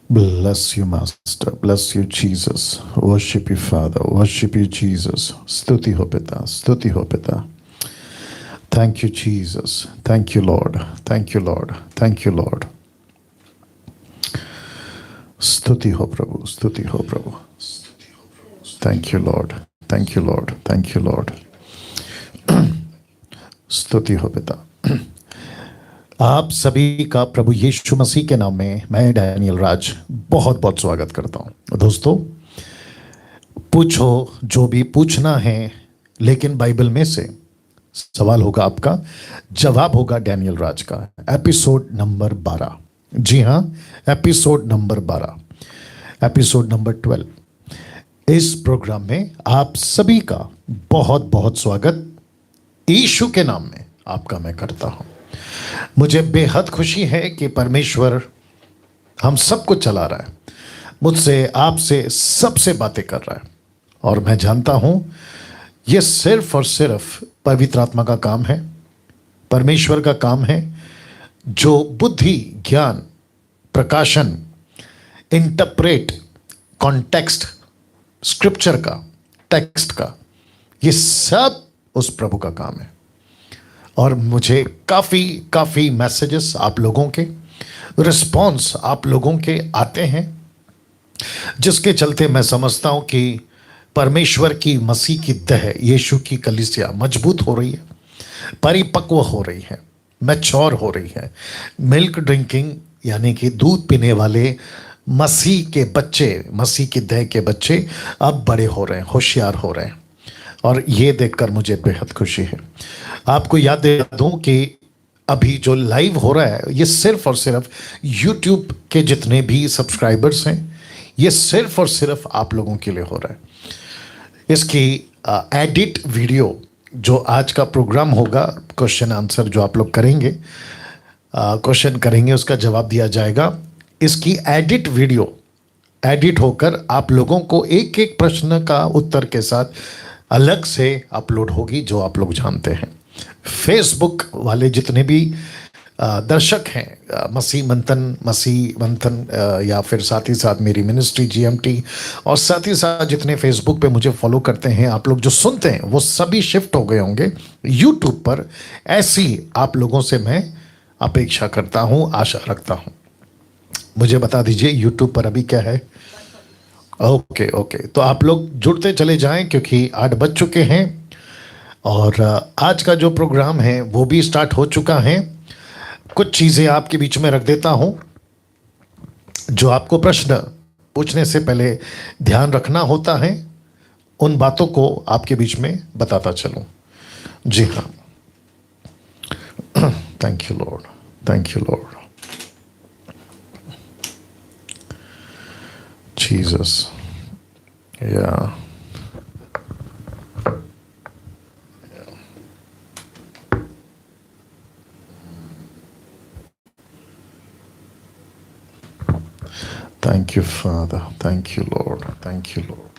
Bless you, Master. Bless you, Jesus. Worship you, Father. Worship you, Jesus. Stuti ho Pita. Stuti ho Pita. Thank you, Jesus. Thank you, Lord. Thank you, Lord. Thank you, Lord. Stuti ho Prabhu. Stuti ho Prabhu. Thank you, Lord. Thank you, Lord. Thank you, Lord. स्तुति हो पिता। आप सभी का प्रभु यीशु मसीह के नाम में मैं डैनियल राज बहुत बहुत स्वागत करता हूं। दोस्तों, पूछो जो भी पूछना है, लेकिन बाइबल में से सवाल होगा आपका, जवाब होगा डैनियल राज का। एपिसोड नंबर 12, जी हाँ, एपिसोड नंबर 12, एपिसोड नंबर 12। इस प्रोग्राम में आप सभी का बहुत बहुत स्वागत यीशु के नाम में आपका मैं करता हूं। मुझे बेहद खुशी है कि परमेश्वर हम सबको चला रहा है, मुझसे आपसे सबसे बातें कर रहा है, और मैं जानता हूं यह सिर्फ और सिर्फ पवित्र आत्मा का काम है, परमेश्वर का काम है, जो बुद्धि, ज्ञान, प्रकाशन, इंटरप्रेट, कॉन्टेक्स्ट, स्क्रिप्चर का, टेक्स्ट का, ये सब उस प्रभु का काम है। और मुझे काफ़ी मैसेजेस आप लोगों के, रिस्पॉन्स आप लोगों के आते हैं, जिसके चलते मैं समझता हूं कि परमेश्वर की, मसीह की देह, यीशु की कलीसिया मजबूत हो रही है, परिपक्व हो रही है, मैच्योर हो रही है। मिल्क ड्रिंकिंग यानी कि दूध पीने वाले मसीह के बच्चे, मसीह की देह के बच्चे अब बड़े हो रहे हैं, होशियार हो रहे हैं, और ये देखकर मुझे बेहद खुशी है। आपको याद दे दूं कि अभी जो लाइव हो रहा है, ये सिर्फ और सिर्फ YouTube के जितने भी सब्सक्राइबर्स हैं, ये सिर्फ और सिर्फ आप लोगों के लिए हो रहा है। इसकी एडिट वीडियो, जो आज का प्रोग्राम होगा, क्वेश्चन आंसर जो आप लोग करेंगे, क्वेश्चन करेंगे, उसका जवाब दिया जाएगा। इसकी एडिट वीडियो एडिट होकर आप लोगों को एक एक प्रश्न का उत्तर के साथ अलग से अपलोड होगी, जो आप लोग जानते हैं। फेसबुक वाले जितने भी दर्शक हैं, मसीह मंथन या फिर साथ ही साथ मेरी मिनिस्ट्री GMT, और साथ ही साथ जितने फेसबुक पे मुझे फॉलो करते हैं, आप लोग जो सुनते हैं, वो सभी शिफ्ट हो गए होंगे यूट्यूब पर। ऐसी आप लोगों से मैं अपेक्षा करता हूँ, आशा रखता हूँ। मुझे बता दीजिए यूट्यूब पर अभी क्या है। ओके, तो आप लोग जुड़ते चले जाएं, क्योंकि 8 बज चुके हैं और आज का जो प्रोग्राम है वो भी स्टार्ट हो चुका है। कुछ चीज़ें आपके बीच में रख देता हूं, जो आपको प्रश्न पूछने से पहले ध्यान रखना होता है, उन बातों को आपके बीच में बताता चलूं। जी हाँ, thank you Lord, thank you Lord Jesus. Yeah. Thank you, Father. Thank you, Lord. Thank you, Lord.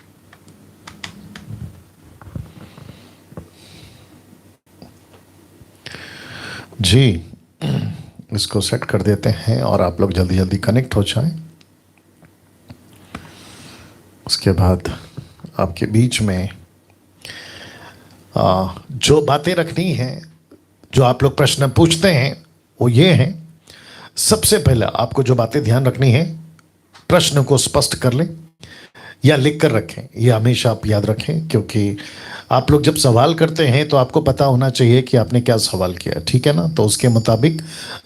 जी, इसको सेट कर देते हैं और आप लोग जल्दी जल्दी कनेक्ट हो जाएं। उसके बाद आपके बीच में जो बातें रखनी हैं, जो आप लोग प्रश्न पूछते हैं, वो ये हैं। सबसे पहले आपको जो बातें ध्यान रखनी है, प्रश्न को स्पष्ट कर लें या लिख कर रखें। ये हमेशा आप याद रखें, क्योंकि आप लोग जब सवाल करते हैं तो आपको पता होना चाहिए कि आपने क्या सवाल किया, ठीक है ना। तो उसके मुताबिक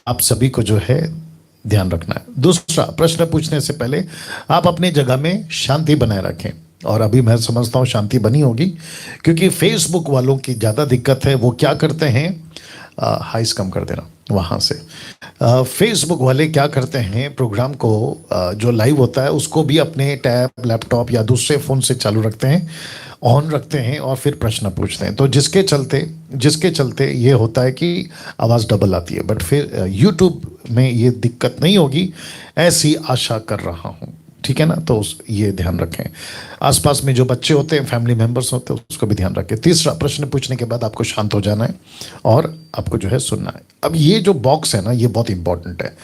आप सभी को जो है ध्यान रखना है। दूसरा, प्रश्न पूछने से पहले आप अपनी जगह में शांति बनाए रखें, और अभी मैं समझता हूँ शांति बनी होगी, क्योंकि फेसबुक वालों की ज़्यादा दिक्कत है। वो क्या करते हैं, हाइस कम कर देना वहाँ से। फेसबुक वाले क्या करते हैं, प्रोग्राम को जो लाइव होता है उसको भी अपने टैब, लैपटॉप या दूसरे फ़ोन से चालू रखते हैं, ऑन रखते हैं, और फिर प्रश्न पूछते हैं। तो जिसके चलते ये होता है कि आवाज़ डबल आती है। बट फिर यूट्यूब में ये दिक्कत नहीं होगी, ऐसी आशा कर रहा हूँ, ठीक है ना। तो ये ध्यान रखें। आसपास में जो बच्चे होते हैं, फैमिली मेंबर्स होते हैं, उसको भी ध्यान रखें। तीसरा, प्रश्न पूछने के बाद आपको शांत हो जाना है और आपको जो है सुनना है। अब ये जो बॉक्स है ना, ये बहुत इंपॉर्टेंट है।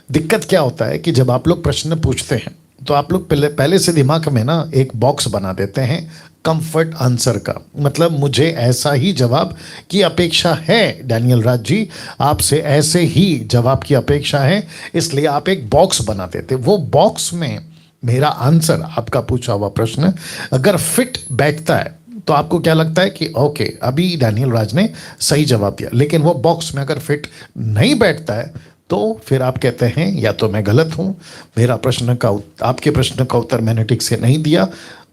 दिक्कत क्या होता है कि जब आप लोग प्रश्न पूछते हैं तो आप लोग पहले पहले से दिमाग में ना एक बॉक्स बना देते हैं कंफर्ट आंसर का, मतलब मुझे ऐसा ही जवाब की अपेक्षा है डैनियल राज जी, आपसे ऐसे ही जवाब की अपेक्षा है, इसलिए आप एक बॉक्स बना देते। वो बॉक्स में मेरा आंसर, आपका पूछा हुआ प्रश्न अगर फिट बैठता है तो आपको क्या लगता है कि ओके अभी डैनियल राज ने सही जवाब दिया, लेकिन वो बॉक्स में अगर फिट नहीं बैठता है तो फिर आप कहते हैं या तो मैं गलत हूं, मेरा प्रश्न का आपके प्रश्न का उत्तर मैंने ठीक से नहीं दिया,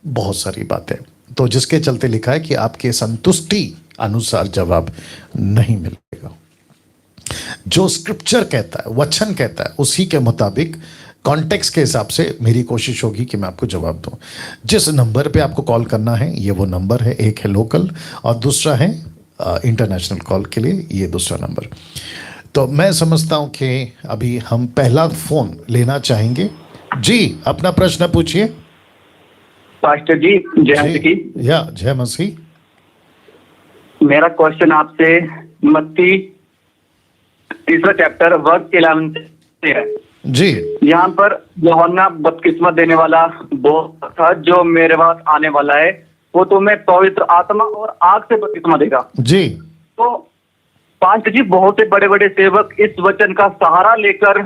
बहुत सारी बातें। तो जिसके चलते लिखा है कि आपके संतुष्टि अनुसार जवाब नहीं मिलेगा। जो स्क्रिप्चर कहता है, वचन कहता है, उसी के मुताबिक कॉन्टेक्स्ट के हिसाब से मेरी कोशिश होगी कि मैं आपको जवाब दूं। जिस नंबर पे आपको कॉल करना है ये वो नंबर है, एक है लोकल और दूसरा है इंटरनेशनल कॉल के लिए ये दूसरा नंबर। तो मैं समझता हूं कि अभी हम पहला फोन लेना चाहेंगे। जी अपना प्रश्न पूछिए। पास्टर जी जय मसीह। या जय मसीह। मेरा क्वेश्चन आपसे मत्ती तीसरा चैप्टर वर्ष 11 से है जी। यहाँ पर यूहन्ना बपतिस्मा देने वाला वो था जो मेरे पास आने वाला है, वो तुम्हें पवित्र आत्मा और आग से बपतिस्मा देगा। जी तो पास्टर जी बहुत से बड़े बड़े सेवक इस वचन का सहारा लेकर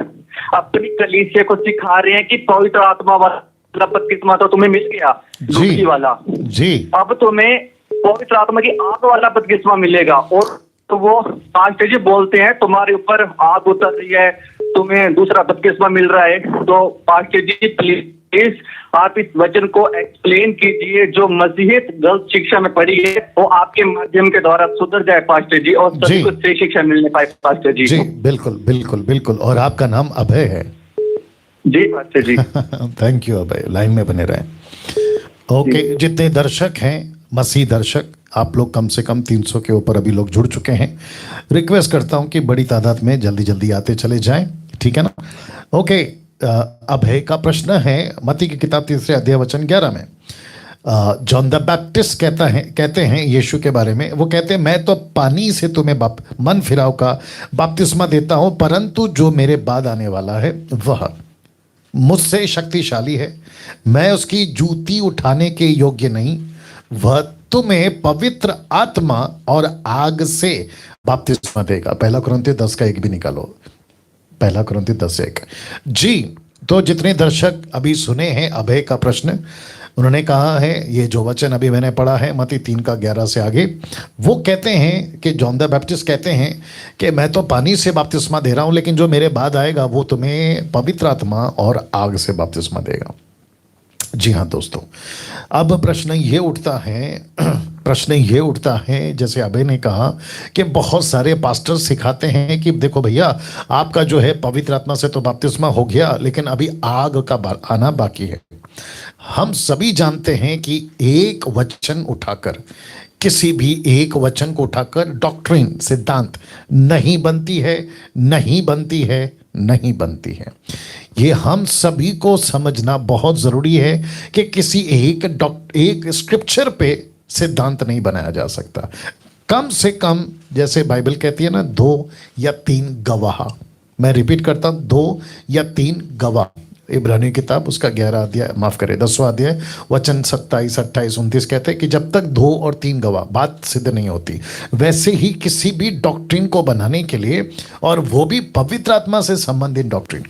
अपनी कलीसिया को सिखा रहे हैं कि पवित्र आत्मा वाला बपतिस्मा तो तुम्हें मिल गया, डुबकी वाला जी, अब तुम्हें पवित्र आत्मा की आग वाला बपतिस्मा मिलेगा। और तो वो पास्टर जी बोलते हैं तुम्हारे ऊपर आग उतर रही है, तुम्हें दूसरा बपतिस्मा मिल रहा है। तो पास्टर जी प्लीज आप इस वचन को एक्सप्लेन कीजिए, जो मसीहियत गलत शिक्षा में पड़ी है वो आपके माध्यम के द्वारा सुधर जाए पास्टर जी, और सभी को सही शिक्षा मिलने पाए पास्टर जी। जी बिल्कुल बिल्कुल बिल्कुल। और आपका नाम अभय है? जी pastor ji. Thank you Abhay, line में बने रहें। ओके जितने दर्शक हैं मसीह दर्शक, आप लोग कम से कम 300 के ऊपर अभी लोग जुड़ चुके हैं। रिक्वेस्ट करता हूं कि बड़ी तादाद में जल्दी जल्दी आते चले जाएं, ठीक है ना? ओके अभय का प्रश्न है मत्ती की किताब 3 अध्याय वचन 11 में जॉन द बैप्टिस्ट कहते हैं यीशु के बारे में, वो कहते हैं मैं तो पानी से तुम्हें मन फिराव का बपतिस्मा देता हूं, परंतु जो मेरे बाद आने वाला है वह मुझसे शक्तिशाली है, मैं उसकी जूती उठाने के योग्य नहीं, वह तुम्हें पवित्र आत्मा और आग से बपतिस्मा देगा। पहला कुरिन्थियों 10:1 भी निकालो, पहला कुरिन्थियों 10:1। जी तो जितने दर्शक अभी सुने हैं अभय का प्रश्न, उन्होंने कहा है ये जो वचन अभी मैंने पढ़ा है मत्ती 3:11 से आगे, वो कहते हैं कि जॉन द बैप्टिस्ट कहते हैं कि मैं तो पानी से बपतिस्मा दे रहा हूं, लेकिन जो मेरे बाद आएगा वो तुम्हें पवित्र आत्मा और आग से बपतिस्मा देगा। जी हाँ दोस्तों, अब प्रश्न ये उठता है जैसे अभय ने कहा कि बहुत सारे पास्टर सिखाते हैं कि देखो भैया आपका जो है पवित्र आत्मा से तो बपतिस्मा हो गया, लेकिन अभी आग का आना बाकी है। हम सभी जानते हैं कि एक वचन उठाकर, किसी भी एक वचन को उठाकर डॉक्ट्रिन सिद्धांत नहीं बनती है, नहीं बनती है, नहीं बनती है। ये हम सभी को समझना बहुत जरूरी है कि किसी एक स्क्रिप्चर पे सिद्धांत नहीं बनाया जा सकता। कम से कम जैसे बाइबल कहती है ना 2 या 3 गवाह, मैं रिपीट करता हूं 2 या 3 गवाह। इब्रानी किताब उसका 10वां अध्याय वचन 27, 28, 29 कहते हैं कि जब तक 2 और 3 गवाह बात सिद्ध नहीं होती, वैसे ही किसी भी डॉक्ट्रिन को बनाने के लिए, और वो भी पवित्र आत्मा से संबंधित डॉक्ट्रिन,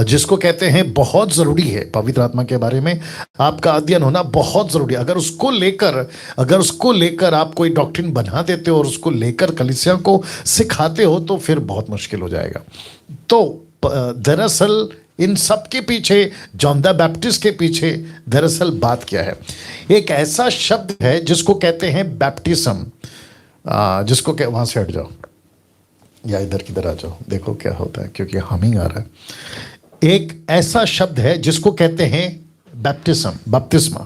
जिसको कहते हैं बहुत जरूरी है, पवित्र आत्मा के बारे में आपका अध्ययन होना बहुत जरूरी है। अगर उसको लेकर आप कोई डॉक्ट्रिन बना देते हो और उसको लेकर कलीसिया को सिखाते हो तो फिर बहुत मुश्किल हो जाएगा। तो दरअसल इन सब के पीछे, जॉन द बैप्टिस्ट के पीछे दरअसल बात क्या है? एक ऐसा शब्द है जिसको कहते हैं बैप्टिज्म, जिसको वहां से हट जाओ या इधर किधर आ जाओ, देखो क्या होता है क्योंकि हमिंग आ रहा है। एक ऐसा शब्द है जिसको कहते हैं बैप्टिज्म, बपतिस्मा।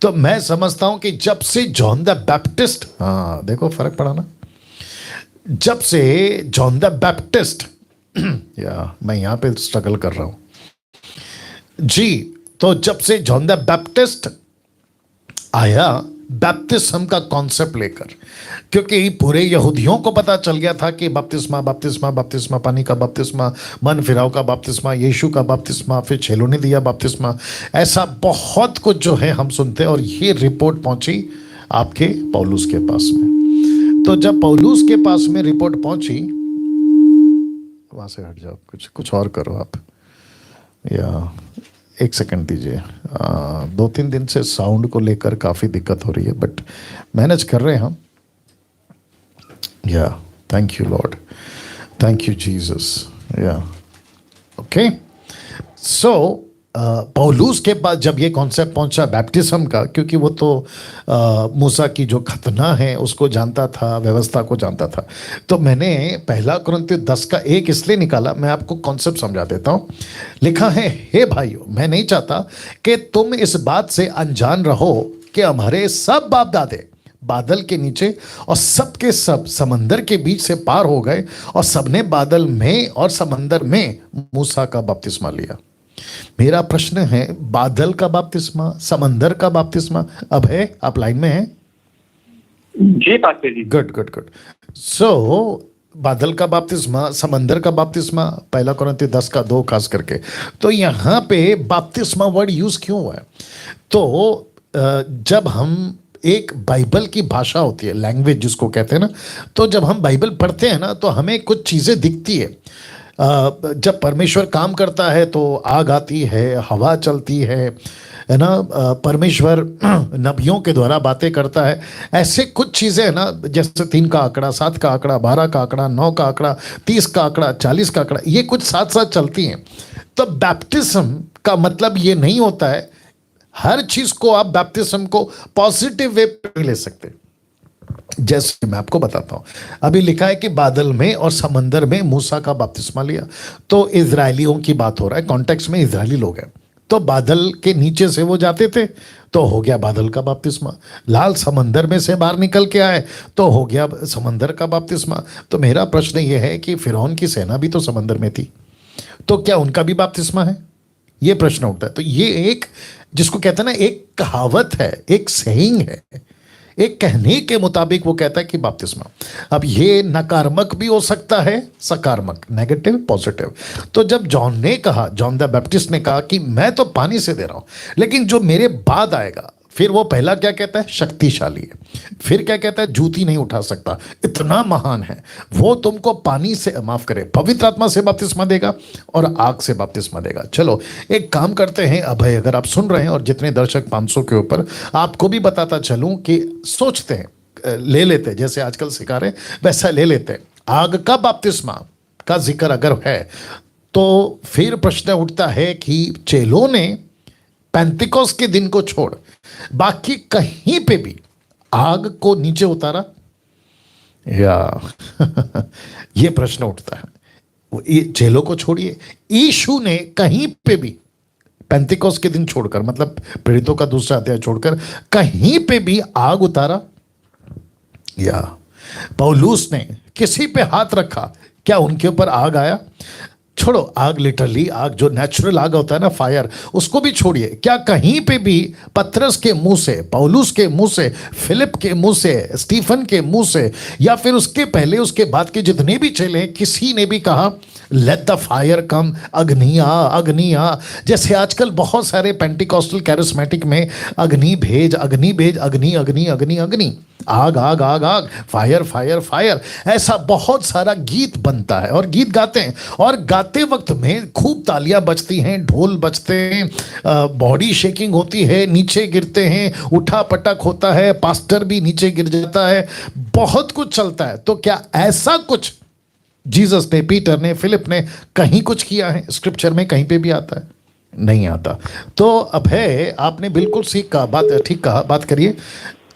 तो मैं समझता हूं कि जब से जॉन द बैप्टिस्ट, हाँ देखो फर्क पड़ा ना, जब से जॉन द बैप्टिस्ट या मैं यहां पे स्ट्रगल कर रहा हूं जी, तो जब से जॉन द बैप्टिस्ट आया बैप्टिस्म का कॉन्सेप्ट लेकर, क्योंकि पूरे यहूदियों को पता चल गया था कि बपतिस्मा बपतिस्मा बपतिस्मा, पानी का बपतिस्मा, मन फिराव का बपतिस्मा, यीशु का बपतिस्मा, फिर चेलों ने दिया बपतिस्मा, ऐसा बहुत कुछ जो है हम सुनते हैं। और ये रिपोर्ट पहुंची आपके पौलुस के पास में। तो जब पौलुस के पास में रिपोर्ट पहुंची, वहां से हट जाओ, कुछ और करो आप, या एक सेकंड दीजिए। 2-3 दिन से साउंड को लेकर काफ़ी दिक्कत हो रही है, बट मैनेज कर रहे हैं हम। या thank you Lord, thank you Jesus. या ओके, सो पौलुस के पास जब ये कॉन्सेप्ट पहुंचा बैप्टिज्म का, क्योंकि वो तो मूसा की जो खतना है उसको जानता था, व्यवस्था को जानता था, तो मैंने 1 कुरिन्थियों 10 का 1 इसलिए निकाला, मैं आपको कॉन्सेप्ट समझा देता हूँ। लिखा है, हे भाइयों, मैं नहीं चाहता कि तुम इस बात से अनजान रहो कि हमारे सब बाप दादे बादल के नीचे और सबके सब समंदर के बीच से पार हो गए, और सबने बादल में और समंदर में मूसा का बपतिस्मा लिया। मेरा प्रश्न है, बादल का बपतिस्मा, समंदर का बपतिस्मा, अब है, आप लाइन में हैं? जी पास्टर जी। Good good good. So Badal का बपतिस्मा, समंदर का बपतिस्मा, 1 कुरिन्थियों 10 का 2 खास करके। तो यहाँ पे बपतिस्मा वर्ड यूज क्यों हुआ है? तो जब हम एक बाइबल की भाषा होती है, लैंग्वेज जिसको कहते हैं ना, तो जब हम बाइबल पढ़ते हैं ना, तो हमें कुछ चीज़ें दिखती है। जब परमेश्वर काम करता है तो आग आती है, हवा चलती है ना, परमेश्वर नबियों के द्वारा बातें करता है, ऐसे कुछ चीज़ें हैं ना, जैसे 3 का आंकड़ा, 7 का आंकड़ा, 12 का आंकड़ा, 9 का आंकड़ा, 30 का आंकड़ा, 40 का आंकड़ा, ये कुछ साथ साथ चलती हैं। तो बैप्टिज्म का मतलब ये नहीं होता है हर चीज़ को आप बैप्टिज्म को पॉजिटिव वे पे ले सकते। जैसे मैं आपको बताता हूं, अभी लिखा है कि बादल में और समंदर में मूसा का बपतिस्मा लिया, तो इजरायलियों की बात हो रहा है, कॉन्टेक्स्ट में इजरायली लोग हैं। तो बादल के नीचे से वो जाते थे तो हो गया बादल का बपतिस्मा, लाल समंदर में से बाहर निकल के आए तो हो गया समंदर का बपतिस्मा। तो मेरा प्रश्न ये है कि फिरौन की सेना भी तो समंदर में थी, तो क्या उनका भी बपतिस्मा है? ये प्रश्न उठता है। तो ये एक, जिसको कहते हैं ना, एक कहावत है, एक सेइंग है, एक कहने के मुताबिक वो कहता है कि बपतिस्मा। अब ये नकारात्मक भी हो सकता है, सकारात्मक, नेगेटिव, पॉजिटिव। तो जब जॉन ने कहा, जॉन द बैप्टिस्ट ने कहा कि मैं तो पानी से दे रहा हूं, लेकिन जो मेरे बाद आएगा, फिर वो पहला क्या कहता है? शक्तिशाली है। फिर क्या कहता है? जूती नहीं उठा सकता, इतना महान है वो, तुमको पानी से, माफ करे, पवित्र आत्मा से बपतिस्मा देगा और आग से बपतिस्मा देगा। चलो एक काम करते हैं अभय, अगर आप सुन रहे हैं और जितने दर्शक 500 के ऊपर, आपको भी बताता चलूं कि सोचते हैं, ले लेते हैं, जैसे आजकल सिखा रहे वैसा ले लेते हैं। आग का बपतिस्मा का जिक्र अगर है तो फिर प्रश्न उठता है कि चेलों ने पेंतिकोस के दिन को छोड़ बाकी कहीं पे भी आग को नीचे उतारा या ये प्रश्न उठता है। चेलों को छोड़िए, यीशु ने कहीं पे भी पेंतिकोस के दिन छोड़कर, मतलब प्रेरितों का दूसरा अध्याय छोड़कर, कहीं पे भी आग उतारा? या पौलुस ने किसी पे हाथ रखा, क्या उनके ऊपर आग आया? छोड़ो आग, लिटरली आग, जो नेचुरल आग होता है ना, फायर, उसको भी छोड़िए। क्या कहीं पे भी पतरस के मुंह से, पौलुस के मुंह से, फिलिप के मुंह से, स्टीफन के मुंह से, या फिर उसके पहले उसके बाद के जितने भी चेले, किसी ने भी कहा लेट द फायर कम, अग्नि आ, अग्नि आ? जैसे आजकल बहुत सारे पेंटिकॉस्टल कैरिस्मेटिक में अग्नि भेज, अग्नि भेज, अग्नि अग्नि अग्नि अग्नि, आग आग आग आग, फायर फायर फायर, ऐसा बहुत सारा गीत बनता है और गीत गाते हैं, और गाते वक्त में खूब तालियां बजती हैं, ढोल बजते हैं, बॉडी शेकिंग होती है, नीचे गिरते हैं, उठा पटक होता है, पास्टर भी नीचे गिर जाता है, बहुत कुछ चलता है। तो क्या ऐसा कुछ जीसस ने, पीटर ने, फिलिप ने कहीं कुछ किया है? स्क्रिप्चर में कहीं पे भी आता है? नहीं आता। तो अब है, आपने बिल्कुल ठीक कहा, बात करिए।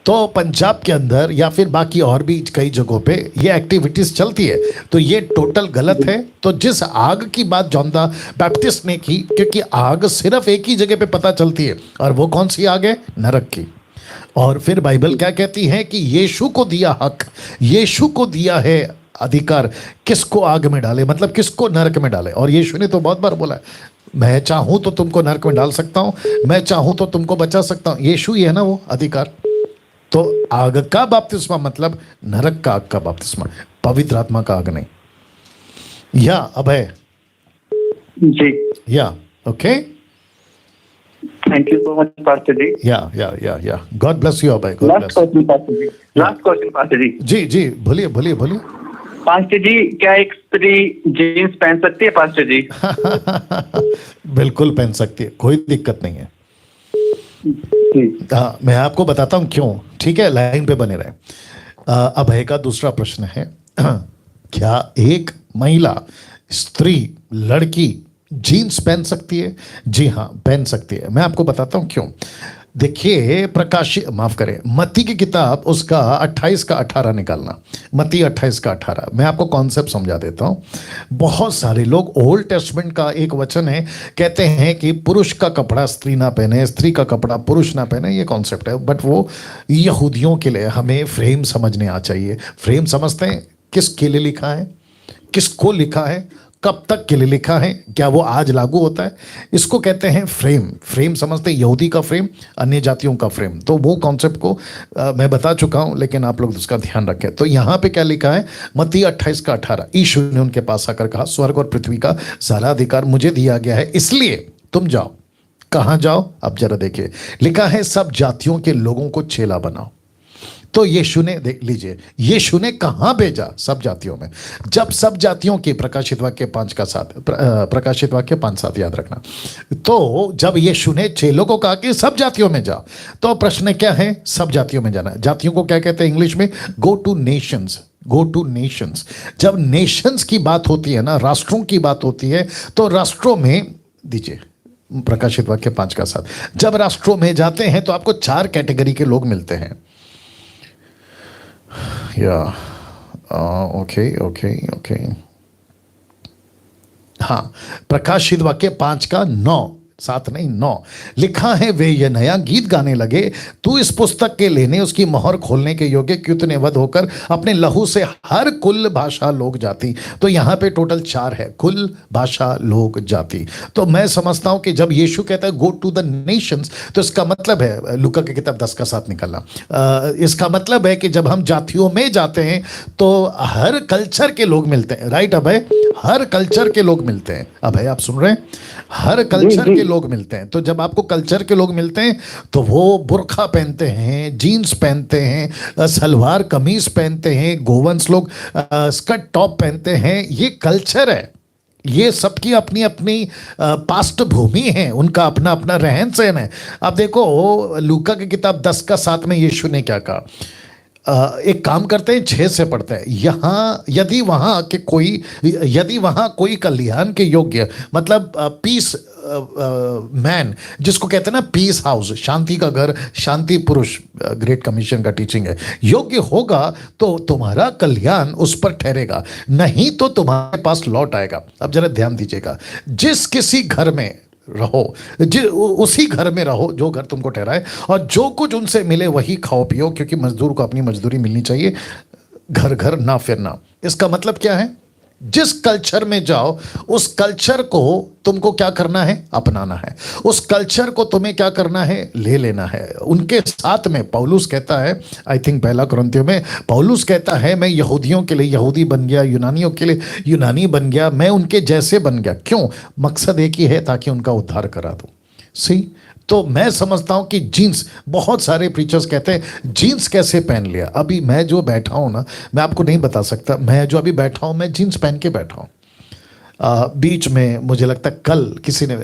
तो पंजाब के अंदर या फिर बाकी और भी कई जगहों पे ये एक्टिविटीज चलती है, तो ये टोटल गलत है। तो जिस आग की बात जॉन द बैप्टिस्ट ने की, क्योंकि आग सिर्फ एक ही जगह पे पता चलती है, और वो कौन सी आग है? नरक की। और फिर बाइबल क्या कहती है कि यीशु को दिया हक, यीशु को दिया है अधिकार, किसको आग में डाले, मतलब किसको नरक में डाले। और यीशु ने तो बहुत बार बोला है, मैं चाहूं तो तुमको नरक में डाल सकता हूं, मैं चाहूं तो तुमको बचा सकता हूं। यीशु ही है ना वो अधिकार। तो आग का बपतिस्मा मतलब नरक का आग का बपतिस्मा, पवित्र आत्मा का आग नहीं। या अभय, जी, या okay, thank you so much pastor जी। या God bless you Abhay, God last bless. Question pastor जी, लास्ट क्वेश्चन पास्टर जी। जी जी, बोलिए बोलिए बोलिए। पास्टर जी, क्या एक स्त्री जीन्स पहन सकती है पास्टर जी? बिल्कुल पहन सकती है, कोई दिक्कत नहीं है। जी, हाँ, मैं आपको बताता हूँ क्यों, ठीक है, लाइन पे बने रहे। अभय का दूसरा प्रश्न है, क्या एक महिला, स्त्री, लड़की जीन्स पहन सकती है? जी हाँ, पहन सकती है। मैं आपको बताता हूँ क्यों। देखिए, माफ करें, मत्ती की किताब उसका 28 का 18 निकालना, मत्ती 28 का 18। मैं आपको कॉन्सेप्ट समझा देता हूँ। बहुत सारे लोग ओल्ड टेस्टमेंट का एक वचन है, कहते हैं कि पुरुष का कपड़ा स्त्री ना पहने, स्त्री का कपड़ा पुरुष ना पहने, ये कॉन्सेप्ट है। बट वो यहूदियों के लिए, हमें फ्रेम समझने आ चाहिए। फ्रेम समझते हैं किसके लिए लिखा है, किसको लिखा है, कब तक के लिए लिखा है, क्या वो आज लागू होता है, इसको कहते हैं फ्रेम। फ्रेम समझते हैं, यहूदी का फ्रेम, अन्य जातियों का फ्रेम। तो वो कॉन्सेप्ट को मैं बता चुका हूं, लेकिन आप लोग उसका ध्यान रखें। तो यहां पे क्या लिखा है, मत्ती 28 का 18, यीशु ने उनके पास आकर कहा, स्वर्ग और पृथ्वी का सारा अधिकार मुझे दिया गया है, इसलिए तुम जाओ। कहां जाओ? अब जरा देखिए, लिखा है सब जातियों के लोगों को चेला बनाओ। तो यीशु ने, देख लीजिए, यीशु ने कहां भेजा? सब जातियों में। जब सब जातियों की, प्रकाशित वाक्य 5 का 7, प्रकाशित वाक्य 5:7 याद रखना। तो जब यीशु ने चेलों को कहा कि सब जातियों में जाओ, तो प्रश्न क्या है? सब जातियों में जाना। जातियों को क्या कहते हैं इंग्लिश में? Go two nations, go two nations. जब नेशंस की बात होती है ना, राष्ट्रों की बात होती है, तो राष्ट्रों में, दीजिए प्रकाशित वाक्य 5 का 7, जब राष्ट्रों में जाते हैं तो आपको 4 कैटेगरी के लोग मिलते हैं। या ओके ओके ओके, हाँ, प्रकाशित वाक्य 5 का 9, 7 नहीं 9, लिखा है, वे ये नया गीत गाने लगे, तू इस पुस्तक के लेने उसकी मोहर खोलने के योग्य क्यों तूने वध होकर अपने लहू से हर कुल भाषा लोग जाति। तो यहां पे टोटल 4 है, कुल भाषा लोग जाति। तो मैं समझता हूं कि जब यीशु कहता है गो टू द नेशंस, तो इसका मतलब है, लूका की किताब 10 का 7 निकालना, इसका मतलब है कि जब हम जातियों में जाते हैं तो हर कल्चर के लोग मिलते हैं। राइट अभय? हर कल्चर के लोग मिलते हैं। अभय आप सुन रहे हैं? हर कल्चर के लोग मिलते हैं। तो जब आपको कल्चर के लोग मिलते हैं तो वो बुर्खा पहनते हैं, जीन्स पहनते हैं, सलवार कमीज पहनते हैं, गोवंश लोग स्कर्ट टॉप पहनते हैं। ये कल्चर है, ये सबकी अपनी अपनी पास्ट भूमि है, उनका अपना अपना रहन सहन है। अब देखो, लूका की किताब 10 का 7 में यीशु ने क्या कहा? एक काम करते हैं, 6 से पढ़ते हैं। यहाँ यदि वहाँ कोई कल्याण के योग्य, मतलब पीस मैन, जिसको कहते हैं ना पीस हाउस, शांति का घर, शांति पुरुष, ग्रेट कमीशन का टीचिंग है, योग्य होगा तो तुम्हारा कल्याण उस पर ठहरेगा, नहीं तो तुम्हारे पास लौट आएगा। अब जरा ध्यान दीजिएगा, जिस किसी घर में रहो, उसी घर में रहो जो घर तुमको ठहराए, और जो कुछ उनसे मिले वही खाओ पियो, क्योंकि मजदूर को अपनी मजदूरी मिलनी चाहिए। घर घर ना फिरना। इसका मतलब क्या है? जिस कल्चर में जाओ, उस कल्चर को तुमको क्या करना है? अपनाना है। उस कल्चर को तुम्हें क्या करना है? ले लेना है। उनके साथ में पौलुस कहता है, आई थिंक पहला कुरिन्थियों में पौलुस कहता है, मैं यहूदियों के लिए यहूदी बन गया, यूनानियों के लिए यूनानी बन गया, मैं उनके जैसे बन गया। क्यों? मकसद एक ही है, ताकि उनका उद्धार करा दूं। सी, तो मैं समझता हूं कि जीन्स, बहुत सारे प्रीचर्स कहते हैं जीन्स कैसे पहन लिया। अभी मैं जो बैठा हूं ना, मैं आपको नहीं बता सकता, मैं जो अभी बैठा हूं, मैं जीन्स पहन के बैठा हूं। बीच में मुझे लगता है कल किसी ने,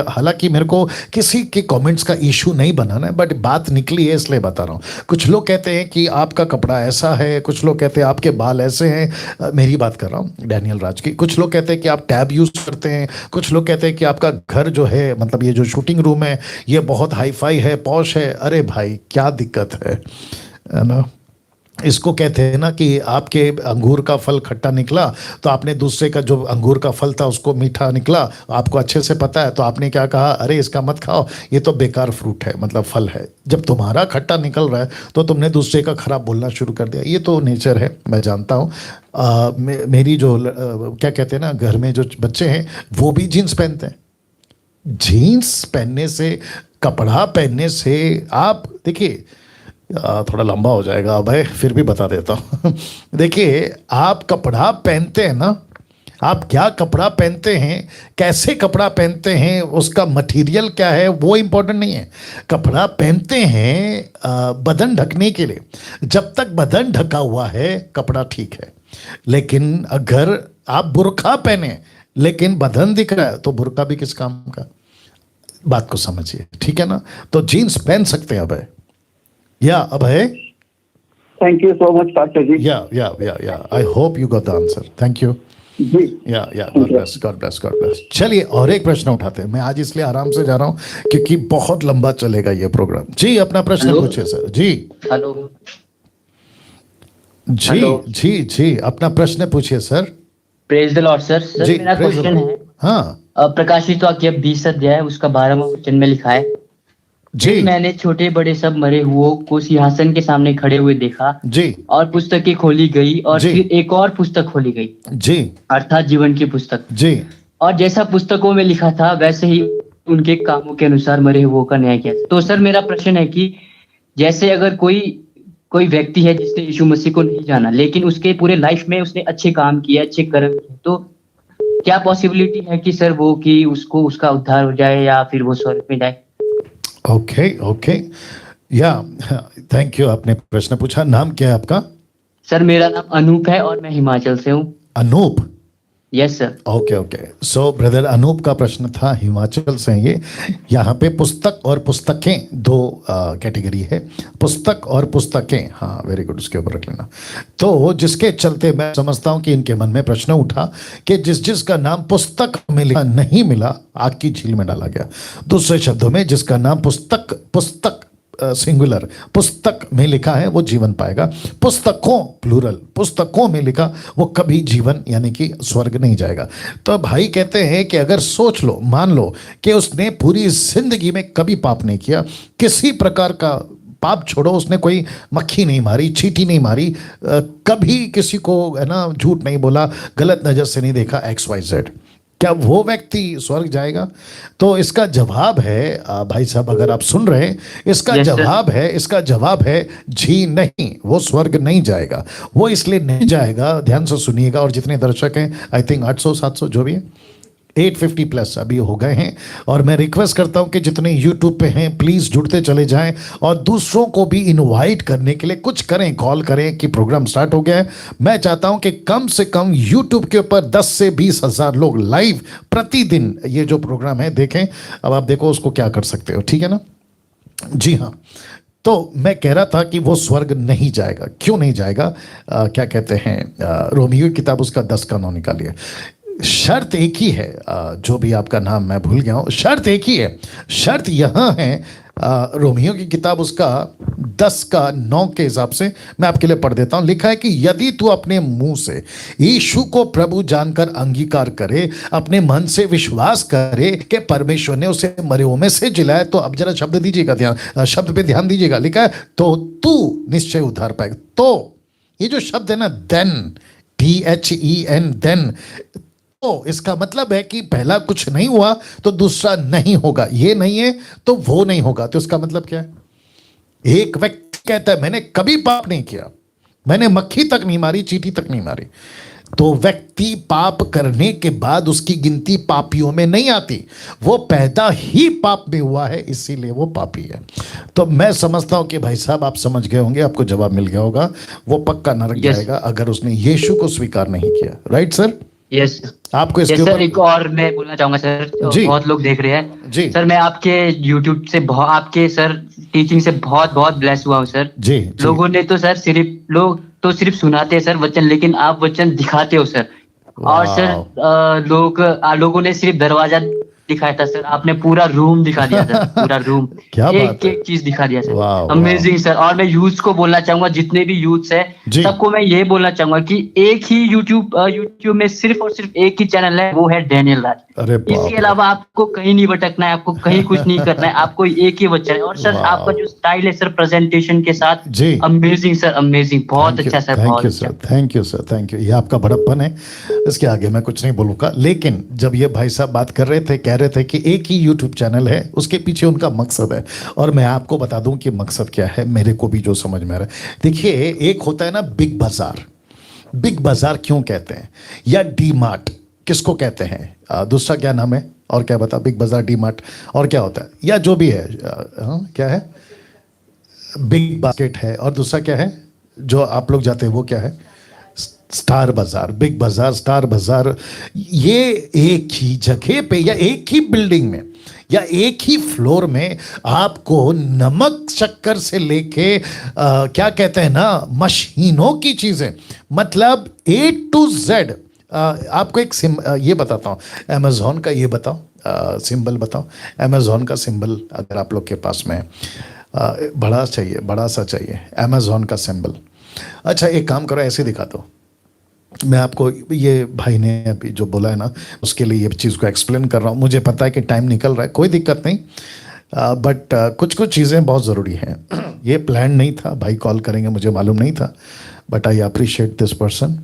हालांकि मेरे को किसी के कमेंट्स का इशू नहीं बनाना है, बट बात निकली है इसलिए बता रहा हूँ। कुछ लोग कहते हैं कि आपका कपड़ा ऐसा है, कुछ लोग कहते हैं आपके बाल ऐसे हैं। मेरी बात कर रहा हूँ, डैनियल राज की। कुछ लोग कहते हैं कि आप टैब यूज़ करते हैं, कुछ लोग कहते हैं कि आपका घर जो है, मतलब ये जो शूटिंग रूम है, ये बहुत हाई फाई है, पॉश है। अरे भाई, क्या दिक्कत है ना? इसको कहते हैं ना कि आपके अंगूर का फल खट्टा निकला, तो आपने दूसरे का जो अंगूर का फल था उसको मीठा निकला, आपको अच्छे से पता है, तो आपने क्या कहा? अरे इसका मत खाओ, ये तो बेकार फ्रूट है, मतलब फल है। जब तुम्हारा खट्टा निकल रहा है तो तुमने दूसरे का खराब बोलना शुरू कर दिया। ये तो नेचर है, मैं जानता हूँ। मेरी जो क्या कहते हैं ना, घर में जो बच्चे हैं वो भी जीन्स पहनते हैं। जीन्स पहनने से, कपड़ा पहनने से, आप देखिए, थोड़ा लंबा हो जाएगा अभय, फिर भी बता देता हूँ। देखिए, आप कपड़ा पहनते हैं ना, आप क्या कपड़ा पहनते हैं, कैसे कपड़ा पहनते हैं, उसका मटेरियल क्या है वो इम्पोर्टेंट नहीं है। कपड़ा पहनते हैं बदन ढकने के लिए। जब तक बदन ढका हुआ है कपड़ा ठीक है, लेकिन अगर आप बुर्का पहने लेकिन बदन दिख रहा है तो बुर्का भी किस काम का। बात को समझिए, ठीक है ना। तो जीन्स पहन सकते हैं अभय, या Abhay, thank you so much pastor जी। या I hope you got the answer, thank you. जी या God bless, God bless, God bless. चलिए और एक प्रश्न उठाते हैं। मैं आज इसलिए आराम से जा रहा हूं क्योंकि बहुत लंबा चलेगा ये प्रोग्राम। जी अपना प्रश्न हेलो। पूछिए सर। जी हेलो। जी हेलो। जी अपना प्रश्न पूछिए sir. Praise the Lord sir. Sir जी मेरा praise the क्वेश्चन Lord। है, हाँ प्रकाशित वाक्य 20 अध्याय उसका 12वां वचन में लिखा है, जी फिर मैंने छोटे बड़े सब मरे हुओं को सिंहासन के सामने खड़े हुए देखा, जी और पुस्तकें खोली गई, और जी। फिर एक और पुस्तक खोली गई, जी अर्थात जीवन की पुस्तक। जी और जैसा पुस्तकों में लिखा था वैसे ही उनके कामों के अनुसार मरे हुओं का न्याय किया। तो सर मेरा प्रश्न है कि जैसे अगर कोई व्यक्ति है जिसने यीशु मसीह को नहीं जाना, लेकिन उसके पूरे लाइफ में उसने अच्छे काम किए, अच्छे कर्म किए, तो क्या पॉसिबिलिटी है कि सर वो कि उसको उसका उद्धार हो जाए या फिर वो स्वर्ग में जाए? ओके या थैंक यू। आपने प्रश्न पूछा। नाम क्या है आपका? सर मेरा नाम अनूप है और मैं हिमाचल से हूँ। Anoop. Yes sir. Okay so brother Anoop का प्रश्न था, हिमाचल से हैं ये। यहाँ पे पुस्तक और पुस्तकें दो कैटेगरी है, पुस्तक और पुस्तकें। हाँ वेरी गुड, उसके ऊपर रख लेना। तो जिसके चलते मैं समझता हूँ कि इनके मन में प्रश्न उठा कि जिसका नाम पुस्तक में लिखा नहीं मिला आग की झील में डाला गया। दूसरे शब्दों में जिसका नाम पुस्तक सिंगुलर पुस्तक में लिखा है वो जीवन पाएगा, पुस्तकों प्लूरल पुस्तकों में लिखा वो कभी जीवन यानी कि स्वर्ग नहीं जाएगा। तो भाई कहते हैं कि अगर सोच लो, मान लो कि उसने पूरी जिंदगी में कभी पाप नहीं किया, किसी प्रकार का पाप छोड़ो, उसने कोई मक्खी नहीं मारी, चींटी नहीं मारी, कभी किसी को है ना झूठ नहीं बोला, गलत नजर से नहीं देखा, XYZ, क्या वो व्यक्ति स्वर्ग जाएगा? तो इसका जवाब है भाई साहब, अगर आप सुन रहे हैं, इसका जवाब है जी नहीं, वो स्वर्ग नहीं जाएगा। वो इसलिए नहीं जाएगा, ध्यान से सुनिएगा, और जितने दर्शक हैं आई थिंक 800-700 जो भी है, 850 प्लस अभी हो गए हैं, और मैं रिक्वेस्ट करता हूं कि जितने YouTube पे हैं प्लीज जुड़ते चले जाएं और दूसरों को भी इनवाइट करने के लिए कुछ करें, कॉल करें कि प्रोग्राम स्टार्ट हो गया है। मैं चाहता हूं कि कम से कम YouTube के ऊपर 10 से 20 हजार लोग लाइव प्रतिदिन ये जो प्रोग्राम है देखें। अब आप देखो उसको क्या कर सकते हो, ठीक है ना। जी हाँ, तो मैं कह रहा था कि वो स्वर्ग नहीं जाएगा। क्यों नहीं जाएगा? क्या कहते हैं, रोमियो की किताब उसका 10 का 9 निकालिए। शर्त एक ही है, जो भी आपका नाम मैं भूल गया हूं, शर्त एक ही है। शर्त यहां है, रोमियो की किताब उसका 10 का 9 के हिसाब से मैं आपके लिए पढ़ देता हूं। लिखा है कि यदि तू अपने मुंह से यीशु को प्रभु जानकर अंगीकार करे, अपने मन से विश्वास करे कि परमेश्वर ने उसे मरे हुओं में से जिलाया, तो अब जरा शब्द दीजिएगा ध्यान, शब्द पे ध्यान दीजिएगा। लिखा है तो तू निश्चय उद्धार पाएगा। तो ये जो शब्द है ना, देन, THEN, देन, तो इसका मतलब है कि पहला कुछ नहीं हुआ तो दूसरा नहीं होगा, ये नहीं है तो वो नहीं होगा। तो इसका मतलब क्या है? एक व्यक्ति कहता है मैंने कभी पाप नहीं किया, मैंने मक्खी तक नहीं मारी, चींटी तक नहीं मारी, तो व्यक्ति पाप करने के बाद उसकी गिनती पापियों में नहीं आती, वो पैदा ही पाप में हुआ है, इसीलिए वो पापी है। तो मैं समझता हूं कि भाई साहब आप समझ गए होंगे, आपको जवाब मिल गया होगा, वो पक्का नरक जाएगा अगर उसने यीशु को स्वीकार नहीं किया। Right sir? यस आपको इसके सर। ऊपर एक और मैं बोलना चाहूंगा सर, जी। बहुत लोग देख रहे हैं जी सर, मैं आपके यूट्यूब से आपके सर टीचिंग से बहुत बहुत ब्लेस हुआ हूँ सर। जी लोगों ने तो सर सिर्फ सुनाते हैं सर वचन, लेकिन आप वचन दिखाते हो सर। और सर लोगों ने सिर्फ दरवाजा दिखाया था सर, आपने पूरा रूम दिखा दिया सर, पूरा रूम क्या बात है। एक चीज दिखा दिया सर, वाह, अमेजिंग सर। और मैं यूथ को बोलना चाहूंगा, जितने भी यूथ है जी। सबको मैं ये बोलना चाहूंगा कि एक ही यूट्यूब में सिर्फ और सिर्फ एक ही चैनल है, वो है डैनियल राज। अरे बाप इसके रे। अलावा आपको कहीं नहीं भटकना है, आपको कहीं कुछ नहीं करना है, आपको एक ही वचन है। और सर वाह। आपका जो स्टाइल है सर प्रेजेंटेशन के साथ, जी। अमेजिंग सर, अमेजिंग, बहुत अच्छा सर, बहुत थैंक यू अच्छा। Sir, thank you sir, thank you. ये आपका बड़प्पन है, इसके आगे मैं कुछ नहीं बोलूंगा। लेकिन जब ये भाई साहब बात कर रहे थे, कह रहे थे कि एक ही यूट्यूब चैनल है, उसके पीछे उनका मकसद है। और मैं आपको बता दूं कि मकसद क्या है, मेरे को भी जो समझ में आ रहा है। देखिए, एक होता है ना बिग बाजार। बिग बाजार क्यों कहते हैं, या डी मार्ट किसको कहते हैं, दूसरा क्या नाम है और क्या बता, बिग बाजार, डी मार्ट, और क्या होता है, या जो भी है, क्या है, बिग बास्केट है, और दूसरा क्या है जो आप लोग जाते हैं वो क्या है, स्टार बाजार। बिग बाजार, स्टार बाजार, ये एक ही जगह पे या एक ही बिल्डिंग में या एक ही फ्लोर में आपको नमक शक्कर से लेके क्या कहते हैं ना, मशीनों की चीजें, मतलब A to Z। आपको एक ये बताता हूँ, अमेजोन का ये बताओ, सिंबल बताओ, अमेजोन का सिंबल अगर आप लोग के पास में बड़ा चाहिए, बड़ा सा चाहिए अमेजोन का सिंबल। अच्छा एक काम करो, ऐसे दिखा दो। मैं आपको, ये भाई ने अभी जो बोला है ना, उसके लिए ये चीज़ को एक्सप्लेन कर रहा हूँ। मुझे पता है कि टाइम निकल रहा है, कोई दिक्कत नहीं, बट कुछ कुछ चीज़ें बहुत ज़रूरी हैं। ये प्लान नहीं था, भाई कॉल करेंगे मुझे मालूम नहीं था, but I appreciate this person.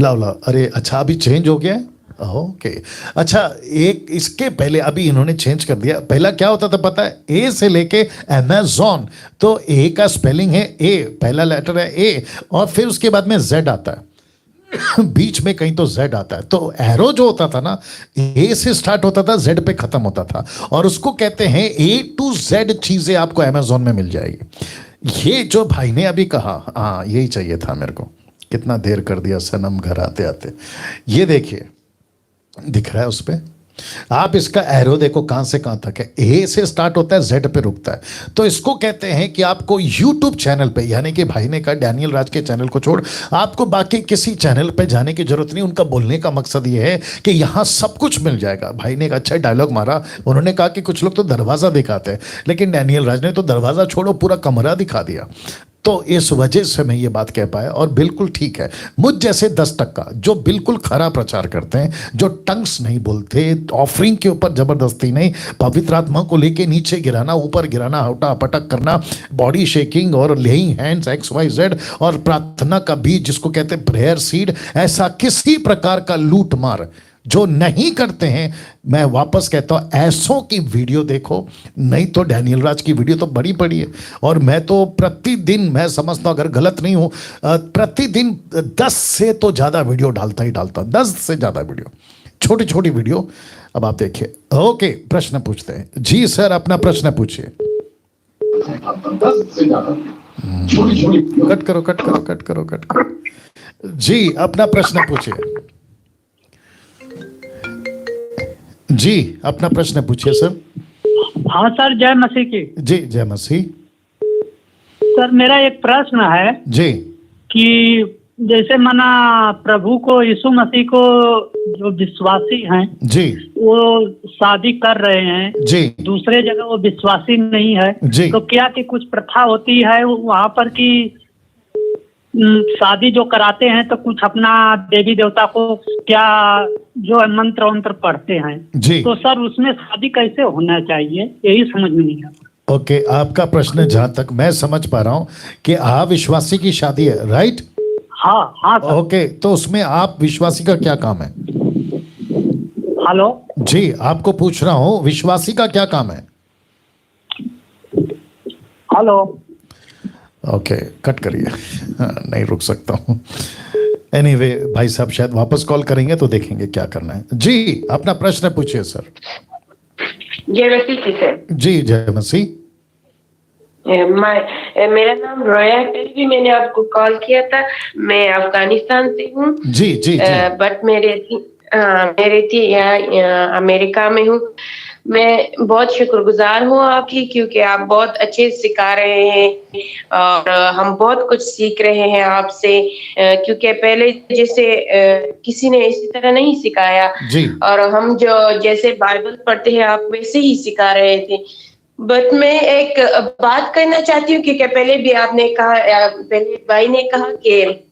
लाओ लाओ, अरे अच्छा अभी चेंज हो गया है, ओके। अच्छा एक इसके पहले अभी इन्होंने चेंज कर दिया, पहला क्या होता था पता है, ए से लेके अमेजॉन, तो ए का स्पेलिंग है ए, पहला लेटर है ए, और फिर उसके बाद में जेड आता है बीच में कहीं तो जेड आता है। तो एरो जो होता था ना, ए से स्टार्ट होता था, जेड पे खत्म होता था, और उसको कहते हैं A to Z चीजें आपको अमेजॉन में मिल जाएगी। ये जो भाई ने अभी कहा, हाँ यही चाहिए था मेरे को, कितना देर कर दिया सनम घर आते आते। ये देखिए दिख रहा है उस पे, आप इसका एरो देखो कहां से कहां तक है, ए से स्टार्ट होता है, जेड पे रुकता है। तो इसको कहते हैं कि आपको यूट्यूब चैनल पे, यानी कि भाई ने कहा डैनियल राज के चैनल को छोड़ आपको बाकी किसी चैनल पे जाने की जरूरत नहीं। उनका बोलने का मकसद ये है कि यहां सब कुछ मिल जाएगा। भाई ने एक अच्छा डायलॉग मारा, उन्होंने कहा कि कुछ लोग तो दरवाजा दिखाते हैं, लेकिन डैनियल राज ने तो दरवाजा छोड़ो पूरा कमरा दिखा दिया। तो इस वजह से मैं ये बात कह पाया, और बिल्कुल ठीक है। मुझ जैसे 10% जो बिल्कुल खरा प्रचार करते हैं, जो टंग्स नहीं बोलते, ऑफरिंग के ऊपर जबरदस्ती नहीं, पवित्र आत्मा को लेके नीचे गिराना, ऊपर गिराना, हटा पटक करना, बॉडी शेकिंग और लेइंग हैंड्स XYZ, और प्रार्थना का बीज जिसको कहते हैं प्रेयर सीड, ऐसा किसी प्रकार का लूट मार जो नहीं करते हैं, मैं वापस कहता हूं ऐसों की वीडियो देखो, नहीं तो डैनियल राज की वीडियो तो बड़ी बड़ी है। और मैं तो प्रतिदिन, मैं समझता हूं अगर गलत नहीं हूं, प्रतिदिन 10 से तो ज्यादा वीडियो डालता ही डालता, 10 से ज्यादा वीडियो, छोटी छोटी वीडियो। अब आप देखिए, ओके प्रश्न पूछते हैं जी सर, अपना प्रश्न पूछिए। कट करो कट करो कट करो कट करो जी, अपना प्रश्न पूछिए जी, अपना प्रश्न पूछिए सर। हाँ सर, जय मसीह की। जी जय मसीह। सर मेरा एक प्रश्न है जी, कि जैसे माना प्रभु को, यीशु मसीह को जो विश्वासी हैं जी, वो शादी कर रहे हैं जी, दूसरे जगह वो विश्वासी नहीं है, जी। तो क्या कि कुछ प्रथा होती है वहाँ पर कि शादी जो कराते हैं तो कुछ अपना देवी देवता को क्या जो है मंत्र वंत्र पढ़ते हैं, जी। तो सर उसमें शादी कैसे होना चाहिए, यही समझ में नहीं आता। ओके, आपका प्रश्न जहां तक मैं समझ पा रहा हूं कि आप विश्वासी की शादी है, राइट? हाँ हाँ सर। ओके, तो उसमें आप विश्वासी का क्या काम है? हेलो जी, आपको पूछ रहा हूं विश्वासी का क्या काम है? हेलो। ओके, कट करिए, नहीं रुक सकता हूं। एनीवे, भाई साहब शायद वापस कॉल करेंगे तो देखेंगे क्या करना है। जी, अपना प्रश्न पूछिए सर। जय मसीह की सर। जी जय मसीह। मेरा नाम रोया है, पहले भी मैंने आपको कॉल किया था। मैं अफगानिस्तान से हूँ। जी जी जी। बट मेरे थी यहाँ अमेरिका में हूँ। मैं बहुत शुक्रगुजार हूँ आपकी, क्योंकि आप बहुत अच्छे सिखा रहे हैं और हम बहुत कुछ सीख रहे हैं आपसे, क्योंकि पहले जैसे किसी ने इसी तरह नहीं सिखाया जी। और हम जो जैसे बाइबल पढ़ते हैं आप वैसे ही सिखा रहे थे। बट मैं एक बात करना चाहती हूँ, क्योंकि पहले भी आपने कहा, पहले भाई ने कहा कि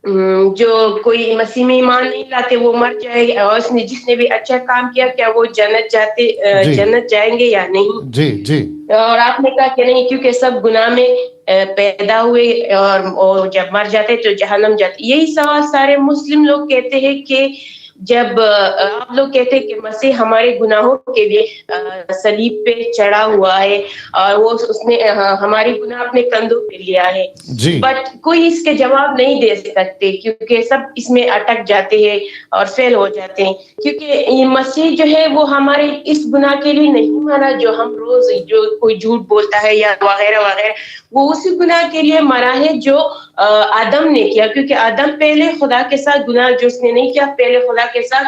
जो कोई मसीह में ईमान नहीं लाते वो मर जाएगा, और जिसने भी अच्छा काम किया क्या वो जन्नत जन्नत जाएंगे या नहीं? जी जी। और आपने कहा कि नहीं, क्योंकि सब गुनाह में पैदा हुए और जब मर जाते तो जहन्नम जाते। यही सवाल सारे मुस्लिम लोग कहते हैं कि जब आप लोग कहते हैं कि मसीह हमारे गुनाहों के लिए सलीब पे चढ़ा हुआ है और वो उसने हमारे गुनाह अपने कंधों पे लिया है, जी बट कोई इसके जवाब नहीं दे सकते क्योंकि सब इसमें अटक जाते हैं और फेल हो जाते हैं, क्योंकि ये मसीह जो है वो हमारे इस गुनाह के लिए नहीं मरा जो हम रोज जो कोई झूठ बोलता है या वगैरह वगैरह, वो उसी गुनाह के लिए मरा है जो आदम ने किया, क्योंकि आदम पहले खुदा के साथ गुनाह जो उसने नहीं किया, पहले खुदा के साथ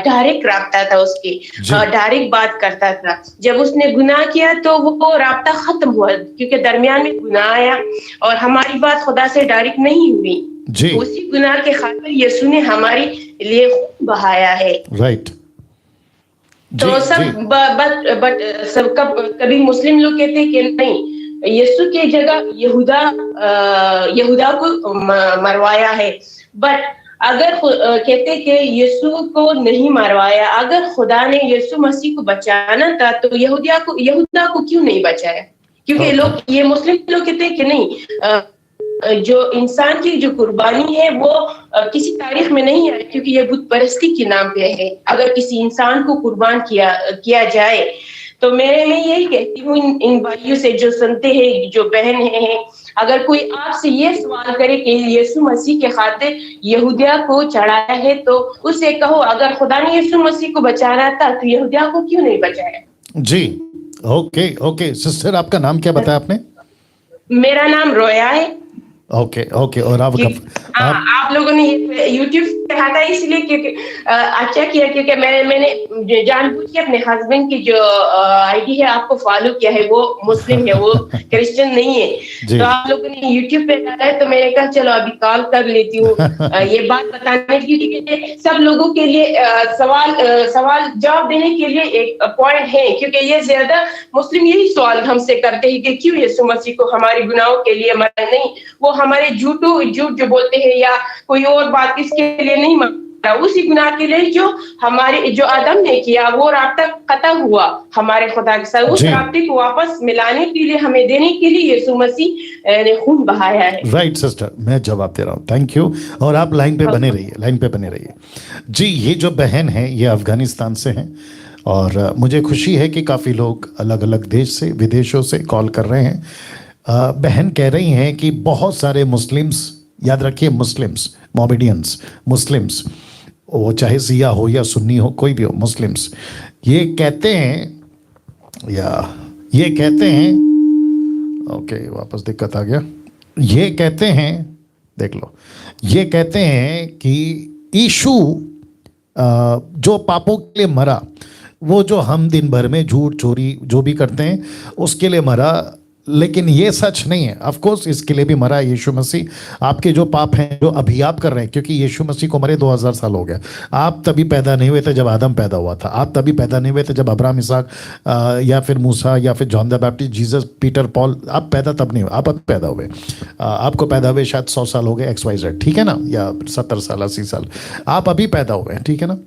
डायरेक्ट राब्ता था उसकी, डायरेक्ट बात करता था। जब उसने गुनाह किया तो वो राब्ता खत्म हुआ क्योंकि दरमियान में गुनाह आया और हमारी बात खुदा से डायरेक्ट नहीं हुई। जी उसी गुनाह के खातिर यीशु ने हमारे लिए खून बहाया है। राइट तो सब बट सब कभी मुस्लिम लोग कहते हैं कि नहीं, यीशु की जगह यहूदा को मरवाया है, बट अगर कहते कि यीशु को नहीं मरवाया, अगर खुदा ने यीशु मसीह को बचाना था तो यहूदा को क्यों नहीं बचाया? क्योंकि लोग ये मुस्लिम लोग कहते हैं कि नहीं, जो इंसान की जो कुर्बानी है वो किसी तारीख में नहीं है, क्योंकि ये बुत परस्ती के नाम पे है। अगर किसी इंसान को कुर्बान किया जाए तो मैं यही कहती हूँ इन भाइयों से जो सुनते हैं, जो बहन हैं, अगर कोई आपसे ये सवाल करे कि यीशु मसीह के खातिर यहूदिया को चढ़ाया है तो उसे कहो अगर खुदा ने यीशु मसीह को बचाना था तो यहूदिया को क्यों नहीं बचाया? जी ओके ओके सिस्टर, आपका नाम क्या बताया आपने? मेरा नाम रोया है। ओके ओके और आप लोगों ने YouTube पे कहा था इसलिए क्योंकि अच्छा किया, क्योंकि मैंने जानबूझ के अपने हस्बैंड की जो आईडी है आपको फॉलो किया है, वो मुस्लिम है, वो क्रिश्चियन नहीं है। तो आप लोगों ने YouTube पे डाला है तो मैंने कहा चलो अभी कॉल कर लेती हूँ ये बात बताने के लिए। सब लोगों के लिए सवाल जवाब देने के लिए एक पॉइंट है, क्योंकि ये ज्यादा मुस्लिम यही सवाल हमसे करते हैं कि क्यों यीशु मसीह को हमारे गुनाहों के लिए मरा नहीं, वो हमारे झूठ जो बोलते हैं या कोई और बात इसके लिए नहीं मरा, उसी गुनाह के लिए जो आदम ने किया वो राब्ता खत्म हुआ हमारे खुदा के साथ, उस राब्ते को वापस मिलाने के लिए, हमें देने के लिए यीशु मसीह ने खून बहाया है। राइट सिस्टर, मैं जवाब दे रहा हूँ, थैंक यू। और आप लाइन पे बने रहिए, जी। ये जो बहन है ये अफगानिस्तान से हैं और मुझे खुशी है कि काफ़ी लोग अलग अलग देश से, विदेशों से कॉल कर रहे हैं। बहन कह रही हैं कि बहुत सारे मुस्लिम्स, याद रखिए मुस्लिम्स, मोमेडियंस मुस्लिम्स, वो चाहे सिया हो या सुन्नी हो, कोई भी हो, मुस्लिम्स ये कहते हैं ओके वापस दिक्कत आ गया। ये कहते हैं, देख लो, ये कहते हैं कि यीशु जो पापों के लिए मरा, वो जो हम दिन भर में झूठ चोरी जो भी करते हैं उसके लिए मरा, लेकिन ये सच नहीं है। ऑफ कोर्स इसके लिए भी मरा यीशु मसीह। आपके जो पाप हैं जो अभी आप कर रहे हैं, क्योंकि यीशु मसीह को मरे 2000 साल हो गया। आप तभी पैदा नहीं हुए थे जब आदम पैदा हुआ था, आप तभी पैदा नहीं हुए थे जब अब्राहम, इसहाक या फिर मूसा या फिर John the Baptist, Jesus, Peter, Paul, आप पैदा तब नहीं हुए, आप अब पैदा हुए। आपको पैदा हुए शायद 100 साल हो गए, XYZ, ठीक है ना, या 70 साल 80 साल, आप अभी पैदा हुए हैं, ठीक है ना।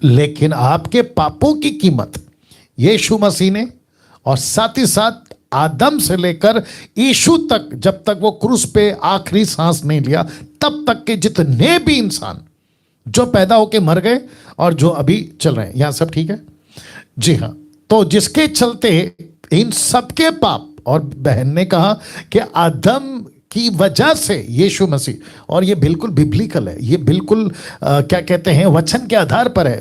लेकिन आपके पापों की कीमत यीशु मसीह ने, और साथ ही साथ आदम से लेकर यीशु तक, जब तक वो क्रूस पे आखिरी सांस नहीं लिया तब तक के जितने भी इंसान जो पैदा होके मर गए और जो अभी चल रहे हैं, यहां सब ठीक है? जी हाँ। तो जिसके चलते इन सबके पाप, और बहन ने कहा कि आदम की वजह से यीशु मसीह, और ये बिल्कुल बिब्लिकल है, ये बिल्कुल क्या कहते हैं, वचन के आधार पर है।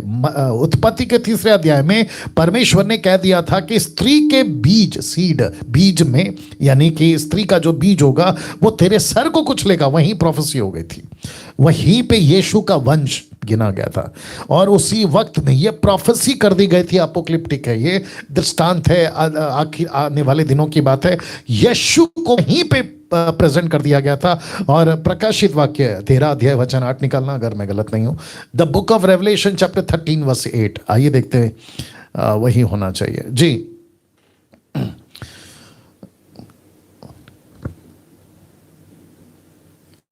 उत्पत्ति के 3 अध्याय में परमेश्वर ने कह दिया था कि स्त्री के बीज, सीड, बीज में, यानी कि स्त्री का जो बीज होगा वो तेरे सर को कुचलेगा। वहीं प्रोफेसी हो गई थी, वहीं पे यीशु का वंश गिना गया था, और उसी वक्त में ये प्रोफेसी कर दी गई थी। अपोक्लिप्टिक है, ये दृष्टांत है, आखिर आने वाले दिनों की बात है। यीशु को वहीं पे प्रेजेंट कर दिया गया था। और प्रकाशित वाक्य 13 अध्याय वचन 8 निकालना अगर मैं गलत नहीं हूं, the book of Revelation chapter 13 verse 8, आइए देखते हैं, वही होना चाहिए जी।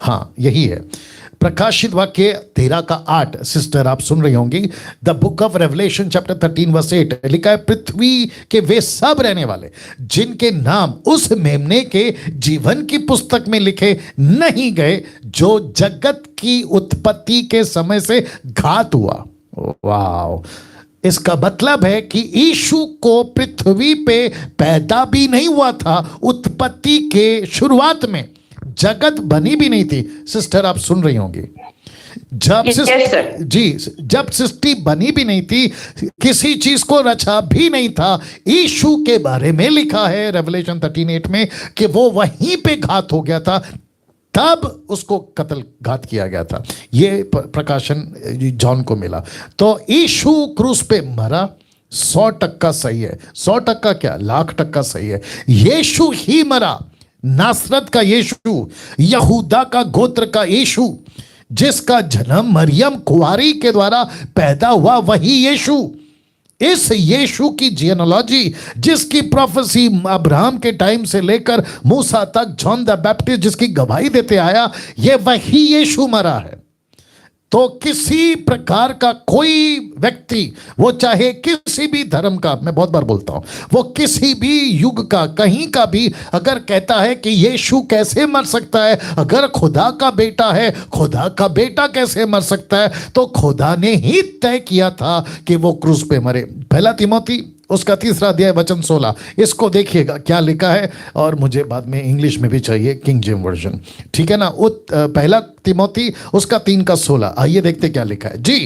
हाँ यही है। प्रकाशित वाक्य 13:8 सिस्टर आप सुन रही होंगी। The book of Revelation chapter 13:8 लिखा है, पृथ्वी के वे सब रहने वाले जिनके नाम उस मेमने के जीवन की पुस्तक में लिखे नहीं गए जो जगत की उत्पत्ति के समय से घात हुआ। वाह, इसका मतलब है कि यीशु को पृथ्वी पे पैदा भी नहीं हुआ था, उत्पत्ति के शुरुआत में जगत बनी भी नहीं थी। सिस्टर आप सुन रही होंगी, जब सृष्टि बनी भी नहीं थी, किसी चीज को रचा भी नहीं था, यीशु के बारे में लिखा है रेवलेशन 13:8 में कि वो वहीं पे घात हो गया था, तब उसको कत्ल घात किया गया था। ये प्रकाशन जॉन को मिला। तो यीशु क्रूस पे मरा, 100% सही है। 100% क्या, 1,00,000% सही है। यीशु ही मरा, नासरत का यीशु, यहूदा का गोत्र का यीशु, जिसका जन्म मरियम कुंवारी के द्वारा पैदा हुआ, वही यीशु। इस यीशु की जियोलॉजी, जिसकी प्रोफेसी अब्राहम के टाइम से लेकर मूसा तक, जॉन द बैप्टिस्ट जिसकी गवाही देते आया, ये वही यीशु मरा है। तो किसी प्रकार का कोई व्यक्ति, वो चाहे किसी भी धर्म का, मैं बहुत बार बोलता हूं, वो किसी भी युग का, कहीं का भी अगर कहता है कि यीशु कैसे मर सकता है, अगर खुदा का बेटा है, खुदा का बेटा कैसे मर सकता है, तो खुदा ने ही तय किया था कि वो क्रूस पे मरे। पहला तिमोथी उसका 3 अध्याय वचन 16, इसको देखिएगा क्या लिखा है, और मुझे बाद में इंग्लिश में भी चाहिए किंग जेम्स वर्जन, ठीक है ना। पहला तिमोथी उसका 3:16, आइए देखते क्या लिखा है जी।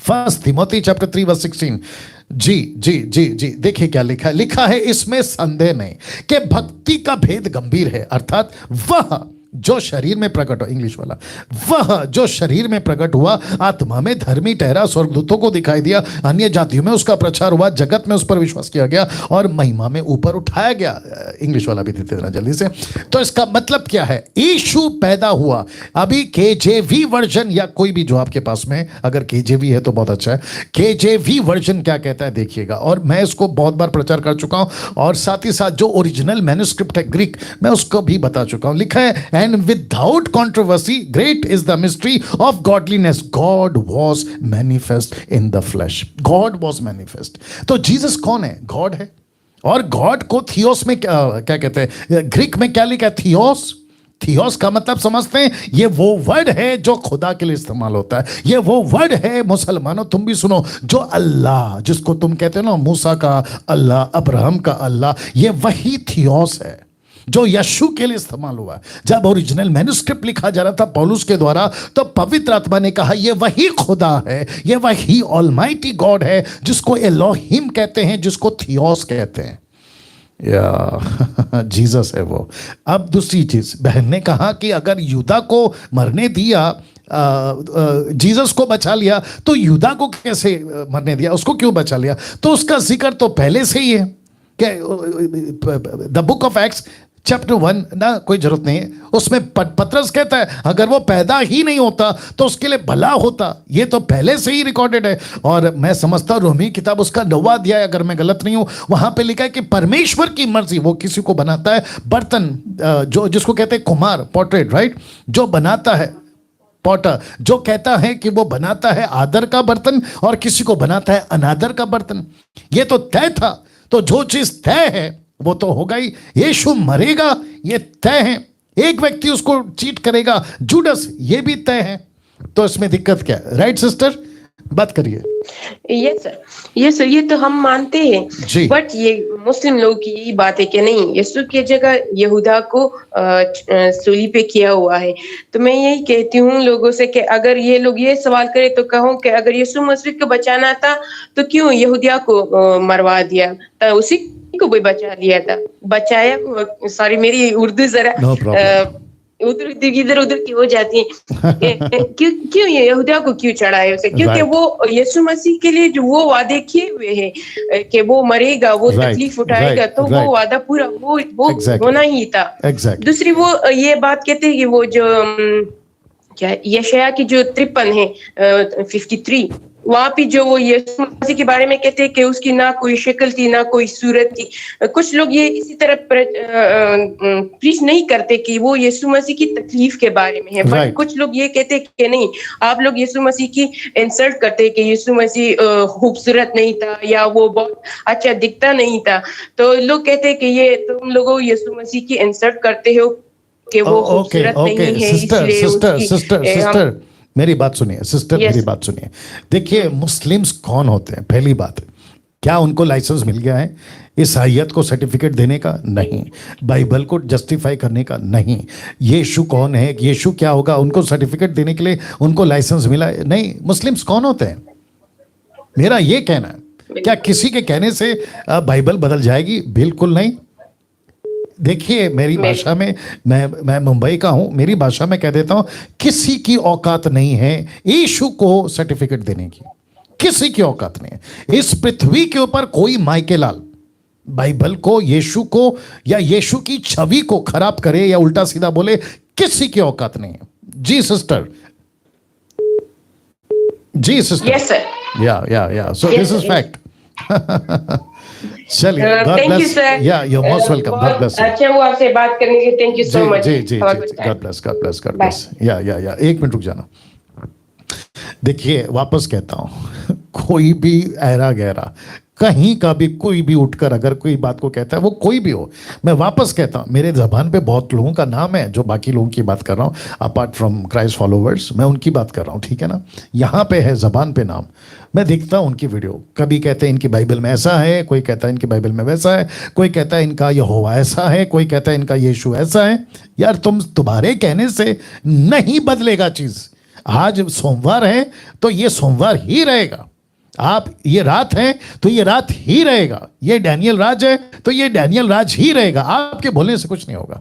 1 तिमोथी चैप्टर 3:16, जी देखिए क्या लिखा है। लिखा है, इसमें संदेह नहीं कि भक्ति का भेद गंभीर है, अर्थात वह जो शरीर में प्रकट हो, इंग्लिश वाला, वह जो शरीर में प्रकट हुआ, आत्मा में धर्मी ठहरा, स्वर्गदूतों को दिखाई दिया, अन्य जातियों में उसका प्रचार हुआ, जगत में उस पर विश्वास किया गया और महिमा में ऊपर उठाया गया। इंग्लिश वाला भी देते देना जल्दी से। तो इसका मतलब क्या है, यीशु पैदा हुआ। अभी केजेवी वर्जन या कोई भी जो आपके पास में, अगर केजेवी है तो बहुत अच्छा है, केजेवी वर्जन क्या कहता है देखिएगा। और मैं इसको बहुत बार प्रचार कर चुका हूं, और साथ ही साथ जो ओरिजिनल मैन्युस्क्रिप्ट है ग्रीक, मैं उसको भी बता चुका हूं। लिखा है, and without controversy great is the mystery of godliness, God was manifest in the flesh, God was manifest। तो जीसस कौन है, गॉड है। और गॉड को थियोस में क्या कहते हैं, ग्रीक में क्या लिखा है, थियोस। थियोस का मतलब समझते हैं, ये वो वर्ड है जो खुदा के लिए इस्तेमाल होता है। ये वो वर्ड है, मुसलमानों तुम भी सुनो, जो अल्लाह, जिसको तुम कहते हो ना मूसा का अल्लाह, अब्राहम का अल्लाह, ये वही थियोस है जो यीशु के लिए इस्तेमाल हुआ। जब ओरिजिनल मैन्युस्क्रिप्ट लिखा जा रहा था पौलुस के द्वारा, तो पवित्र आत्मा ने कहा ये वही खुदा है, ये वही ऑलमाइटी गॉड है, जिसको एलोहिम कहते हैं, जिसको थियोस कहते हैं, या जीसस है वो। अब दूसरी चीज, बहन ने कहा कि अगर यूदा को मरने दिया, जीसस को बचा लिया, तो यूदा को कैसे मरने दिया, उसको क्यों बचा लिया? तो उसका जिक्र तो पहले से ही है। The book of acts chapter 1 ना, कोई जरूरत नहीं है, उसमें पतरस कहता है अगर वो पैदा ही नहीं होता तो उसके लिए भला होता। ये तो पहले से ही रिकॉर्डेड है। और मैं समझता हूं रोमी किताब उसका 9वां अध्याय, अगर मैं गलत नहीं हूं, वहां पे लिखा है कि परमेश्वर की मर्जी, वो किसी को बनाता है बर्तन, जो जिसको कहते हैं कुम्हार, पोर्ट्रेट, राइट, जो बनाता है पॉटर, जो कहता है कि वो बनाता है आदर का बर्तन और किसी को बनाता है अनादर का बर्तन। ये तो तय था। तो जो चीज तय है वो तो होगा ही। यीशु मरेगा, ये तय है। एक व्यक्ति उसको चीट करेगा, जुडस, ये भी तय है। तो इसमें दिक्कत क्या है, राइट सिस्टर? बात करिए। यस सर, ये तो हम मानते हैं, बट ये मुस्लिम लोगों की यही बात है कि नहीं, यीशु की जगह यहूदा को सूली पे किया हुआ है। तो मैं यही कहती हूँ लोगों से कि अगर ये लोग ये सवाल करें तो कहूँ कि अगर यीशु मसीह को बचाना था तो क्यों यहूदिया को मरवा दिया, तो उसी को भी बचा लिया था, बचाया। सॉरी मेरी उर्दू जरा इधर उधर की हो जाती है। क्यों ये यहूदिया को क्यों चढ़ाए उसे? क्योंकि वो यीशु मसीह के लिए जो वो वादे किए हुए हैं कि वो मरेगा, वो तकलीफ उठाएगा, तो वो वादा पूरा वो होना ही था। दूसरी वो ये बात कहते हैं कि वो जो क्या यशाया की जो 53 है 53 वहां पे जो वो यीशु मसीह के बारे में कहते हैं कि उसकी ना कोई शक्ल थी ना कोई सूरत थी। कुछ लोग ये इसी तरह प्रीच नहीं करते कि वो यीशु मसीह की तकलीफ के बारे में है, बट Right. कुछ लोग ये कहते हैं कि नहीं, आप लोग यीशु मसीह की इंसल्ट करते हैं कि यीशु मसीह खूबसूरत नहीं था या वो बहुत अच्छा दिखता नहीं था। तो लोग कहते हैं कि ये तुम लोगों यीशु मसीह की इंसल्ट करते हो कि वो ओके खूबसूरत ओके नहीं है, सिस्टर इसलिए सिस्टर उसकी सिस्टर सिस्टर मेरी बात सुनिए सिस्टर, Yes. मेरी बात सुनिए। देखिए मुस्लिम्स कौन होते हैं, पहली बात, क्या उनको लाइसेंस मिल गया है ईसाइयत को सर्टिफिकेट देने का? नहीं। बाइबल को जस्टिफाई करने का? नहीं। यीशु कौन है, यीशु क्या होगा, उनको सर्टिफिकेट देने के लिए उनको लाइसेंस मिला है? नहीं। मुस्लिम्स कौन होते हैं? मेरा ये कहना है, क्या किसी के कहने से बाइबल बदल जाएगी? बिल्कुल नहीं। देखिए मेरी भाषा में, मैं मुंबई का हूं, मेरी भाषा में कह देता हूं, किसी की औकात नहीं है यीशु को सर्टिफिकेट देने की, किसी की औकात नहीं है। इस पृथ्वी के ऊपर कोई माइकेलाल बाइबल को, यीशु को या यीशु की छवि को खराब करे या उल्टा सीधा बोले, किसी की औकात नहीं है। जी सिस्टर, जी सिस्टर। Yes sir. या so Yes, this is yes. Fact. चलिए, God thank you bless. Sir. या you are most welcome, God bless. अच्छा हुआ आपसे बात करने के लिए, थैंक यू सो मच। जी जी जी God bless, God bless, God Bye. Bless. या एक मिनट रुक जाना। देखिए वापस कहता हूं, कोई भी ऐरा गहरा कहीं का भी कोई भी उठकर अगर कोई बात को कहता है, वो कोई भी हो, मैं वापस कहता हूं, मेरे जबान पे बहुत लोगों का नाम है जो बाकी लोगों की बात कर रहा हूं, अपार्ट फ्रॉम क्राइस्ट फॉलोवर्स, मैं उनकी बात कर रहा हूं, ठीक है ना? यहां पे है जबान पे नाम, मैं देखता हूं उनकी वीडियो, कभी कहते हैं इनकी बाइबल में ऐसा है, कोई कहता है इनकी बाइबल में वैसा है, कोई कहता है इनका यहोवा ऐसा है, कोई कहता है इनका यीशु ऐसा है। यार तुम्हारे कहने से नहीं बदलेगा चीज। आज सोमवार है तो ये सोमवार ही रहेगा, आप ये रात है तो ये रात ही रहेगा, ये डैनियल राज है तो ये डैनियल राज ही रहेगा, आपके बोलने से कुछ नहीं होगा।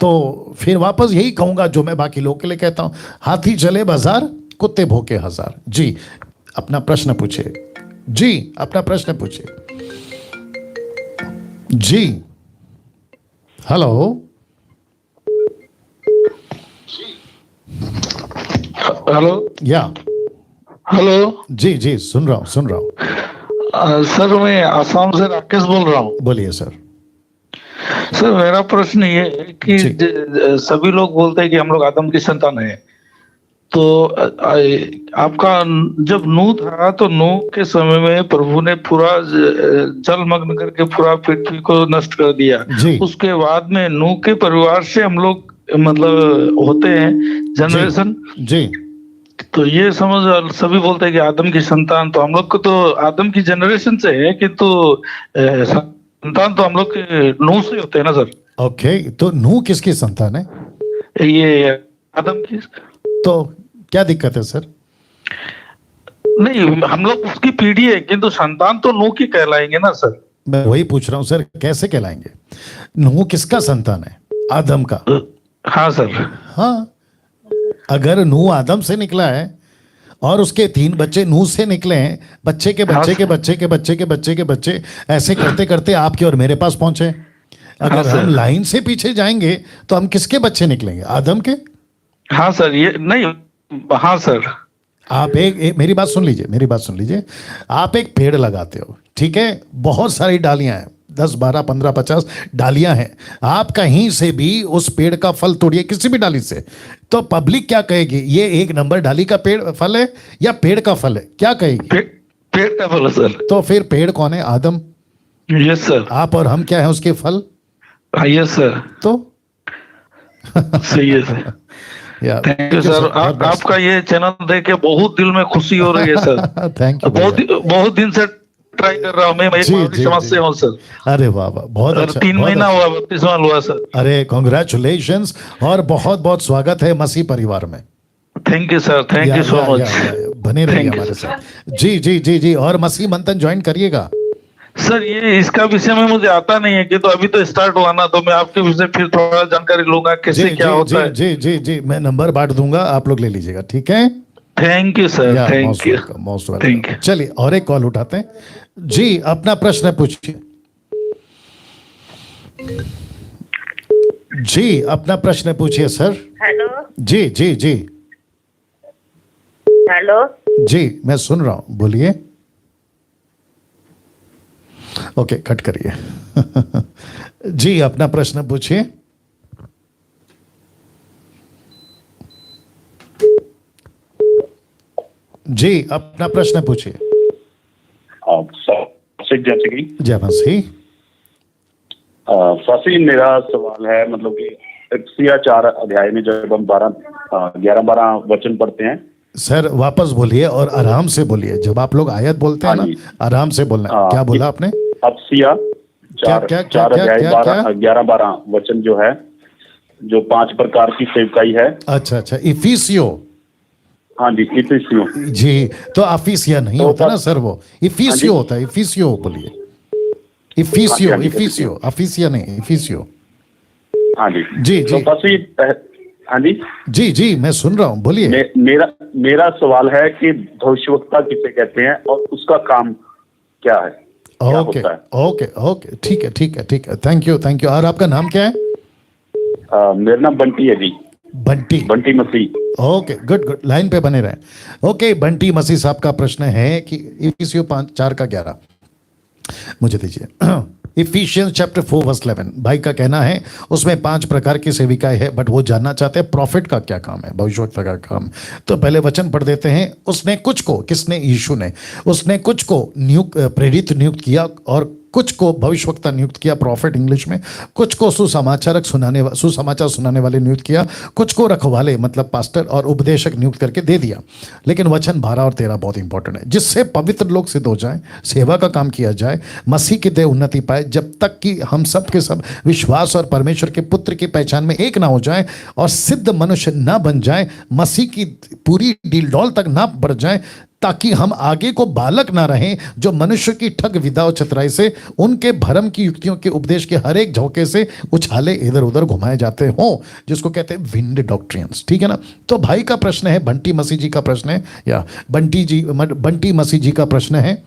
तो फिर वापस यही कहूंगा जो मैं बाकी लोगों के लिए कहता हूं, हाथी चले बाजार, कुत्ते भौंके हजार। जी अपना प्रश्न पूछिए, जी अपना प्रश्न पूछिए। जी हेलो, हेलो या हेलो। जी सुन रहा हूं। सर मैं आसाम से राकेश बोल रहा हूँ। बोलिए सर। सर मेरा प्रश्न ये है कि जी। सभी लोग बोलते हैं कि हम लोग आदम की संतान है, तो आपका जब नूह था तो नूह के समय में प्रभु ने पूरा जलमग्न करके पूरा पृथ्वी को नष्ट कर दिया। जी। उसके बाद में नूह के परिवार से हम लोग मतलब होते हैं जनरेशन। जी तो ये समझ सभी बोलते हैं कि आदम की संतान, तो हम लोग को तो आदम की जनरेशन से है, किंतु संतान तो हम लोग के नूह से होते हैं ना सर। ओके, तो नूह किसकी संतान है? ये आदम की। तो क्या दिक्कत है सर? नहीं, हम लोग उसकी पीढ़ी है, किंतु संतान तो नूह की कहलाएंगे ना सर। मैं वही पूछ रहा हूँ सर, कैसे कहलाएंगे? नूह किसका संतान है? आदम का। हाँ सर। हाँ, अगर नूह आदम से निकला है और उसके 3 बच्चे नूह से निकले हैं, बच्चे के बच्चे के बच्चे के बच्चे के बच्चे के बच्चे, ऐसे करते करते आपके और मेरे पास पहुंचे। अगर हम लाइन से पीछे जाएंगे तो हम किसके बच्चे निकलेंगे? आदम के। हाँ सर, ये नहीं। हाँ सर। आप एक मेरी बात सुन लीजिए, मेरी बात सुन लीजिए। आप एक पेड़ लगाते हो, ठीक है, बहुत सारी डालियां हैं, 10 12 15 50 डालियां हैं, आप कहीं से भी उस पेड़ का फल तोड़िए, किसी भी डाली से, तो पब्लिक क्या कहेगी? ये 1 नंबर डाली का पेड़ फल है या पेड़ का फल है? क्या कहेगी? पेड़ का फल है सर। तो फिर पेड़ कौन है? आदम। Yes sir. आप और हम क्या है? उसके फल। Yes sir. तो सही है सर। Thank you sir. आपका ये चैनल देख के बहुत दिल में खुशी हो रही है सर। Thank you. बहुत दिन से ट्राई कर रहा हूँ मैं समाज से हूँ सर। अरे वाह वाह, बहुत अच्छा। 3 महीना हुआ, 32वां हुआ सर। अरे कॉन्ग्रेचुलेशंस और बहुत बहुत स्वागत है मसीह परिवार में। Thank you sir, thank you so much. बने रहिए हमारे साथ। जी जी जी जी, और मसीह मंथन ज्वाइन करिएगा सर। ये इसका विषय में मुझे आता नहीं है कि, तो अभी तो स्टार्ट हुआ ना, तो मैं आपके विषय फिर थोड़ा जानकारी लूंगा कैसे क्या होता है। जी जी जी, मैं नंबर बांट दूंगा, आप लोग ले लीजिएगा, ठीक है? Thank you sir, thank you, most thank welcome. You. चलिए और एक कॉल उठाते हैं। जी अपना प्रश्न पूछिए। जी अपना प्रश्न पूछिए सर। हेलो। जी जी जी हेलो। जी मैं सुन रहा हूं, बोलिए। ओके, कट करिए। जी अपना प्रश्न पूछिए। जी अपना प्रश्न पूछिए। जैसे कि जय मसीह। फासी मेरा सवाल है, मतलब कि इफिसियाँ 4 अध्याय में जब हम 11-12 वचन पढ़ते हैं। सर वापस बोलिए और आराम से बोलिए। जब आप लोग आयत बोलते हैं हाँ ना, जी। आराम से बोलना है। क्या बोला आपने? इफिसियाँ 4 क्या 4 अध्याय 11-12 वचन जो है, जो 5 प्रकार की सेवकाई है। अच्छा अच्छा, इफिसियो। हाँ जी, इफिसियों। जी तो अफिसिया नहीं तो होता ना बस- सर, वो हाँ इफिसियो जी। होता है। इफिसियो बोलिए। हाँ इफिसियो जी, इफिसियो, अफिसिया नहीं, इफिसियो। हाँ जी। जी तो जी फासी, हाँ जी। जी जी मैं सुन रहा हूं, बोलिए। मेरा सवाल है कि भविष्यवक्ता किसे कहते हैं और उसका काम क्या है, क्या ओके होता है? ओके ओके, ठीक है ठीक है ठीक है, थैंक यू थैंक यू। और आपका नाम क्या है? मेरा नाम बंटी है जी, बंटी। बंटी मसीह। ओके गुड गुड, लाइन पे बने रहें। ओके बंटी मसीह साहब का प्रश्न है कि इफिसियो 5:4-11 मुझे दीजिए। इफिशियंस चैप्टर 4 वर्स 11, भाई का कहना है उसमें 5 प्रकार की सेविकाएं हैं, बट वो जानना चाहते हैं प्रॉफिट का क्या काम है, भविष्यवक्ता का काम। तो पहले वचन पढ़ देते हैं। उसने कुछ को, किसने? यीशु ने। उसने कुछ को प्रेरित नियुक्त किया, और कुछ को भविष्यवक्ता नियुक्त किया, प्रॉफिट इंग्लिश में। कुछ को सुसमाचार सुनाने वाले नियुक्त किया। कुछ को रखवाले मतलब पास्टर और उपदेशक नियुक्त करके दे दिया। लेकिन वचन 12 और 13 बहुत इंपॉर्टेंट है, जिससे पवित्र लोग सिद्ध हो जाए, सेवा का काम किया जाए, मसीह की देह उन्नति पाए, जब तक कि हम सब के सब विश्वास और परमेश्वर के पुत्र की पहचान में एक ना हो जाए और सिद्ध मनुष्य ना बन जाए, मसीह की पूरी डील तक ना बढ़ जाए, ताकि हम आगे को बालक ना रहें जो मनुष्य की ठग विधा और चतुराई से, उनके भरम की युक्तियों के उपदेश के हर एक झोंके से उछाले इधर उधर घुमाए जाते हों, जिसको कहते हैं विंड डॉक्ट्रियंस। ठीक है ना? तो भाई का प्रश्न है, बंटी मसीह जी का प्रश्न है, या बंटी मसीह जी का प्रश्न है,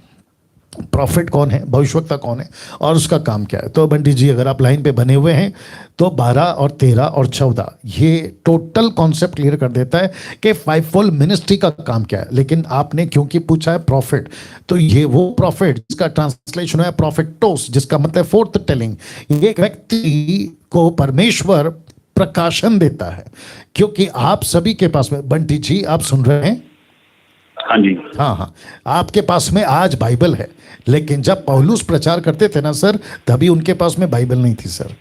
प्रॉफिट कौन है, भविष्यवक्ता कौन है और उसका काम क्या है। तो बंटी जी अगर आप लाइन पे बने हुए हैं तो 12 और 13 और 14 ये टोटल कॉन्सेप्ट क्लियर कर देता है कि फाइवफोल्ड मिनिस्ट्री का काम क्या है। लेकिन आपने क्योंकि पूछा है प्रॉफिट, तो ये वो प्रॉफिट जिसका ट्रांसलेशन है प्रॉफिटोस, जिसका मतलब फोर्थ टेलिंग। एक व्यक्ति को परमेश्वर प्रकाशन देता है, क्योंकि आप सभी के पास में, बंटी जी आप सुन रहे हैं? हाँ जी। हाँ हाँ, आपके पास में आज बाइबल है, लेकिन जब पौलुस प्रचार करते थे ना सर, तभी उनके पास में बाइबल नहीं थी सर।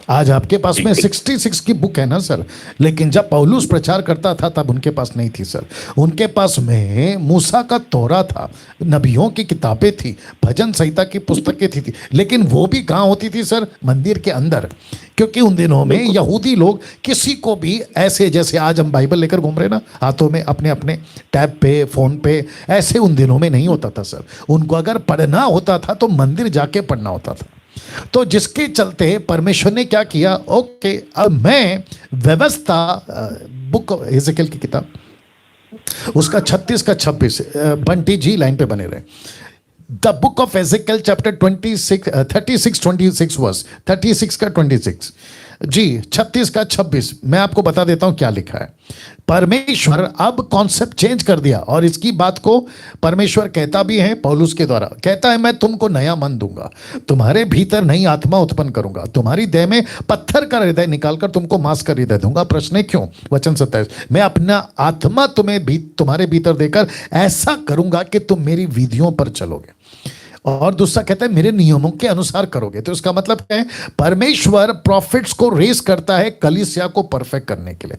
आज आपके पास में 66 की बुक है ना सर, लेकिन जब पौलुस प्रचार करता था तब उनके पास नहीं थी सर। उनके पास में मूसा का तौरा था, नबियों की किताबें थी, भजन संहिता की पुस्तकें थी, लेकिन वो भी कहाँ होती थी सर? मंदिर के अंदर। क्योंकि उन दिनों में यहूदी लोग किसी को भी ऐसे, जैसे आज हम बाइबल लेकर घूम रहे ना हाथों में, अपने अपने टैब पे, फोन पे, ऐसे उन दिनों में नहीं होता था सर। उनको अगर पढ़ना होता था तो मंदिर जाके पढ़ना होता था। तो जिसके चलते परमेश्वर ने क्या किया, ओके अब मैं व्यवस्था, बुक एजेकिएल की किताब, उसका 36 का 26, बंटी जी लाइन पे बने रहे। The book of Ezekiel chapter 36 verse 36 का 26 जी, 36 का 26 मैं आपको बता देता हूं क्या लिखा है। परमेश्वर अब कॉन्सेप्ट चेंज कर दिया, और इसकी बात को परमेश्वर कहता भी है पौलुस के द्वारा। कहता है मैं तुमको नया मन दूंगा, तुम्हारे भीतर नई आत्मा उत्पन्न करूंगा, तुम्हारी देह में पत्थर का हृदय निकालकर तुमको मांस का हृदय दूंगा। प्रश्न है क्यों? वचन 27, मैं अपना आत्मा तुम्हारे भीतर देकर ऐसा करूंगा कि तुम मेरी विधियों पर चलोगे, और दूसरा कहता है मेरे नियमों के अनुसार करोगे। तो इसका मतलब क्या है? परमेश्वर प्रॉफिट्स को रेस करता है कलीसिया को परफेक्ट करने के लिए,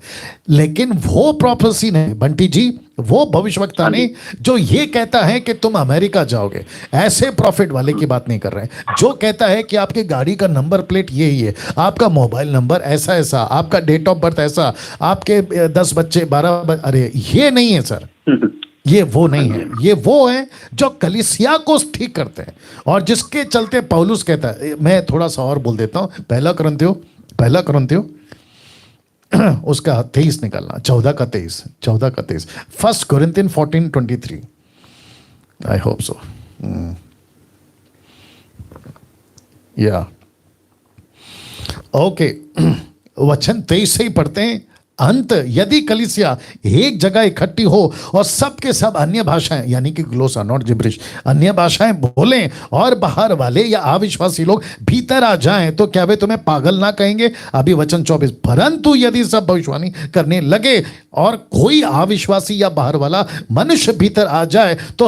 लेकिन वो प्रोफेसी नहीं बंटी जी, वो भविष्यवक्ता नहीं जो ये कहता है कि तुम अमेरिका जाओगे। ऐसे प्रॉफिट वाले की बात नहीं कर रहे हैं जो कहता है कि आपकी गाड़ी का नंबर प्लेट यही है, आपका मोबाइल नंबर ऐसा ऐसा, आपका डेट ऑफ बर्थ ऐसा, आपके 10 बच्चे 12 अरे ये नहीं है सर, ये वो नहीं है। ये वो है जो कलीसिया को ठीक करते हैं, और जिसके चलते पौलुस कहता है, मैं थोड़ा सा और बोल देता हूं, पहला कुरिन्थियों उसका 23 निकालना, 14 का 23 first Corinthian 14:23, I hope so, या ओके। वचन 23 से ही पढ़ते हैं, अंत यदि कलीसिया एक जगह इकट्ठी हो और सबके सब अन्य भाषाएं यानी कि ग्लोसा नॉट जिब्रिश अन्य भाषाएं बोलें और बाहर वाले या अविश्वासी लोग भीतर आ जाएं तो क्या वे तुम्हें पागल ना कहेंगे? अभी वचन 24, परंतु यदि सब भविष्यवाणी करने लगे और कोई अविश्वासी या बाहर वाला मनुष्य भीतर आ जाए तो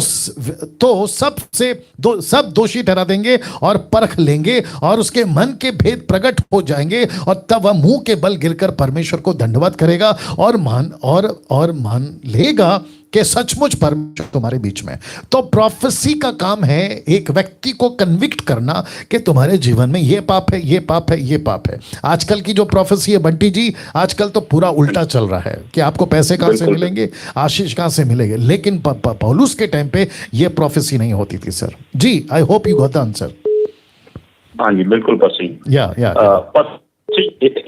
सब दोषी ठहरा देंगे और परख लेंगे और उसके मन के भेद प्रकट हो जाएंगे और तब वह मुंह के बल गिरकर परमेश्वर को दंडवत करेगा और मान लेगा कि सचमुच परमेश्वर तुम्हारे बीच में। तो प्रोफेसी का काम है एक व्यक्ति को कन्विक्ट करना कि तुम्हारे जीवन में ये पाप है, ये पाप है, ये पाप है। आजकल की जो प्रोफेसी है बंटी जी, आजकल तो पूरा उल्टा चल रहा है कि आपको पैसे कहां से मिलेंगे, आशीष कहां से मिलेंगे, लेकिन पौलुस के टाइम पे ये प्रोफेसी नहीं होती थी sir ji. I hope you got the answer. हाँ जी बिल्कुल पसी या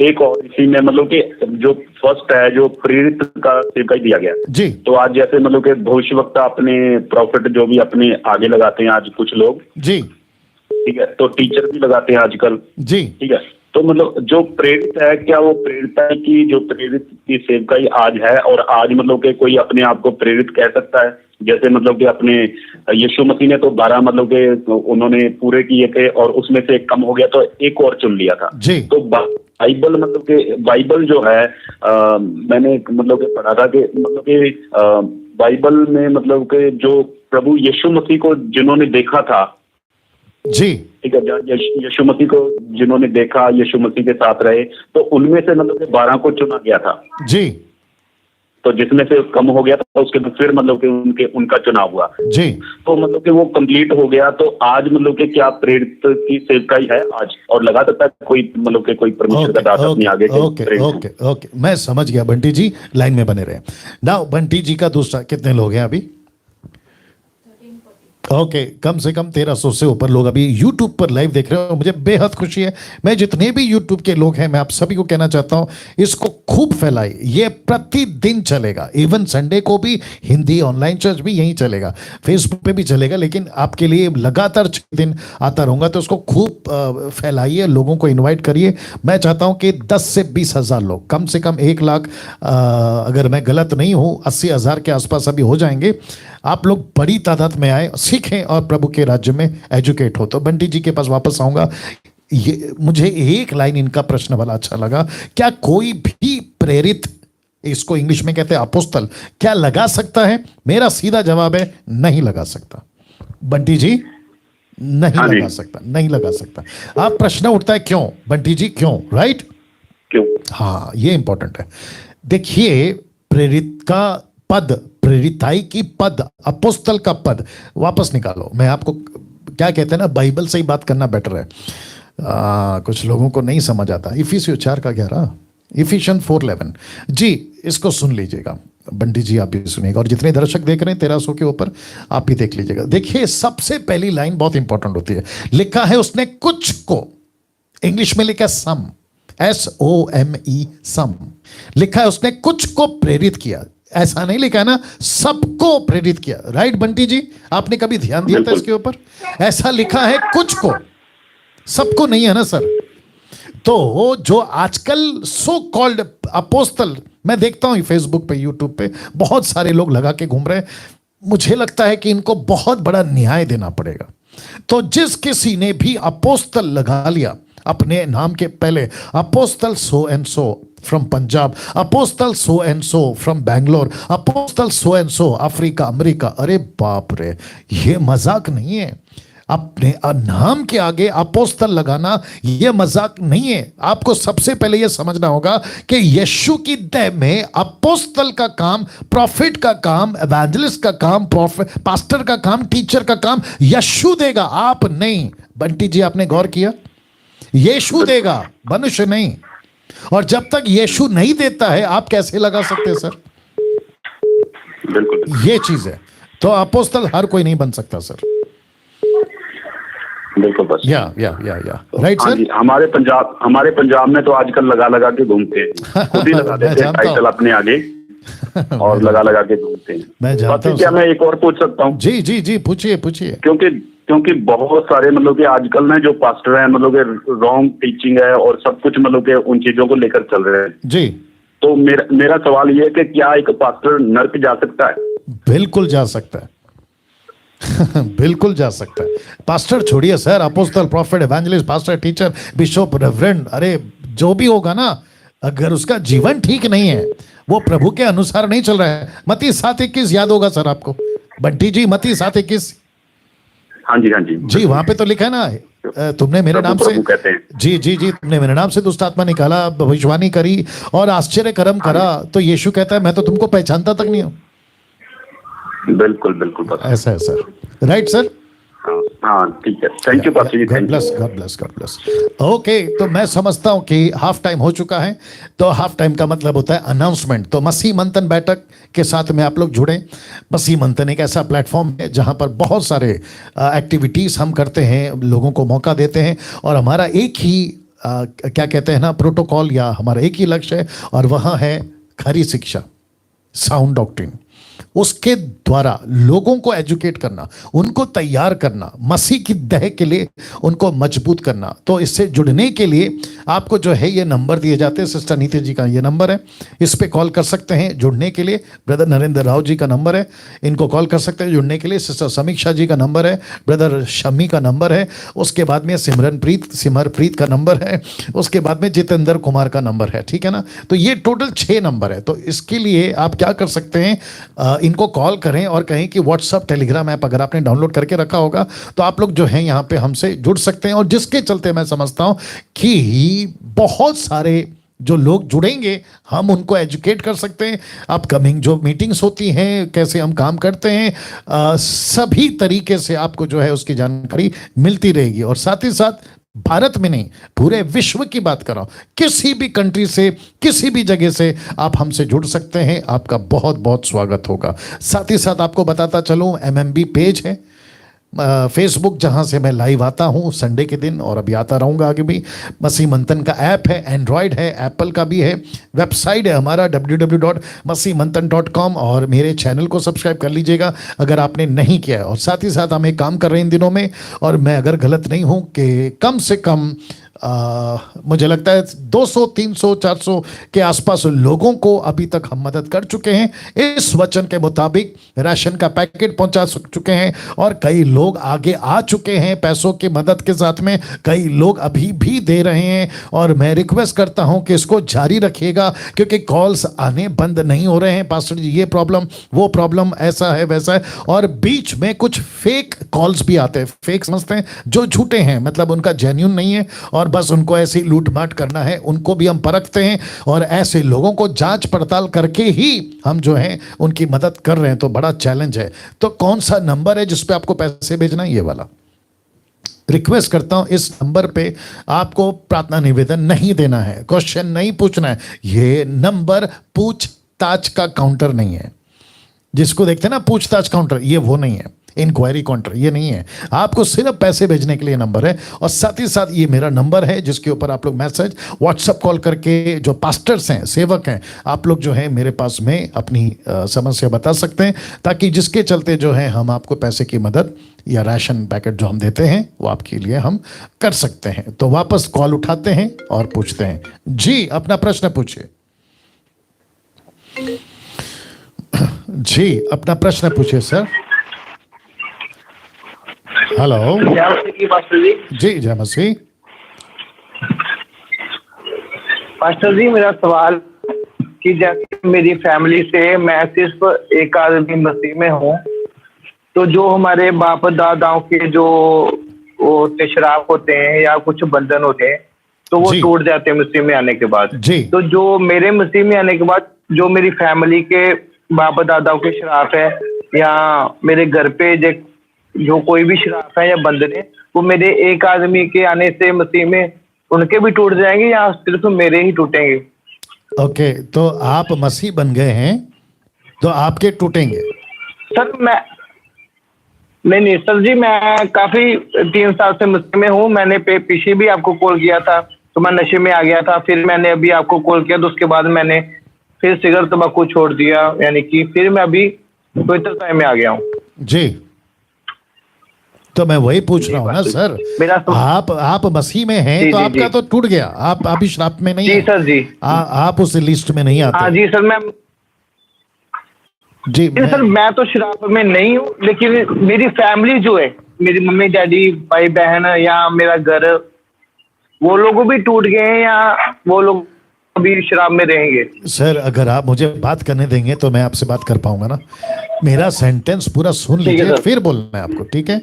एक और इसी में मतलब कि जो फर्स्ट है जो प्रेरित का सेवकाई दिया गया जी, तो आज जैसे मतलब कि भविष्यवक्ता अपने प्रॉफिट जो भी अपने आगे लगाते हैं आज कुछ लोग जी, ठीक है, तो टीचर भी लगाते हैं आजकल जी, ठीक है। तो मतलब जो प्रेरित है क्या वो प्रेरित है कि जो प्रेरित की सेवकाई आज है और आज मतलब कि कोई अपने आप को प्रेरित कह सकता है? जैसे मतलब कि अपने यीशु मसीह ने तो 12 मतलब कि उन्होंने पूरे किए थे और उसमें से एक कम हो गया तो एक और चुन लिया था जी। तो बाइबल मतलब कि बाइबल जो है मैंने मतलब कि पढ़ा था कि मतलब कि बाइबल में मतलब कि जो प्रभु यीशु मसीह को जिन्होंने देखा था जी, ठीक है, यीशु मसीह को जिन्होंने देखा, यीशु मसीह के साथ रहे, तो उनमें से मतलब कि 12 को चुना गया था जी, तो जिसमें से कम हो गया था उसके बाद फिर मतलब कि उनका चुनाव हुआ जी। तो मतलब कि वो कंप्लीट हो गया। तो आज मतलब कि क्या प्रेरित की सेवकाई है आज और लगा सकता है कोई मतलब कि कोई परमेश्वर का दास अपने आगे ओके, मैं समझ गया बंटी जी, लाइन में बने रहे। नाउ बंटी जी का दूसरा, कितने लोग हैं अभी? ओके, कम से कम 1300 से ऊपर लोग अभी YouTube पर लाइव देख रहे हो। मुझे बेहद खुशी है। मैं जितने भी YouTube के लोग हैं मैं आप सभी को कहना चाहता हूं इसको खूब फैलाइए। ये प्रतिदिन चलेगा, इवन संडे को भी हिंदी ऑनलाइन चर्च भी यहीं चलेगा, फेसबुक पे भी चलेगा, लेकिन आपके लिए लगातार 6 दिन आता रहूंगा। तो उसको खूब फैलाइए, लोगों को इन्वाइट करिए। मैं चाहता हूं कि 10 से 20 हज़ार लोग, कम से कम 1 लाख, अगर मैं गलत नहीं हूं 80 हज़ार के आसपास अभी हो जाएंगे। आप लोग बड़ी तादाद में आए, सीखें और प्रभु के राज्य में एजुकेट हो। तो बंटी जी के पास वापस आऊंगा। ये मुझे एक लाइन इनका प्रश्न वाला अच्छा लगा, क्या कोई भी प्रेरित, इसको इंग्लिश में कहते हैं अपोस्तल, क्या लगा सकता है? मेरा सीधा जवाब है नहीं लगा सकता। बंटी जी नहीं लगा सकता, नहीं लगा सकता। आप प्रश्न उठता है क्यों बंटी जी, क्यों? राइट, क्यों? हाँ, ये इंपॉर्टेंट है। देखिए, प्रेरित का पद, प्रेरिताई की पद, अपोस्तल का पद वापस निकालो। मैं आपको क्या कहते हैं ना, बाइबल से ही बात करना बेटर है। कुछ लोगों को नहीं समझ आता। इफिसियों 4:11, इफिशियन 4:11 जी, इसको सुन लीजिएगा। बंटी जी आप भी सुनिएगा और जितने दर्शक देख रहे हैं 1300 के ऊपर, आप भी देख लीजिएगा। देखिए, सबसे पहली लाइन बहुत इंपॉर्टेंट होती है। लिखा है उसने कुछ को, इंग्लिश में लिखा सम, SOME, सम। लिखा है उसने कुछ को प्रेरित किया, ऐसा नहीं लिखा है ना सबको प्रेरित किया। राइट बंटी जी, आपने कभी ध्यान दिया था इसके ऊपर? ऐसा लिखा है कुछ को, सबको नहीं है ना सर। तो जो आजकल सो कॉल्ड अपोस्तल मैं देखता हूं फेसबुक पे, यूट्यूब पे बहुत सारे लोग लगा के घूम रहे हैं, मुझे लगता है कि इनको बहुत बड़ा न्याय देना पड़ेगा। तो जिस किसी ने भी अपोस्तल लगा लिया अपने नाम के पहले, apostle so and so from Punjab, apostle so and so from Bangalore, apostle so and so Africa, America, अरे बाप रे, ये मजाक नहीं है। अपने नाम के आगे अपोस्तल लगाना ये मजाक नहीं है। आपको सबसे पहले ये समझना होगा कि यीशु की देह में अपोस्तल का काम, प्रॉफिट का काम, एवेंजलिस्ट का काम, पास्टर का काम, टीचर का काम यीशु देगा, आप नहीं। बंटी जी आपने गौर किया? यीशु देगा, मनुष्य नहीं। और जब तक यीशु नहीं देता है आप कैसे लगा सकते हैं सर? बिल्कुल, ये चीज है। तो अपोस्तल हर कोई नहीं बन सकता सर। बिल्कुल बस या राइट सर। हमारे पंजाब में तो आजकल लगा के घूमते हैं, खुद ही लगा देते हैं टाइटल अपने आगे और लगा के घूमते हैं। मैं जानता हूं। क्या मैं एक और पूछ सकता हूँ? जी पूछिए। क्योंकि बहुत सारे मतलब कि आजकल में जो पास्टर हैं मतलब कि रॉन्ग टीचिंग है और सब कुछ मतलब कि उन चीजों को लेकर चल रहे हैं जी। तो मेरा सवाल ये है कि क्या एक पास्टर नर्क जा सकता है? बिल्कुल जा सकता है। बिल्कुल जा सकता है। पास्टर छोड़िए sir, apostle, profit, evangelist, pastor, teacher, bishop, reverend, अरे जो भी होगा ना, अगर उसका जीवन ठीक नहीं है, वो प्रभु के अनुसार नहीं चल रहा है। मत्ती 7:21 याद होगा सर आपको, बंटी जी, मत्ती 7:21। हाँ जी, हाँ जी जी, वहां पे तो लिखा है ना, तुमने मेरे नाम से, कहते हैं। जी जी जी, तुमने मेरे नाम से दुष्ट आत्मा निकाला, भविष्यवाणी करी और आश्चर्य कर्म करा, तो यीशु कहता है मैं तो तुमको पहचानता तक नहीं हूं। बिल्कुल बिल्कुल, ऐसा है सर, राइट सर? हाँ ठीक है, thank you pastor ji, God thank bless, you. God bless, God bless. Okay, तो मैं समझता हूं कि हाफ टाइम हो चुका है, तो हाफ टाइम का मतलब होता है अनाउंसमेंट। तो मसीह मंथन बैठक के साथ में आप लोग जुड़ें। मसीह मंथन एक ऐसा प्लेटफॉर्म है जहां पर बहुत सारे एक्टिविटीज हम करते हैं, लोगों को मौका देते हैं, और हमारा एक ही क्या कहते हैं ना, प्रोटोकॉल, या हमारा एक ही लक्ष्य है, और वहां है खरी शिक्षा, साउंड डॉक्ट्रिन। उसके द्वारा लोगों को एजुकेट करना, उनको तैयार करना, मसीह की दह के लिए उनको मजबूत करना। तो इससे जुड़ने के लिए आपको जो है ये नंबर दिए जाते हैं, सिस्टर नीति जी का ये नंबर है, इस पे कॉल कर सकते हैं जुड़ने के लिए। ब्रदर नरेंद्र राव जी का नंबर है, इनको कॉल कर सकते हैं जुड़ने के लिए। सिस्टर समीक्षा जी का नंबर है, ब्रदर शमी का नंबर है, उसके बाद में सिमरप्रीत का नंबर है, उसके बाद में जितेंद्र कुमार का नंबर है, ठीक है ना। तो ये टोटल 6 नंबर है। तो इसके लिए आप क्या कर सकते हैं, इनको कॉल करें और कहें कि व्हाट्सएप, टेलीग्राम ऐप अगर आपने डाउनलोड करके रखा होगा तो आप लोग जो हैं यहाँ पे हमसे जुड़ सकते हैं, और जिसके चलते मैं समझता हूँ कि बहुत सारे जो लोग जुड़ेंगे, हम उनको एजुकेट कर सकते हैं। अपकमिंग जो मीटिंग्स होती हैं, कैसे हम काम करते हैं, सभी तरीके से आपको जो है उसकी जानकारी मिलती रहेगी। और साथ ही साथ भारत में नहीं, पूरे विश्व की बात कर रहा हूं, किसी भी कंट्री से, किसी भी जगह से आप हमसे जुड़ सकते हैं। आपका बहुत बहुत स्वागत होगा। साथ ही साथ आपको बताता चलूं, MMB पेज है फेसबुक, जहां से मैं लाइव आता हूं संडे के दिन, और अभी आता रहूंगा आगे भी। मसीह मंथन का ऐप है, एंड्रॉयड है, एप्पल का भी है। वेबसाइट है हमारा www.masimantan.com, और मेरे चैनल को सब्सक्राइब कर लीजिएगा अगर आपने नहीं किया है। और साथ ही साथ हम एक काम कर रहे हैं इन दिनों में, और मैं अगर गलत नहीं हूं, कि कम से कम मुझे लगता है 200, 300, 400 के आसपास लोगों को अभी तक हम मदद कर चुके हैं। इस वचन के मुताबिक राशन का पैकेट पहुंचा चुके हैं, और कई लोग आगे आ चुके हैं पैसों की मदद के साथ में, कई लोग अभी भी दे रहे हैं। और मैं रिक्वेस्ट करता हूं कि इसको जारी रखिएगा, क्योंकि कॉल्स आने बंद नहीं हो रहे हैं, पास्टर जी ये प्रॉब्लम, वो प्रॉब्लम, ऐसा है वैसा है। और बीच में कुछ फेक कॉल्स भी आते हैं, फेक समझते हैं, जो झूठे हैं, मतलब उनका जेन्युइन नहीं है, और बस उनको ऐसी लूटमाट करना है, उनको भी हम परखते हैं, और ऐसे लोगों को जांच पड़ताल करके ही हम जो है उनकी मदद कर रहे हैं। तो बड़ा चैलेंज है। तो कौन सा नंबर है जिस पे आपको पैसे भेजना है? ये वाला। रिक्वेस्ट करता हूं, इस नंबर पे आपको प्रार्थना निवेदन नहीं देना है, क्वेश्चन नहीं पूछना है। ये नंबर पूछताछ का काउंटर नहीं है, जिसको देखते हैं ना पूछताछ काउंटर, ये वो नहीं है। इंक्वायरी काउंटर ये नहीं है, आपको सिर्फ पैसे भेजने के लिए नंबर है। और साथ ही साथ ये मेरा नंबर है, जिसके ऊपर आप लोग मैसेज, व्हाट्सएप कॉल करके, जो पास्टर्स हैं, सेवक हैं, आप लोग जो है मेरे पास में अपनी समस्या बता सकते हैं, ताकि जिसके चलते जो है हम आपको पैसे की मदद या राशन पैकेट जो हम देते हैं वो आपके लिए हम कर सकते हैं। तो वापस कॉल उठाते हैं और पूछते हैं। जी, अपना प्रश्न पूछिए। जी, अपना प्रश्न पूछिए सर। हेलो जी, जय मसीह। पास्टर जी, मेरा सवाल कि जैसे मेरी फैमिली से मैं सिर्फ एक आदमी मसीह में हूँ, तो जो हमारे बाप दादाओं के जो वो शराब होते हैं या कुछ बंधन होते हैं, तो वो टूट जाते हैं मसीह में आने के बाद। तो जो मेरे मसीह में आने के बाद जो मेरी फैमिली के बाप दादाओं के शराब है, या मेरे घर पे जो कोई भी शराब है या बंधन है, वो मेरे एक आदमी के आने से मसीह में उनके भी टूट जाएंगे, या सिर्फ मेरे ही टूटेंगे? ओके, तो आप मसीह बन गए हैं तो आपके टूटेंगे? सर मैं नहीं सर जी, मैं काफी 3 साल से मसीह में हूँ। मैंने पीछे भी आपको कॉल किया था तो मैं नशे में आ गया था, फिर मैंने अभी आपको कॉल किया तो उसके बाद मैंने फिर सिगरेट तंबाकू छोड़ दिया, यानी कि फिर मैं अभी पवित्रता में आ गया हूँ। जी, तो मैं वही पूछ रहा हूँ ना सर, मेरा आप मसीह में हैं जी, तो जी, आपका जी। तो टूट गया, आप अभी श्राप में नहीं जी हैं। सर जी। आप उस लिस्ट में नहीं हाँ आते। जी सर, जी जी सर, मैं तो शराब में नहीं हूँ, लेकिन मेरी फैमिली जो है, मेरी मम्मी डैडी भाई बहन या मेरा घर, वो लोग भी टूट गए हैं या वो लोग अभी शराब में रहेंगे? सर अगर आप मुझे बात करने देंगे तो मैं आपसे बात कर पाऊंगा ना। मेरा सेंटेंस पूरा सुन ठीक है लीजिए सर। फिर बोलना है आपको, ठीक है?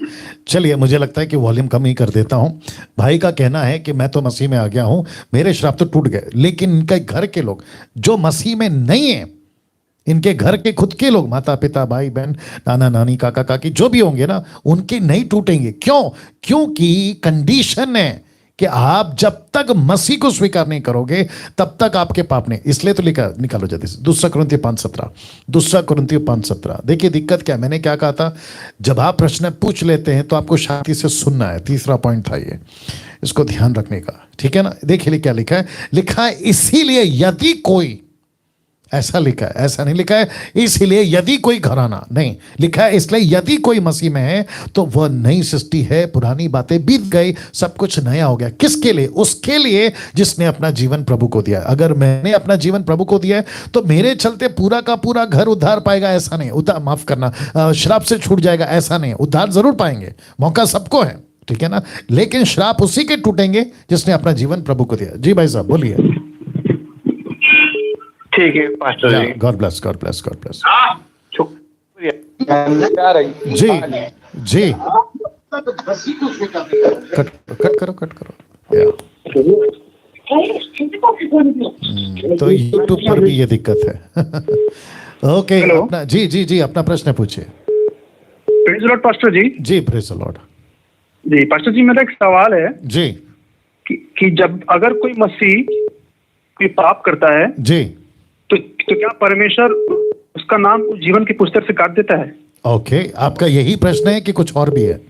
चलिए, मुझे लगता है कि वॉल्यूम कम ही कर देता हूं। भाई का कहना है कि मैं तो मसीह में आ गया हूं, मेरे श्राप तो टूट गए, लेकिन इनके घर के लोग जो मसीह में नहीं है, इनके घर के खुद के लोग, माता पिता भाई बहन नाना नानी काका काकी जो भी होंगे ना, उनके नहीं टूटेंगे। क्यों? क्योंकि कंडीशन है कि आप जब तक मसीह को स्वीकार नहीं करोगे तब तक आपके पाप नहीं। इसलिए तो लिखा, निकालो जल्दी से, दूसरा कुरिन्थियों 5:17, दूसरा कुरिन्थियों 5:17। देखिए दिक्कत क्या, मैंने क्या कहा था, जब आप प्रश्न पूछ लेते हैं तो आपको शांति से सुनना है। तीसरा पॉइंट था ये, इसको ध्यान रखने का, ठीक है ना? देखिए क्या लिखा है, लिखा है इसीलिए यदि कोई, ऐसा लिखा है, ऐसा नहीं लिखा है इसलिए यदि कोई घराना, नहीं लिखा है इसलिए यदि कोई मसीह में है तो वह नई सृष्टि है, पुरानी बातें बीत गई, सब कुछ नया हो गया। किसके लिए? उसके लिए जिसने अपना जीवन प्रभु को दिया। अगर मैंने अपना जीवन प्रभु को दिया है तो मेरे चलते पूरा का पूरा घर उद्धार पाएगा, ऐसा नहीं। उद्धार, माफ करना, श्राप से छूट जाएगा, ऐसा नहीं। उद्धार जरूर पाएंगे, मौका सबको है, ठीक है ना? लेकिन श्राप उसी के टूटेंगे जिसने अपना जीवन प्रभु को दिया। जी भाई साहब बोलिए। ठीक है पास्टर जी। God bless, God bless, God bless. जी जी, कट करो या। तो यूट्यूब पर भी ये दिक्कत है। ओके, अपना जी जी जी अपना प्रश्न पूछिए। प्रेज द लॉर्ड पास्टर जी। जी प्रेज द लॉर्ड। जी पास्टर जी, मेरा एक सवाल है जी कि जब अगर कोई मसीह कोई पाप करता है जी, तो क्या परमेश्वर उसका नाम उस जीवन की पुस्तक से काट देता है? ओके, आपका यही प्रश्न है कि कुछ और भी है?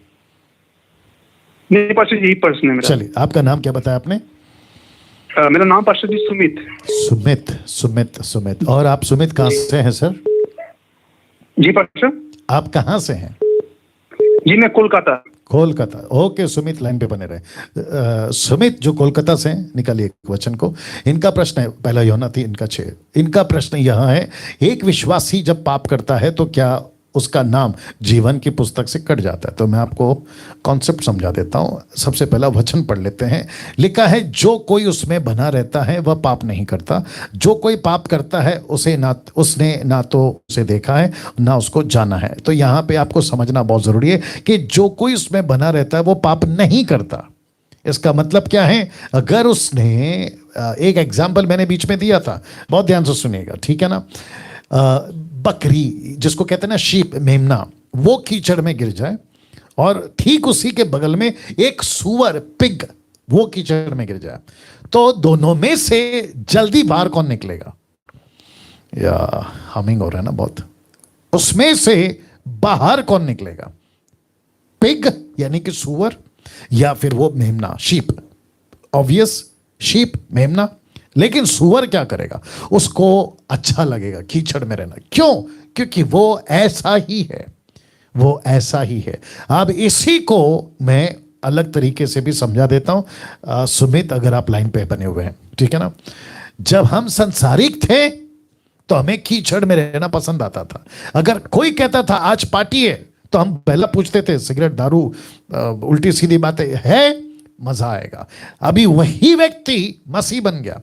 नहीं पास्टर जी, यही प्रश्न है मेरा। चलिए, आपका नाम क्या बताया आपने? मेरा नाम पास्टर जी सुमित। सुमित, सुमित, सुमित। और आप सुमित कहाँ से हैं सर? जी पास्टर। आप कहाँ से हैं? जी मैं कोलकाता। कोलकाता, ओके सुमित, लाइन पे बने रहे। सुमित जो कोलकाता से हैं, निकालिए एक वचन को। इनका प्रश्न है, पहला यूहन्ना 3:6। इनका प्रश्न यह है, एक विश्वासी जब पाप करता है तो क्या उसका नाम जीवन की पुस्तक से कट जाता है? तो मैं आपको कॉन्सेप्ट समझा देता हूं। सबसे पहला वचन पढ़ लेते हैं। लिखा है, जो कोई उसमें बना रहता है वह पाप नहीं करता। जो कोई पाप करता है उसने ना तो उसे देखा है ना उसको जाना है। तो यहाँ पे आपको समझना बहुत जरूरी है कि जो कोई उसमें बना रहता है वो पाप नहीं करता। इसका मतलब क्या है? अगर उसने, एक एग्जाम्पल मैंने बीच में दिया था, बहुत ध्यान से सुनिएगा, ठीक है ना? बकरी जिसको कहते हैं ना शीप, मेमना, वो कीचड़ में गिर जाए और ठीक उसी के बगल में एक सुअर, पिग, वो कीचड़ में गिर जाए, तो दोनों में से जल्दी बाहर कौन निकलेगा? या हमिंग हो रहा है ना बहुत। उसमें से बाहर कौन निकलेगा? पिग यानी कि सुअर, या फिर वो मेमना, शीप? ऑब्वियस शीप, मेमना। लेकिन सुअर क्या करेगा? उसको अच्छा लगेगा कीचड़ में रहना। क्यों? क्योंकि वो ऐसा ही है, वो ऐसा ही है। अब इसी को मैं अलग तरीके से भी समझा देता हूं। सुमित, अगर आप लाइन पे बने हुए हैं, ठीक है ना? जब हम संसारिक थे तो हमें कीचड़ में रहना पसंद आता था। अगर कोई कहता था आज पार्टी है तो हम पहला पूछते थे, सिगरेट, दारू, उल्टी सीधी बातें है, मजा आएगा। अभी वही व्यक्ति मसीह बन गया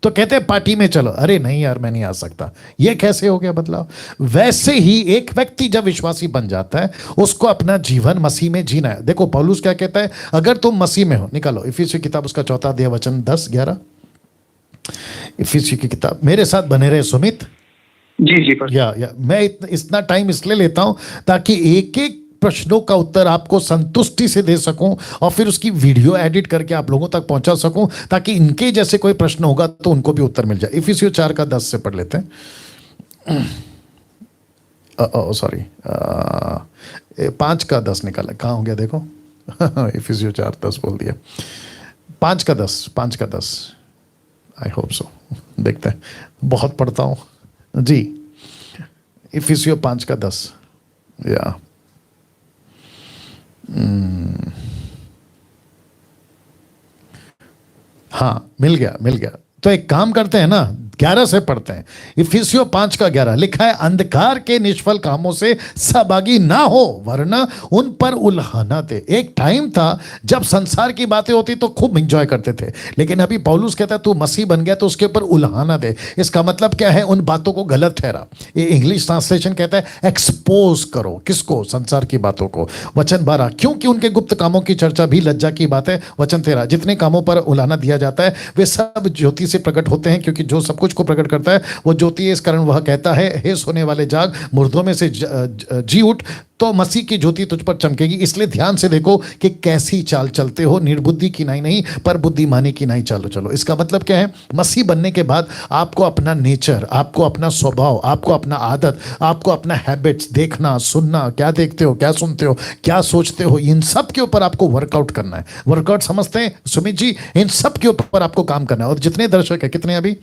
तो कहते हैं पार्टी में चलो, अरे नहीं यार मैं नहीं आ सकता। ये कैसे हो गया बदलाव? वैसे ही एक व्यक्ति जब विश्वासी बन जाता है उसको अपना जीवन मसीह में जीना है। देखो पौलुस क्या कहता है, अगर तुम मसीह में हो, निकालो इफिसियों की किताब उसका 4 अध्याय वचन 10-11। इफिसियों की किताब, मेरे साथ बने रहे सुमित। जी जी पास्टर। या मैं इतना टाइम इसलिए लेता हूं ताकि एक एक प्रश्नों का उत्तर आपको संतुष्टि से दे सकूं और फिर उसकी वीडियो एडिट करके आप लोगों तक पहुंचा सकूं, ताकि इनके जैसे कोई प्रश्न होगा तो उनको भी उत्तर मिल जाए। इफिसियों 4:10 से पढ़ लेते हैं। सॉरी, 5:10 निकाला, कहाँ हो गया देखो। इफिसियों 4:10 बोल दिया। 5:10 आई होप सो, देखते हैं, बहुत पढ़ता हूं जी। इफिसियों 5:10, या हाँ, मिल गया। तो एक काम करते हैं ना, 11 से पढ़ते हैं। इफिसियों 5:11 लिखा है, अंधकार के निष्फल कामों से सहभागी ना हो वरना उन पर उल्हाना दे। एक टाइम था जब संसार की बातें होती तो खूब एंजॉय करते थे, लेकिन अभी पौलुस कहता है तू मसीह बन गया तो उसके ऊपर उल्हाना दे। इसका मतलब क्या है? उन बातों को गलत ठहरा। ये इंग्लिश ट्रांसलेशन कहता है एक्सपोज करो। किसको? संसार की बातों को। वचन 12, क्योंकि उनके गुप्त कामों की चर्चा भी लज्जा की बात है। वचन 13, जितने कामों पर उल्हाना दिया जाता है वे सब ज्योति से प्रकट होते हैं, क्योंकि जो सब कुछ को प्रकट करता है वो ज्योति है। इस कारण वह कहता है, हे सोने वाले जाग, मुर्दों में से जी उठ, तो मसीह की ज्योति तुझ पर चमकेगी। इसलिए ध्यान से देखो कि कैसी चाल चलते हो, निर्बुद्धि की नहीं पर बुद्धिमानी की नहीं चलो। इसका मतलब क्या है? मसीह बनने के बाद आपको अपना नेचर, आपको अपना स्वभाव, आपको अपना आदत, आपको अपना हैबिट्स, देखना सुनना, क्या देखते हो, क्या सुनते हो, क्या सोचते हो, इन सब के ऊपर आपको वर्कआउट करना है। वर्कआउट समझते हैं सुमित जी? इन सब के ऊपर आपको काम करना है। और जितने दर्शक है, कितने अभी?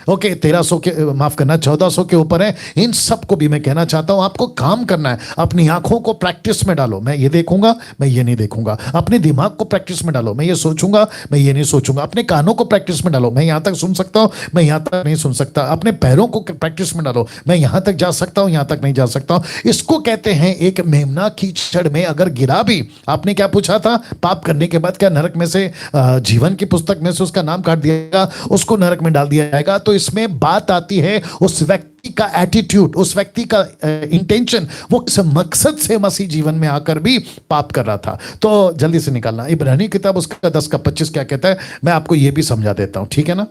ओके, 1300 के, माफ करना, 1400 के ऊपर है। इन सबको भी मैं कहना चाहता हूं आपको काम करना है। अपनी आंखों को प्रैक्टिस में डालो, मैं ये देखूंगा, मैं ये नहीं देखूंगा। अपने दिमाग को प्रैक्टिस में डालो, मैं ये सोचूंगा, मैं ये नहीं सोचूंगा। अपने कानों को प्रैक्टिस में डालो, मैं यहां तक सुन सकता हूं, मैं यहां तक नहीं सुन सकता। अपने पैरों को प्रैक्टिस में डालो, मैं यहां तक जा सकता हूं, यहां तक नहीं जा सकता हूं। इसको कहते हैं एक मेमना कीचड़ में अगर गिरा भी। आपने क्या पूछा था? पाप करने के बाद क्या नरक में से, जीवन की पुस्तक में से उसका नाम काट दिया, उसको नरक में डाल दिया जाएगा? तो इसमें बात आती है उस व्यक्ति का एटीट्यूड, उस व्यक्ति का इंटेंशन, वो किस मकसद से मसीह जीवन में आकर भी पाप कर रहा था। तो जल्दी से निकालना। इब्रानियों किताब उसका 10:25 क्या कहता है, मैं आपको ये भी समझा देता हूं, ठीक है ना?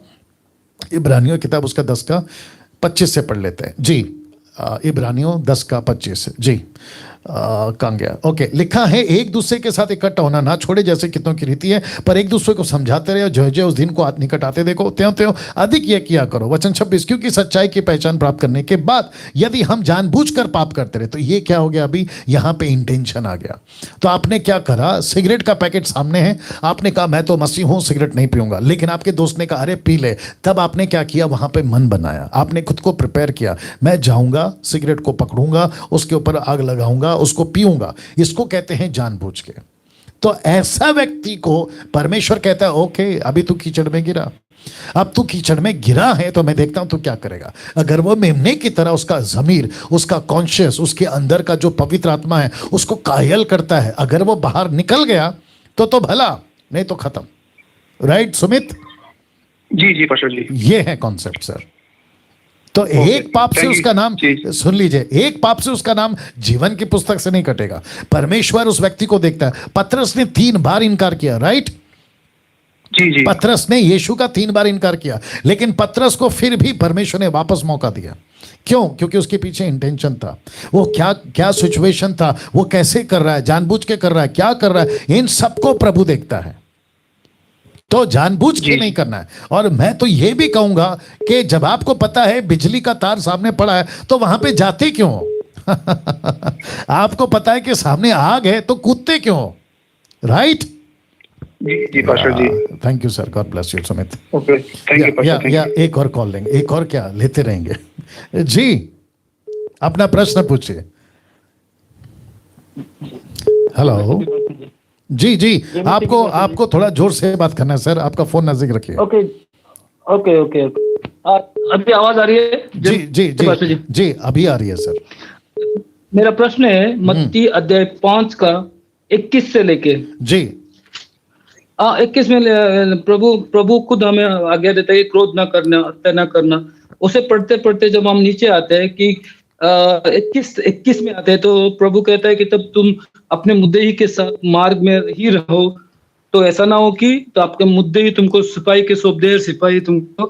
इब्रानियों किताब उसका 10:25 से पढ़ लेते हैं जी। इब्रानियों 10:25 जी। कहाँ गया? ओके, लिखा है, एक दूसरे के साथ इकट्ठा होना ना छोड़े जैसे कितनों की रीति है, पर एक दूसरे को समझाते रहे, जो जो उस दिन को निकट आते देखो, त्यों अधिक यह किया करो। वचन 26, क्योंकि सच्चाई की पहचान प्राप्त करने के बाद यदि हम जानबूझकर पाप करते रहे, तो ये क्या हो गया? अभी यहाँ पे इंटेंशन आ गया। तो आपने क्या करा? सिगरेट का पैकेट सामने है, आपने कहा मैं तो मसीह हूं, सिगरेट नहीं पीऊंगा, लेकिन आपके दोस्त ने कहा अरे पी ले। तब आपने क्या किया? वहां पे मन बनाया, आपने खुद को प्रिपेयर किया, मैं जाऊंगा, सिगरेट को पकड़ूंगा, उसके ऊपर आग लगाऊंगा, उसको पीऊंगा। इसको कहते हैं जानबूझ के। तो ऐसा व्यक्ति को परमेश्वर कहता है, ओके अभी तू कीचड़ में गिरा, अब तू कीचड़ में गिरा है तो मैं देखता हूं तू क्या करेगा। अगर वो मेमने की तरह उसका ज़मीर, उसका कॉन्शियस, उसके अंदर का जो पवित्र आत्मा है उसको कायल करता है, अगर वो बाहर निकल गया तो भला, नहीं तो खत्म। राइट सुमित? जी पास्टर जी, ये है कॉन्सेप्ट सर। तो एक पाप से उसका नाम, सुन लीजिए, एक पाप से उसका नाम जीवन की पुस्तक से नहीं कटेगा। परमेश्वर उस व्यक्ति को देखता है। पतरस ने 3 बार इनकार किया, राइट? जी पतरस ने यीशु का 3 बार इनकार किया, लेकिन पतरस को फिर भी परमेश्वर ने वापस मौका दिया। क्यों? क्योंकि उसके पीछे इंटेंशन था। वो क्या सिचुएशन था, वो कैसे कर रहा है, जानबूझ के कर रहा है, क्या कर रहा है, इन सबको प्रभु देखता है। तो जानबूझ के नहीं करना है। और मैं तो ये भी कहूंगा कि जब आपको पता है बिजली का तार सामने पड़ा है तो वहां पे जाते क्यों? आपको पता है कि सामने आग है तो कूदते क्यों? राइट? जी pastor ji, thank you sir, God bless you Sumit. Okay, thank you pastor. या एक और कॉल लेंगे, एक और क्या लेते रहेंगे जी। अपना प्रश्न पूछिए। हेलो जी, आपको थोड़ा जोर से बात करना है सर, आपका फोन नजदीक रखिए। ओके। अभी आवाज आ रही है? जी अभी आ रही है सर। मेरा प्रश्न है मत्ती अध्याय 5:21 से लेके जी 21 में प्रभु खुद हमें आज्ञा देता है क्रोध ना करना, हत्या ना करना। उसे पढ़ते पढ़ते जब हम नीचे आते हैं कि 21 में आते हैं तो प्रभु कहता है कि तब तुम अपने मुद्दे ही के साथ मार्ग में ही रहो, तो ऐसा ना हो कि तो आपके मुद्दे ही तुमको सिपाही के सौंप दे और सिपाही तुमको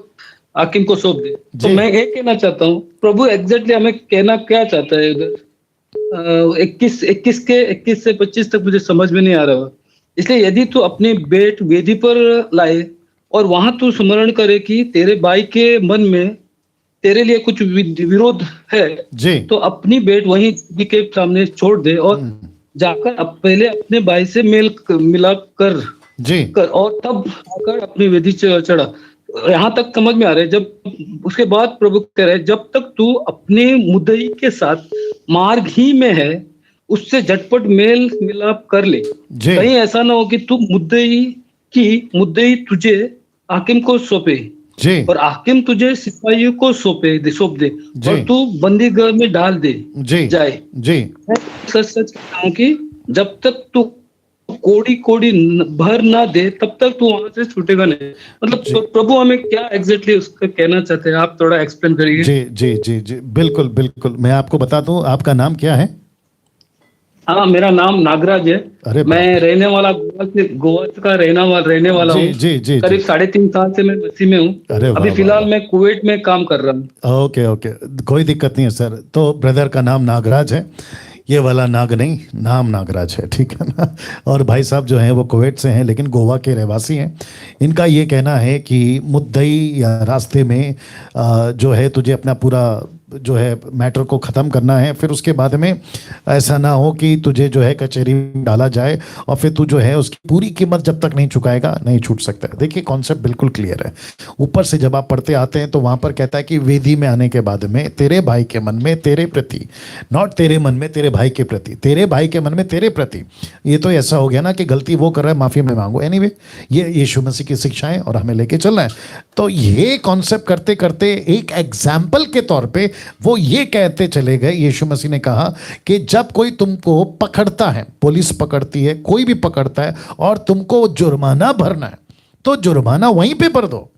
हाकिम को सौंप दे। तो मैं ये कहना चाहता हूँ, प्रभु एग्जैक्टली हमें कहना क्या चाहता है उधर? 21 से 25 तक मुझे समझ में नहीं आ रहा। इसलिए यदि तू अपने बेट वेदी पर लाए और वहां तू स्मरण करे कि तेरे भाई के मन में तेरे लिए कुछ विरोध है जी, तो अपनी बेट वहीं के सामने छोड़ दे और जाकर पहले अपने भाई से मिलाप कर जी और तब आकर अपनी वेदी चढ़ा। यहाँ तक समझ में आ रहा है। जब उसके बाद प्रभु कह रहे जब तक तू अपने मुद्दई के साथ मार्ग ही में है उससे झटपट मेल मिलाप कर ले। जी कहीं ऐसा ना हो कि तू मुद्दई तुझे हाकिम को सौंपे जी और हाकिम तुझे सिपाहियों को सौंप दे जी। और तू बंदी घर में डाल दे जी जाए। जी मैं सच सच कहता हूँ कि जब तक तू कोड़ी भर ना दे तब तक तू वहां से छूटेगा नहीं। मतलब जी। प्रभु हमें क्या एग्जैक्टली उसका कहना चाहते हैं, आप थोड़ा एक्सप्लेन करिए। जी जी जी जी, बिल्कुल बिल्कुल। मैं आपको बता दूं, आपका नाम क्या है? हाँ, मेरा नाम नागराज है। अरे मैं बाप रे। रहने वाला गोवा का रहने वाला जी हूँ। जी जी करीब जी। 3.5 साल से मैं मसीह में हूँ। अरे वाह अभी वाह फिलहाल वाह। मैं कुवैत में काम कर रहा हूँ। ओके ओके, कोई दिक्कत नहीं है सर। तो ब्रदर का नाम नागराज है, ये वाला नाग नहीं, नाम नागराज है, ठीक है ना। और भाई साहब जो हैं वो कुवैत से हैं लेकिन गोवा के रहवासी हैं। इनका ये कहना है कि मुद्दई या रास्ते में जो है तुझे अपना पूरा जो है मैटर को ख़त्म करना है, फिर उसके बाद में ऐसा ना हो कि तुझे जो है कचहरी में डाला जाए और फिर तू जो है उसकी पूरी कीमत जब तक नहीं चुकाएगा नहीं छूट सकता है। देखिए कॉन्सेप्ट बिल्कुल क्लियर है। ऊपर से जब आप पढ़ते आते हैं तो वहाँ पर कहता है कि वेदी में आने के बाद में तेरे भाई के मन में तेरे प्रति, नॉट तेरे मन में तेरे भाई के प्रति, तेरे भाई के मन में तेरे प्रति। ये तो ऐसा हो गया ना कि गलती वो कर रहा है, माफ़ी में मांगो। एनीवे, ये यीशु मसीह की शिक्षाएं और हमें लेके चलना है। तो ये कॉन्सेप्ट करते करते एक एग्जाम्पल के तौर पे वो ये कहते चले गए, यीशु मसीह ने कहा कि जब कोई तुमको पकड़ता है, पुलिस पकड़ती है, कोई भी पकड़ता है और तुमको जुर्माना भरना है तो जुर्माना वहीं पे भर दो,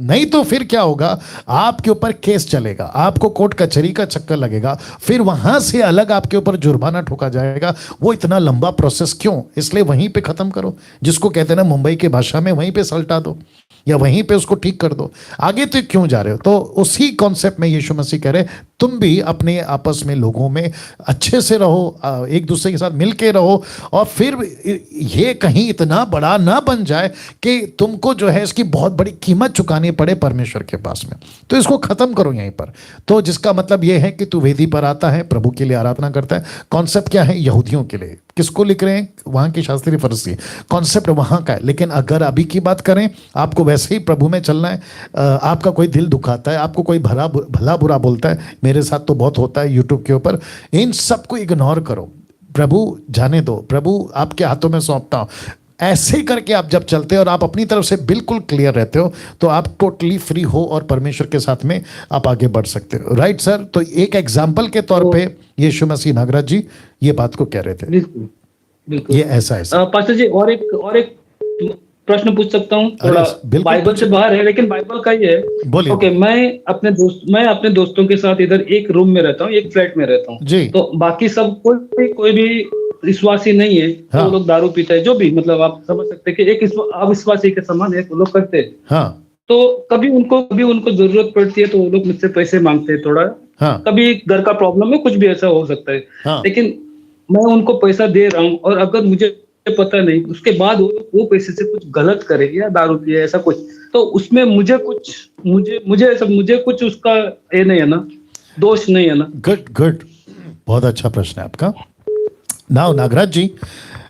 नहीं तो फिर क्या होगा, आपके ऊपर केस चलेगा, आपको कोर्ट कचहरी का चक्कर लगेगा, फिर वहां से अलग आपके ऊपर जुर्माना ठोका जाएगा। वो इतना लंबा प्रोसेस क्यों? इसलिए वहीं पे खत्म करो, जिसको कहते हैं ना मुंबई की भाषा में, वहीं पे सलटा दो या वहीं पे उसको ठीक कर दो। आगे तो क्यों जा रहे हो? तो उसी कॉन्सेप्ट में यीशु मसीह कह रहे तुम भी अपने आपस में लोगों में अच्छे से रहो, एक दूसरे के साथ मिल के रहो, और फिर ये कहीं इतना बड़ा ना बन जाए कि तुमको जो है इसकी बहुत बड़ी कीमत चुकानी पड़े परमेश्वर के पास में। तो इसको खत्म करो यहीं पर। तो जिसका मतलब ये है कि तू वेदी पर आता है, प्रभु के लिए आराधना करता है। कॉन्सेप्ट क्या है? यहूदियों के लिए। किसको लिख रहे हैं? वहां के शास्त्री फरीसी। कॉन्सेप्ट वहां का है। लेकिन अगर अभी की बात करें, आपको वैसे ही प्रभु में चलना है। आपका कोई दिल दुखाता है, आपको कोई भला बुरा बोलता है, मेरे साथ तो बहुत होता है यूट्यूब के ऊपर, इन सबको इग्नोर करो। प्रभु जाने दो, प्रभु आपके हाथों में सौंपता हूं। ऐसे करके आप जब चलते हो और आप अपनी तरफ से बिल्कुल क्लियर रहते हो तो आप टोटली फ्री हो और परमेश्वर के साथ में आप आगे बढ़ सकते हो। Right sir? तो एक एग्जाम्पल के तौर पे यीशु मसीह नागराज जी ये बात को कह रहे थे। बिल्कुल बिल्कुल, ये ऐसा है। पास्टर जी, और एक प्रश्न पूछ सकता हूँ? थोड़ा बाइबल से बाहर है लेकिन बाइबल का ही है। बोलिए। ओके, मैं अपने दोस्तों के साथ इधर एक रूम में रहता हूँ, एक फ्लैट में रहता हूँ जी। तो बाकी सब कोई भी विश्वासी नहीं है। हाँ। वो लोग दारू पीते हैं, जो भी, मतलब आप समझ सकते हैं कि एक अविश्वासी के समान है, वो लोग करते हैं। हाँ तो कभी उनको जरूरत पड़ती है तो वो लोग मुझसे पैसे मांगते हैं थोड़ा। हाँ कभी घर का प्रॉब्लम है, कुछ भी ऐसा हो सकता है। हाँ। लेकिन मैं उनको पैसा दे रहा हूँ और अगर मुझे पता नहीं उसके बाद वो पैसे से कुछ गलत करे या दारू पिए ऐसा कुछ, तो उसमें मुझे कुछ उसका ये नहीं है ना, दोष नहीं है ना? गुड, बहुत अच्छा प्रश्न है आपका। नाउ नागराज जी,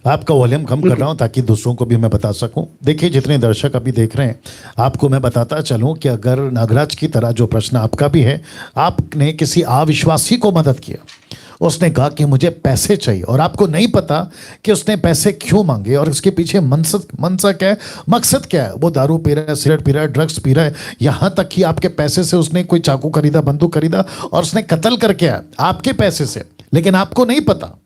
आपका वॉल्यूम कम कर रहा हूं ताकि दूसरों को भी मैं बता सकूं। देखिए जितने दर्शक अभी देख रहे हैं, आपको मैं बताता चलूं कि अगर नागराज की तरह जो प्रश्न आपका भी है, आपने किसी अविश्वासी को मदद किया, उसने कहा कि मुझे पैसे चाहिए और आपको नहीं पता कि उसने पैसे क्यों मांगे और उसके पीछे मनसा क्या है, मकसद क्या है। वो दारू पी रहा है, सिगरेट पी रहा है, ड्रग्स पी रहा है, यहां तक कि आपके पैसे से उसने कोई चाकू खरीदा, बंदूक खरीदा और उसने कत्ल करके आया आपके पैसे से, लेकिन आपको नहीं पता,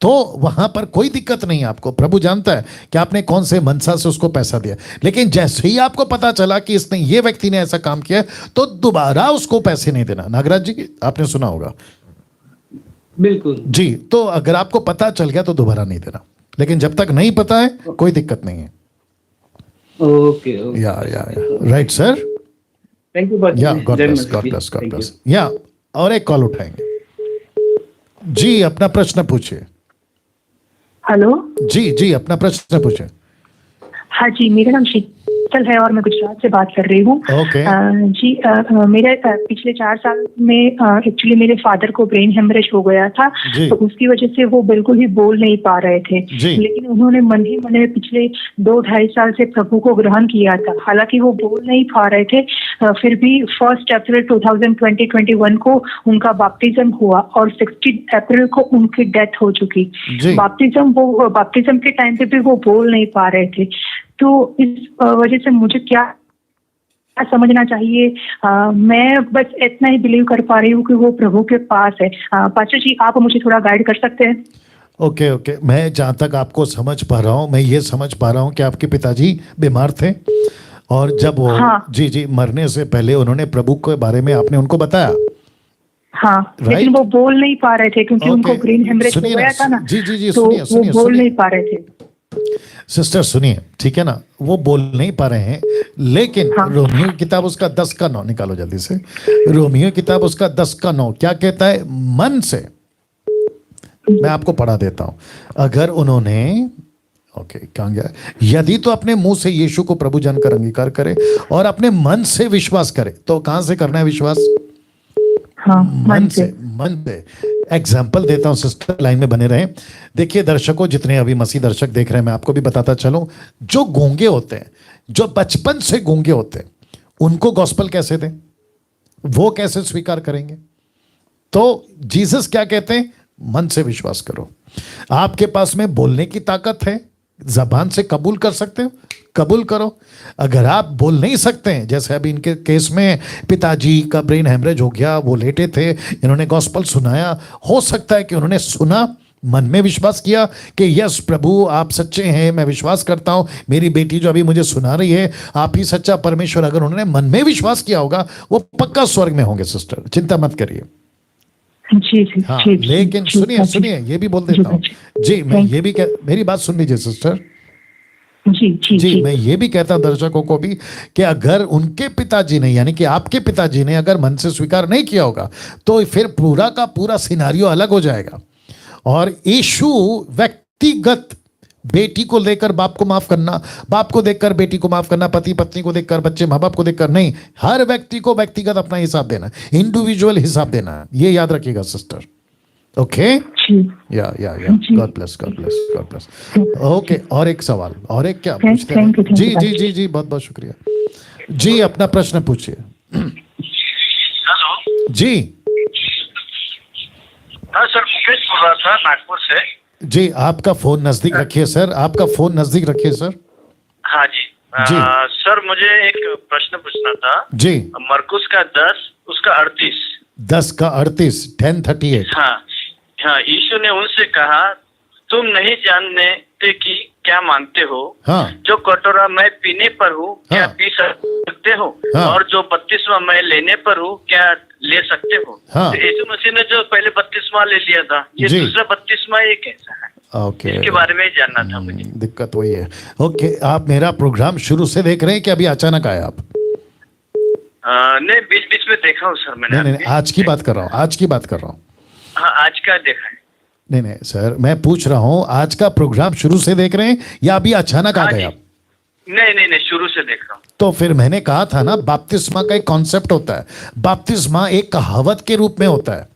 तो वहां पर कोई दिक्कत नहीं है। आपको प्रभु जानता है कि आपने कौन से मनसा से उसको पैसा दिया। लेकिन जैसे ही आपको पता चला कि इसने, ये व्यक्ति ने ऐसा काम किया, तो दोबारा उसको पैसे नहीं देना। नागराज जी, आपने सुना होगा। बिल्कुल जी। तो अगर आपको पता चल गया तो दोबारा नहीं देना, लेकिन जब तक नहीं पता है कोई दिक्कत नहीं है। ओके या राइट सर। Thank you. या गॉड ब्लेस। या और एक कॉल उठाएंगे। जी, अपना प्रश्न पूछिए। हेलो जी, अपना प्रश्न पूछिए। हाँ जी, मेरा नाम क्रिस्टल है और मैं गुजरात से बात कर रही हूँ। ओके। जी मेरे पिछले 4 साल में एक्चुअली मेरे फादर को ब्रेन हेमरेज हो गया था, जी। तो उसकी वजह से वो बिल्कुल ही बोल नहीं पा रहे थे, जी। लेकिन उन्होंने मन ही मन में पिछले 2-2.5 साल से प्रभु को ग्रहण किया था। हालांकि वो बोल नहीं पा रहे थे, फिर भी 1 अप्रैल 2021 को उनका बैप्टिज्म हुआ और 16 अप्रैल को उनकी डेथ हो चुकी। जी। बैप्टिज्म के टाइम पे भी वो बोल नहीं पा रहे थे। तो इस वजह से मुझे क्या समझना चाहिए? मैं बस इतना ही बिलीव कर पा रही हूँ कि वो प्रभु के पास है। पास्टर जी, आप मुझे थोड़ा गाइड कर सकते हैं? ओके ओके, मैं जहाँ तक आपको समझ पा रहा हूँ, मैं ये समझ पा रहा हूँ कि आपके पिताजी बीमार थे और जब वो हाँ। जी जी मरने से पहले उन्होंने प्रभु के बारे में आपने उनको बताया। हाँ, Right? लेकिन वो बोल नहीं पा रहे थे क्योंकि Okay. उनको ब्रेन हेमरेज हो सुनिए गया ना, था ना। जी जी जी, तो सुनिए सुनिए वो बोल सुनिए नहीं पा रहे थे। सिस्टर सुनिए, ठीक है ना, वो बोल नहीं पा रहे हैं, लेकिन हाँ। रोमियो की किताब उसका 10:9 निकालो जल्दी से। रोमियो की किताब उसका 10:9 क्या कहता है? मन से, मैं आपको पढ़ा देता हूं। अगर उन्होंने ओके कहाँ गया, यदि तो अपने मुंह से यीशु को प्रभु जानकर अंगीकार करे और अपने मन से विश्वास करे, तो कहां से करना है विश्वास? हाँ, मन से। मन से एग्जाम्पल देता हूं सिस्टर, लाइन में बने रहें। देखिए दर्शकों, जितने अभी मसीह दर्शक देख रहे हैं, मैं आपको भी बताता चलूं, जो गूंगे होते हैं, जो बचपन से गूंगे होते हैं, उनको गॉस्पल कैसे दें? वो कैसे स्वीकार करेंगे? तो जीसस क्या कहते हैं? मन से विश्वास करो। आपके पास में बोलने की ताकत है, जबान से कबूल कर सकते हो, कबूल करो। अगर आप बोल नहीं सकते हैं, जैसे अभी इनके केस में पिताजी का ब्रेन हेमरेज हो गया, वो लेटे थे, इन्होंने गॉस्पल सुनाया, हो सकता है कि उन्होंने सुना, मन में विश्वास किया कि यस प्रभु आप सच्चे हैं, मैं विश्वास करता हूं, मेरी बेटी जो अभी मुझे सुना रही है आप ही सच्चा परमेश्वर। अगर उन्होंने मन में विश्वास किया होगा, वो पक्का स्वर्ग में होंगे सिस्टर, चिंता मत करिए। जी जी हाँ, जी, लेकिन जी, सुनिए जी, सुनिए, ये भी बोल देता हूँ जी, मैं ये भी मेरी बात सुन लीजिए सिस्टर। जी जी जी, मैं ये भी कहता हूं दर्शकों को भी कि अगर उनके पिताजी ने, यानी कि आपके पिताजी ने अगर मन से स्वीकार नहीं किया होगा, तो फिर पूरा का पूरा सिनारियो अलग हो जाएगा। और यीशु व्यक्तिगत, बेटी को लेकर बाप को माफ करना, बाप को देखकर बेटी को माफ करना, पति पत्नी को देखकर, बच्चे माँ बाप को देखकर नहीं, हर व्यक्ति को व्यक्तिगत अपना हिसाब देना, इंडिविजुअल हिसाब देना, ये याद रखिएगा सिस्टर। ओके, या God bless, God bless, God bless. Okay, और एक सवाल, और एक क्या पूछते हैं? जी जी जी जी, बहुत बहुत शुक्रिया जी, अपना प्रश्न पूछिए। हेलो जी। हाँ सर, मुकेश बोल रहा था नागपुर से। जी, आपका फोन नजदीक रखिए सर, आपका फोन नजदीक रखिए सर। हाँ जी, जी। सर मुझे एक प्रश्न पूछना था जी। मरकुस का 10 उसका 38। 10 का 38, 10:38। हाँ हाँ, यीशु ने उनसे कहा तुम नहीं जानते कि क्या मांगते हो। हाँ। जो कटोरा मैं पीने पर हूँ क्या हाँ। पी सकते हो? हाँ। और जो बपतिस्मा मैं लेने पर हूँ क्या ले सकते हो? हाँ। तो यीशु मसीह ने जो पहले बपतिस्मा ले लिया था, ये जी। दूसरा बपतिस्मा ये कैसा है? ओके, इसके बारे में जानना था मुझे। दिक्कत वही है। ओके, आप मेरा प्रोग्राम शुरू से देख रहे हैं कि अभी अचानक आए आप? नहीं, बीच बीच में देखा हूँ सर मैंने। नहीं, आज की बात कर रहा हूँ, आज की बात कर रहा हूँ। हाँ, आज का देखा है। नहीं सर, मैं पूछ रहा हूँ आज का प्रोग्राम शुरू से देख रहे हैं या अभी अचानक आ गए आप? नहीं, शुरू से देख रहा हूँ। तो फिर मैंने कहा था ना, बपतिस्मा का एक कॉन्सेप्ट होता है। बपतिस्मा एक कहावत के रूप में होता है।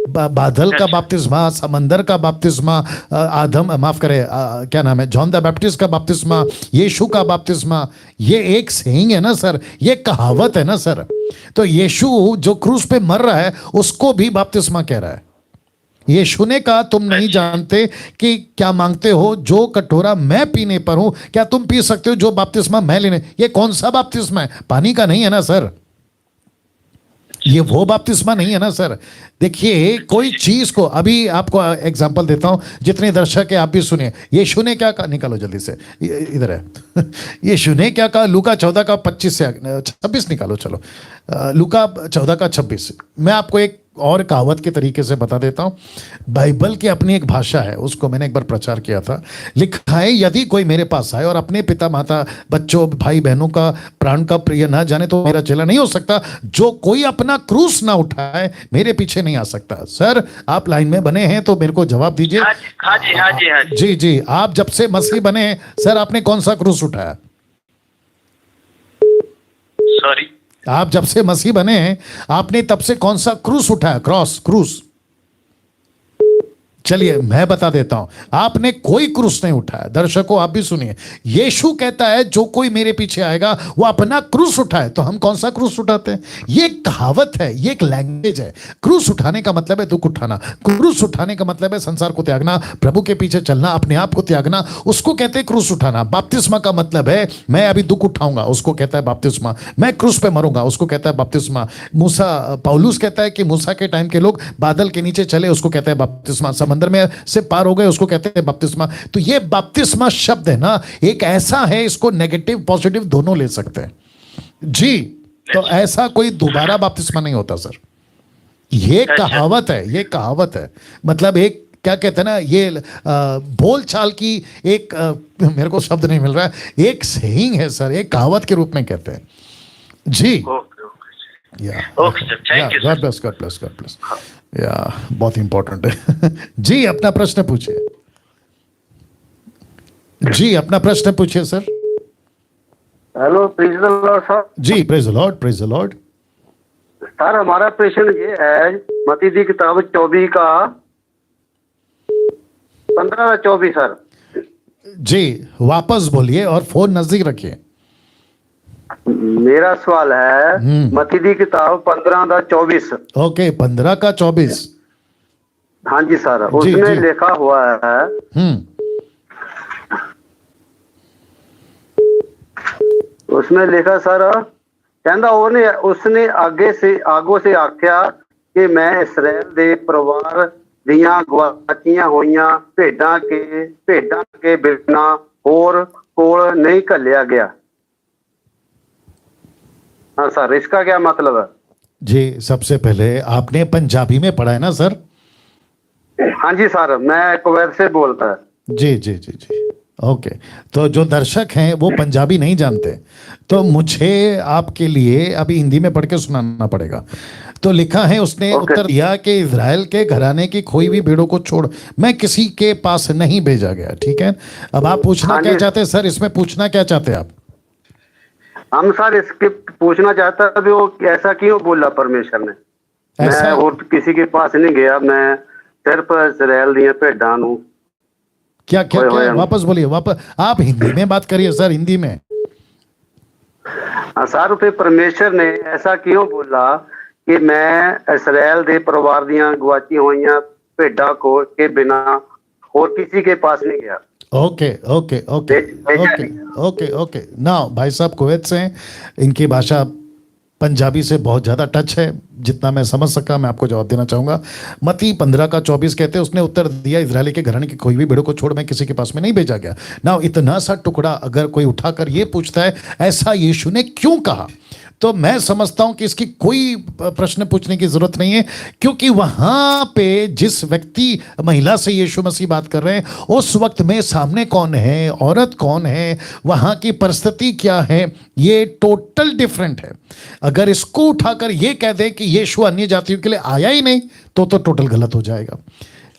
बादल का बपतिस्मा, समंदर का बपतिस्मा, आदम माफ करे, क्या नाम है, जॉन द बैप्टिस्ट का बपतिस्मा, यीशु का बपतिस्मा, ये एक सेइंग है ना सर, ये कहावत है ना सर। तो यीशु जो क्रूस पे मर रहा है उसको भी बपतिस्मा कह रहा है। यीशु ने कहा तुम नहीं जानते कि क्या मांगते हो, जो कटोरा मैं पीने पर हूं क्या तुम पी सकते हो, जो बपतिस्मा मैं लेने। ये कौन सा बपतिस्मा है? पानी का नहीं है ना सर, ये वो बपतिस्मा नहीं है ना सर। देखिए, कोई चीज को, अभी आपको एग्जांपल देता हूं, जितने दर्शक है आप भी सुनिए। यीशु ने क्या कहा, निकालो जल्दी से, इधर है। यीशु ने क्या कहा, लूका 14 का 25 से 26 निकालो, चलो लूका 14 का 26। मैं आपको एक और कहावत के तरीके से बता देता हूं। बाइबल की अपनी एक भाषा है, उसको मैंने एक बार प्रचार किया था। लिखा है, यदि कोई मेरे पास आए और अपने पिता माता बच्चों भाई बहनों का प्राण का प्रिय ना जाने तो मेरा चेला नहीं हो सकता। जो कोई अपना क्रूस ना उठाए मेरे पीछे नहीं आ सकता। सर, आप लाइन में बने हैं तो मेरे को जवाब दीजिए। जी, आप जब से मसीह बने हैं सर, आपने कौन सा क्रूस उठाया? सॉरी। आप जब से मसीह बने हैं आपने तब से कौन सा क्रूस उठाया? क्रूस। चलिए मैं बता देता हूं, आपने कोई क्रूस नहीं उठाया। दर्शकों आप भी सुनिए, यीशु कहता है जो कोई मेरे पीछे आएगा वो अपना क्रूस उठाए। तो हम कौन सा क्रूस उठाते हैं? ये एक कहावत है, ये एक लैंग्वेज है। क्रूस उठाने का मतलब है दुख उठाना, क्रूस उठाने का मतलब है संसार को त्यागना, प्रभु के पीछे चलना, अपने आप को त्यागना, उसको कहते हैं क्रूस उठाना। बपतिस्मा का मतलब है मैं अभी दुख उठाऊंगा, उसको कहता है बपतिस्मा। मैं क्रूस पे मरूंगा, उसको कहता है बपतिस्मा। पौलुस कहता है कि मूसा के टाइम के लोग बादल के नीचे चले, उसको कहता है बपतिस्मा। समंदर में से पार हो गए, उसको कहते हैं बपतिस्मा। तो ये बपतिस्मा शब्द है ना, एक ऐसा है, इसको नेगेटिव पॉजिटिव दोनों ले सकते हैं जी। तो ऐसा कोई दोबारा बपतिस्मा नहीं होता सर, ये कहावत है, ये कहावत है। मतलब एक क्या कहते हैं ना, ये बोल चाल की एक मेरे को शब्द नहीं मिल रहा है, एक सेइंग है सर, एक कहावत के रूप में कहते हैं जी। Okay sir, thank you. God bless. या बहुत इंपॉर्टेंट है जी। अपना प्रश्न पूछिए जी, अपना प्रश्न पूछिए sir. Hello, praise the Lord sir. जी प्रेज द लॉर्ड। सर हमारा प्रश्न ये है, मत्ती की किताब 24 का 15-24 सर। जी वापस बोलिए और फोन नजदीक रखिए। मेरा सवाल है मत्ती की किताब 15-24। ओके 15 का 24। हाँ जी सर, उसमें लिखा हुआ है उसमें लिखा सर, कहता उसने आगों से आख्या कि मैं इसराइल दे परिवार दियां गवाचियां होइयां भेडां के बिना होर कोल नहीं घल्लिया गया। हाँ सर, इसका क्या मतलब है? जी सबसे पहले आपने पंजाबी में पढ़ा है ना सर? हाँ जी सर, मैं कुवैत से बोलता है। जी ओके। तो जो दर्शक हैं वो पंजाबी नहीं जानते, तो मुझे आपके लिए अभी हिंदी में पढ़ के सुनाना पड़ेगा। तो लिखा है, उसने उत्तर दिया कि इजराइल के घराने की खोई हुई भेड़ों को छोड़ मैं किसी के पास नहीं भेजा गया। ठीक है, अब आप पूछना क्या चाहते हैं सर? इसमें पूछना क्या चाहते हैं आप? हम सर इसके पूछना चाहता है वो ऐसा क्यों बोला परमेश्वर ने? मैं और किसी के पास नहीं गया, मैं सिर्फ इजराइल दी भेडां नूं। क्या वापस बोलिए, वापस आप हिंदी में बात करिए सर, हिंदी में। सर फिर परमेश्वर ने ऐसा क्यों बोला कि मैं इजराइल दे परिवार दियां गवाची हुईयां भेडां को के बिना और किसी के पास नहीं गया? ओके। नाउ भाई साहब कुवैत से हैं, इनकी भाषा पंजाबी से बहुत ज़्यादा टच है, जितना मैं समझ सका मैं आपको जवाब देना चाहूँगा। मत्ती 15 का 24 कहते हैं, उसने उत्तर दिया इजराइली के घराने की कोई भी भेड़ों को छोड़ मैं किसी के पास में नहीं भेजा गया। नाउ इतना सा टुकड़ा अगर कोई उठाकर ये पूछता है ऐसा यीशु ने क्यों कहा, तो मैं समझता हूं कि इसकी कोई प्रश्न पूछने की जरूरत नहीं है, क्योंकि वहां पे जिस व्यक्ति महिला से यीशु मसीह बात कर रहे हैं उस वक्त में सामने कौन है, औरत कौन है, वहां की परिस्थिति क्या है, ये टोटल डिफरेंट है। अगर इसको उठाकर ये कह दे कि यीशु अन्य जातियों के लिए आया ही नहीं तो टोटल गलत हो जाएगा।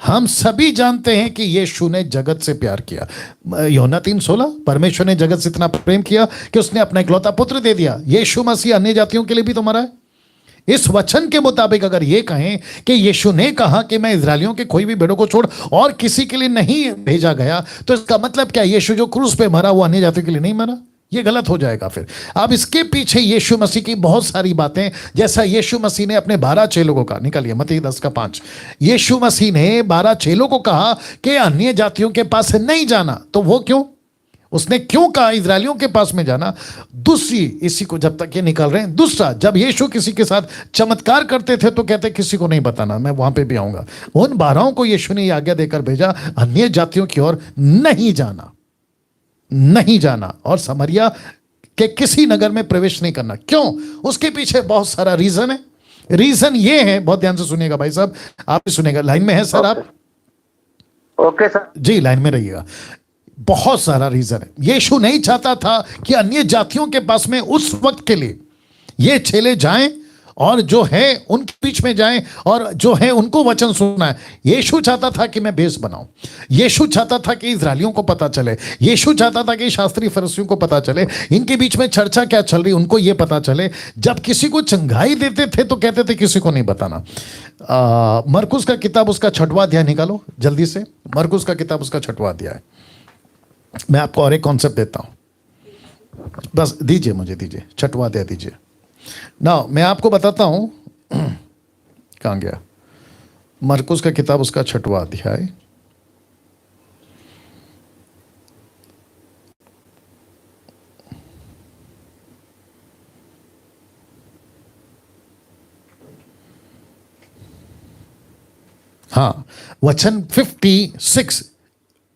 हम सभी जानते हैं कि यीशु ने जगत से प्यार किया। यूहन्ना 3:16, परमेश्वर ने जगत से इतना प्रेम किया कि उसने अपना इकलौता पुत्र दे दिया। यीशु मसीह अन्य जातियों के लिए भी तो मरा है। इस वचन के मुताबिक अगर ये कहें कि यीशु ने कहा कि मैं इजरायलियों के कोई भी भेड़ों को छोड़ और किसी के लिए नहीं भेजा गया, तो इसका मतलब क्या? यीशु जो क्रूस पे मरा वो अन्य जातियों के लिए नहीं मरा? ये गलत हो जाएगा फिर। अब इसके पीछे यीशु मसीह की बहुत सारी बातें, जैसा यीशु मसीह ने अपने 12 चेलों को कहा, निकालिए मत्ती 10:5, यीशु मसीह ने 12 चेलों को कहा कि अन्य जातियों के पास नहीं जाना। तो वो क्यों? उसने क्यों कहा इजरायलियों के पास में जाना? दूसरी, इसी को जब तक ये निकाल रहे हैं, दूसरा, जब यीशु किसी के साथ चमत्कार करते थे तो कहते किसी को नहीं बताना, मैं वहां पे भी आऊंगा। उन 12 को यीशु ने आज्ञा देकर भेजा, अन्य जातियों की ओर नहीं जाना और समरिया के किसी नगर में प्रवेश नहीं करना। क्यों? उसके पीछे बहुत सारा रीजन है। रीजन ये है, बहुत ध्यान से सुनिएगा भाई साहब, आप भी सुनिएगा, लाइन में है सर आप? ओके सर जी, लाइन में रहिएगा। बहुत सारा रीजन है। यीशु नहीं चाहता था कि अन्य जातियों के पास में उस वक्त के लिए ये चेले जाएं और जो है उनके बीच में जाएं और जो है उनको वचन सुनाएं। यीशु चाहता था कि मैं बेस बनाऊं, यीशु चाहता था कि इजरायलियों को पता चले, यीशु चाहता था कि शास्त्री फरीसियों को पता चले, इनके बीच में चर्चा क्या चल रही उनको ये पता चले। जब किसी को चंगाई देते थे तो कहते थे किसी को नहीं बताना। मरकुस का किताब उसका 6वां अध्याय निकालो जल्दी से, मरकुस का किताब उसका 6वां अध्याय। मैं आपको और एक कॉन्सेप्ट देता हूं, बस दीजिए मुझे, दीजिए 6वां अध्याय दीजिए ना। मैं आपको बताता हूं कहां गया मरकुस का किताब उसका 6वां अध्याय। हाँ, वचन 56,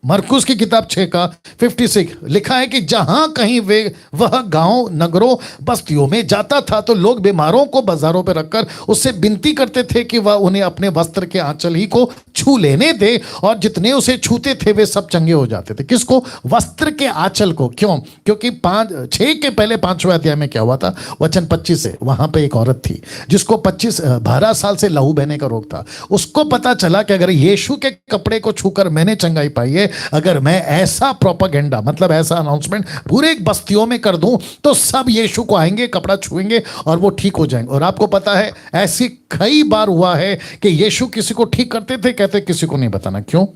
मरकुस की किताब 6 का 56 लिखा है कि जहां कहीं वह गांव नगरों बस्तियों में जाता था तो लोग बीमारों को बाजारों पर रखकर उससे विनती करते थे कि वह उन्हें अपने वस्त्र के आंचल ही को छू लेने दे, और जितने उसे छूते थे वे सब चंगे हो जाते थे। किसको? वस्त्र के आंचल को। क्यों? क्योंकि 6 के पहले 5वें अध्याय में क्या हुआ था? वचन 25 से, वहां पे एक औरत थी जिसको 12 साल से लहू बहने का रोग था। उसको पता चला कि अगर यीशु के कपड़े को छूकर मैंने चंगाई पाई है, अगर मैं ऐसा प्रोपेगेंडा मतलब ऐसा अनाउंसमेंट पूरे बस्तियों में कर दूं तो सब यीशु को आएंगे, कपड़ा छुएंगे और वो ठीक हो जाएंगे। और आपको पता है ऐसी कई बार हुआ है कि यीशु किसी को ठीक करते थे, कहते किसी को नहीं बताना। क्यों?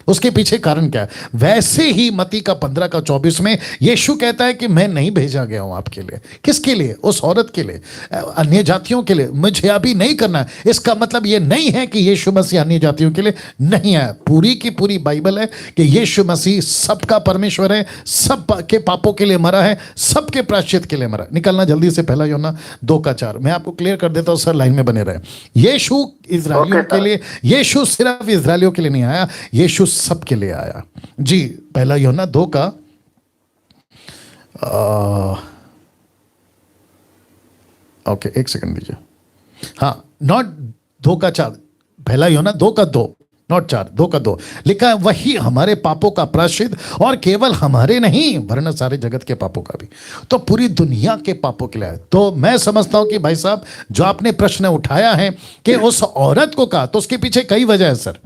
उसके पीछे कारण क्या है? वैसे ही मत्ती का 15 का 24 में यीशु कहता है कि मैं नहीं भेजा गया हूं आपके लिए। किसके लिए? उस औरत के लिए, अन्य जातियों के लिए। मुझे अभी नहीं करना है। इसका मतलब यह नहीं है कि यीशु मसीह अन्य जातियों के लिए नहीं है। पूरी की पूरी बाइबल है कि यीशु मसीह सबका परमेश्वर है, सब के पापों के लिए मरा है, सबके प्रायश्चित के लिए मरा। निकलना जल्दी से 1 यूहन्ना 2 का 4। मैं आपको क्लियर कर देता हूं सर, लाइन में बने रहे। यीशु इजरायलियों के लिए, यीशु सिर्फ इजरायलियों के लिए नहीं आया, यीशु सबके लिए आया जी। 1 यूहन्ना 2 का ओके, एक सेकंड दीजिए। हाँ, नॉट 2 का 4, 1 यूहन्ना 2 का 2, नॉट 4, 2 का 2 लिखा है, वही हमारे पापों का प्रायश्चित, और केवल हमारे नहीं वरन सारे जगत के पापों का भी। तो पूरी दुनिया के पापों के लिए आया। तो मैं समझता हूं कि भाई साहब जो आपने प्रश्न उठाया है कि उस औरत को कहा, तो उसके पीछे कई वजह है सर,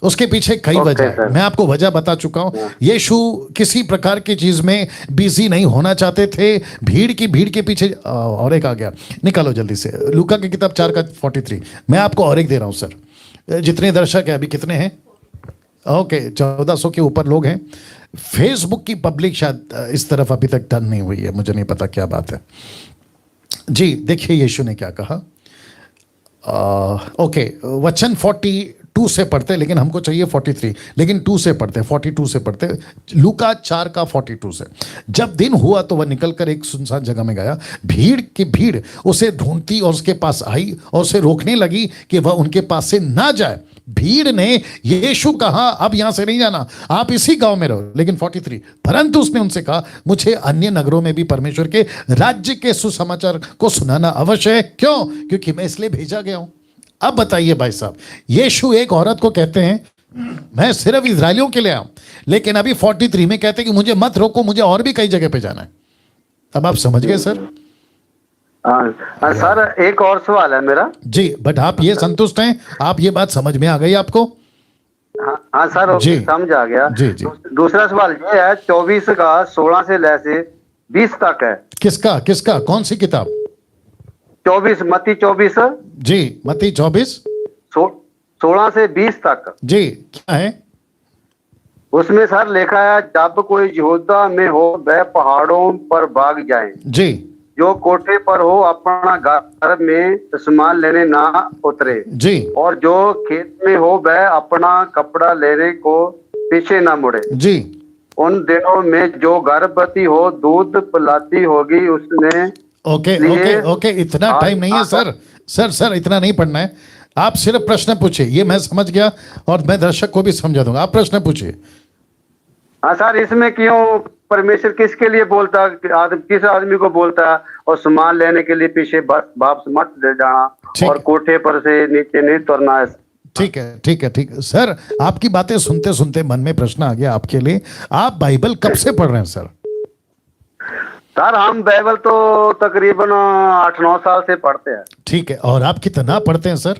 उसके पीछे कई वजह है। मैं आपको वजह बता चुका हूं। यीशु किसी प्रकार की चीज में बिजी नहीं होना चाहते थे। भीड़ के पीछे और एक आ गया, निकालो जल्दी से, लूका की किताब 4 का 43। मैं आपको और एक दे रहा हूं सर। जितने दर्शक है अभी कितने हैं? ओके, 1400 के ऊपर लोग हैं। फेसबुक की पब्लिक शायद इस तरफ अभी तक टर्न नहीं हुई है, मुझे नहीं पता क्या बात है जी। देखिए यीशु ने क्या कहा। ओके, वचन 42 से पढ़ते, लेकिन हमको चाहिए 43, लेकिन 2 से पढ़ते, 42 से पढ़ते। लूका 4 का 42 से। जब दिन हुआ तो वह निकलकर एक सुनसान जगह में गया। भीड़ की भीड़ उसे ढूंढती और उसके पास आई और उसे रोकने लगी कि वह उनके पास से ना जाए। भीड़ ने यीशु कहा, अब यहां से नहीं जाना, आप इसी गांव में रहो। लेकिन 43, परंतु उसने उनसे कहा, मुझे अन्य नगरों में भी परमेश्वर के राज्य के सुसमाचार को सुनाना अवश्य है। क्यों? क्योंकि मैं इसलिए भेजा गया हूं। अब बताइए भाई साहब, यीशु एक औरत को कहते हैं मैं सिर्फ इजरायलियों के लिए आऊं, लेकिन अभी 43 में कहते हैं कि मुझे मत रोको, मुझे और भी कई जगह पे जाना है। अब आप समझ गए सर? सर एक और सवाल है मेरा जी। बट आप ये संतुष्ट हैं? आप ये बात समझ में आ गई आपको? हाँ सर, जी समझ आ गया जी जी। दूसरा सवाल ये है, 24 का 16 से लेके 20 तक है। किसका किसका? कौन सी किताब? 24, मत्ती 24 जी, मत्ती 24 16 से 20 तक जी। क्या है उसमें सर लिखा है, जब कोई यहूदा में हो वह पहाड़ों पर भाग जाए जी, जो कोठे पर हो अपना घर में सामान लेने ना उतरे जी, और जो खेत में हो वह अपना कपड़ा लेने को पीछे ना मुड़े जी। उन दिनों में जो गर्भवती हो दूध पिलाती होगी उसने। ओके ओके ओके, इतना टाइम नहीं है सर। सर इतना नहीं पढ़ना है। आप सिर्फ प्रश्न पूछिए, ये मैं समझ गया और मैं दर्शक को भी समझा दूंगा। आप प्रश्न पूछिए। हाँ सर, इसमें क्यों परमेश्वर किसके लिए बोलता है, किस आदमी को बोलता है और सामान लेने के लिए पीछे बाप से मत दे जाना और कोठे पर से नीचे नहीं उतरना है। ठीक है ठीक है ठीक है सर, आपकी बातें सुनते सुनते मन में प्रश्न आ गया आपके लिए। आप बाइबल कब से पढ़ रहे हैं सर? सर हम बाइबल तो तकरीबन 8-9 साल से पढ़ते हैं। ठीक है, और आप कितना पढ़ते हैं सर?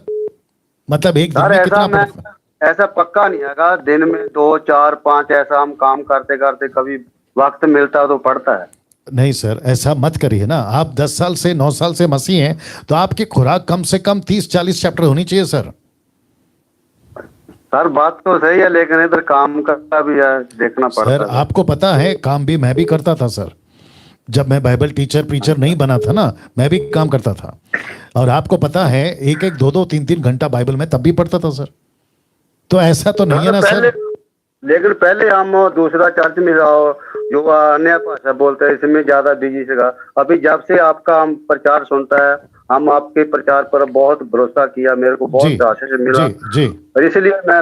मतलब एक दिन सर में ऐसा कितना मैं पढ़ते हैं? ऐसा पक्का नहीं है, दिन में 2 4 5 ऐसा हम काम करते करते कभी वक्त मिलता है तो पढ़ता है। नहीं सर, ऐसा मत करिए ना। आप 10 साल से 9 साल से मसीह हैं, तो आपकी खुराक कम से कम 30-40 चैप्टर होनी चाहिए सर। सर बात तो सही है, लेकिन इधर काम करता भी है, देखना पड़ता सर है। आपको पता है, काम भी मैं भी करता था सर। जब मैं बाइबल टीचर प्रीचर नहीं बना था ना, मैं भी काम करता था। और आपको पता है, 1-1 2-2 3-3 घंटा बाइबल में तब भी पढ़ता था सर। तो ऐसा तो नहीं है ना सर। लेकिन पहले हम दूसरा चर्च में रहो जो अन्य भाषा बोलते हैं, इसमें ज्यादा बिजी था। अभी जब से आपका हम प्रचार सुनता है, हम आपके प्रचार पर बहुत भरोसा किया, मेरे को बहुत आशीष मिला जी। और इसलिए मैं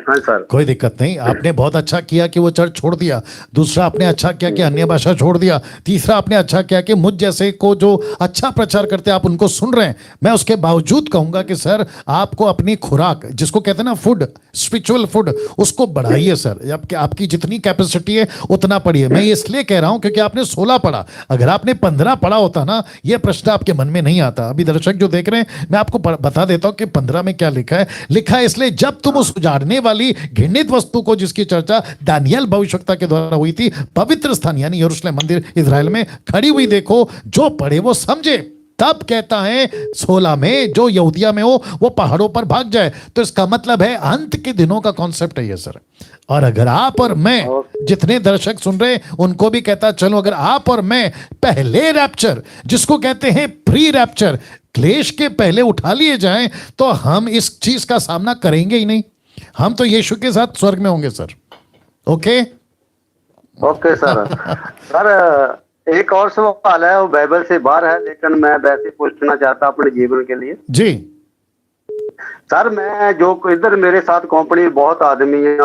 हाँ सर। कोई दिक्कत नहीं, आपने बहुत अच्छा किया कि वो चर्च छोड़ दिया। दूसरा आपने अच्छा किया कि अन्य भाषा छोड़ दिया। तीसरा आपने अच्छा किया कि मुझ जैसे को जो अच्छा प्रचार करते हैं आप उनको सुन रहे हैं। मैं उसके बावजूद कहूंगा कि सर आपको अपनी खुराक, जिसको कहते हैं ना फूड, स्पिरिचुअल फूड, उसको बढ़ाइए सर। आपकी जितनी कैपेसिटी है उतना पढ़िए। मैं इसलिए कह रहा हूं क्योंकि आपने 16 पढ़ा। अगर आपने 15 पढ़ा होता ना, ये प्रश्न आपके मन में नहीं आता। अभी दर्शक जो देख रहे हैं, मैं आपको बता देता हूं कि 15 में क्या लिखा है। लिखा है, इसलिए जब तुम उस उजाड़ने वाली घृणित वस्तु को, जिसकी चर्चा दानियल भविष्यवक्ता के द्वारा हुई थी, पवित्र स्थान यानी यरूशलेम मंदिर इजराइल में खड़ी हुई देखो, जो पढ़े वो समझे। तब कहता है 16 में, जो यहूदिया में हो वो पहाड़ों पर भाग जाए। तो इसका मतलब है अंत के दिनों का कॉन्सेप्ट है ये सर। और अगर आप और मैं, जितने दर्शक सुन रहे हैं उनको भी कहता चलो, अगर आप और मैं पहले रैप्चर, जिसको कहते हैं प्री रैप्चर, क्लेश के पहले उठा लिए जाएं, तो हम इस चीज का सामना करेंगे ही नहीं। हम तो यीशु के साथ स्वर्ग में होंगे सर। Okay sir. सर एक और सवाल है, वो बाइबल से बाहर है, लेकिन मैं वैसे पूछना चाहता अपने जीवन के लिए। जी सर, मैं जो इधर मेरे साथ कंपनी में बहुत आदमी है,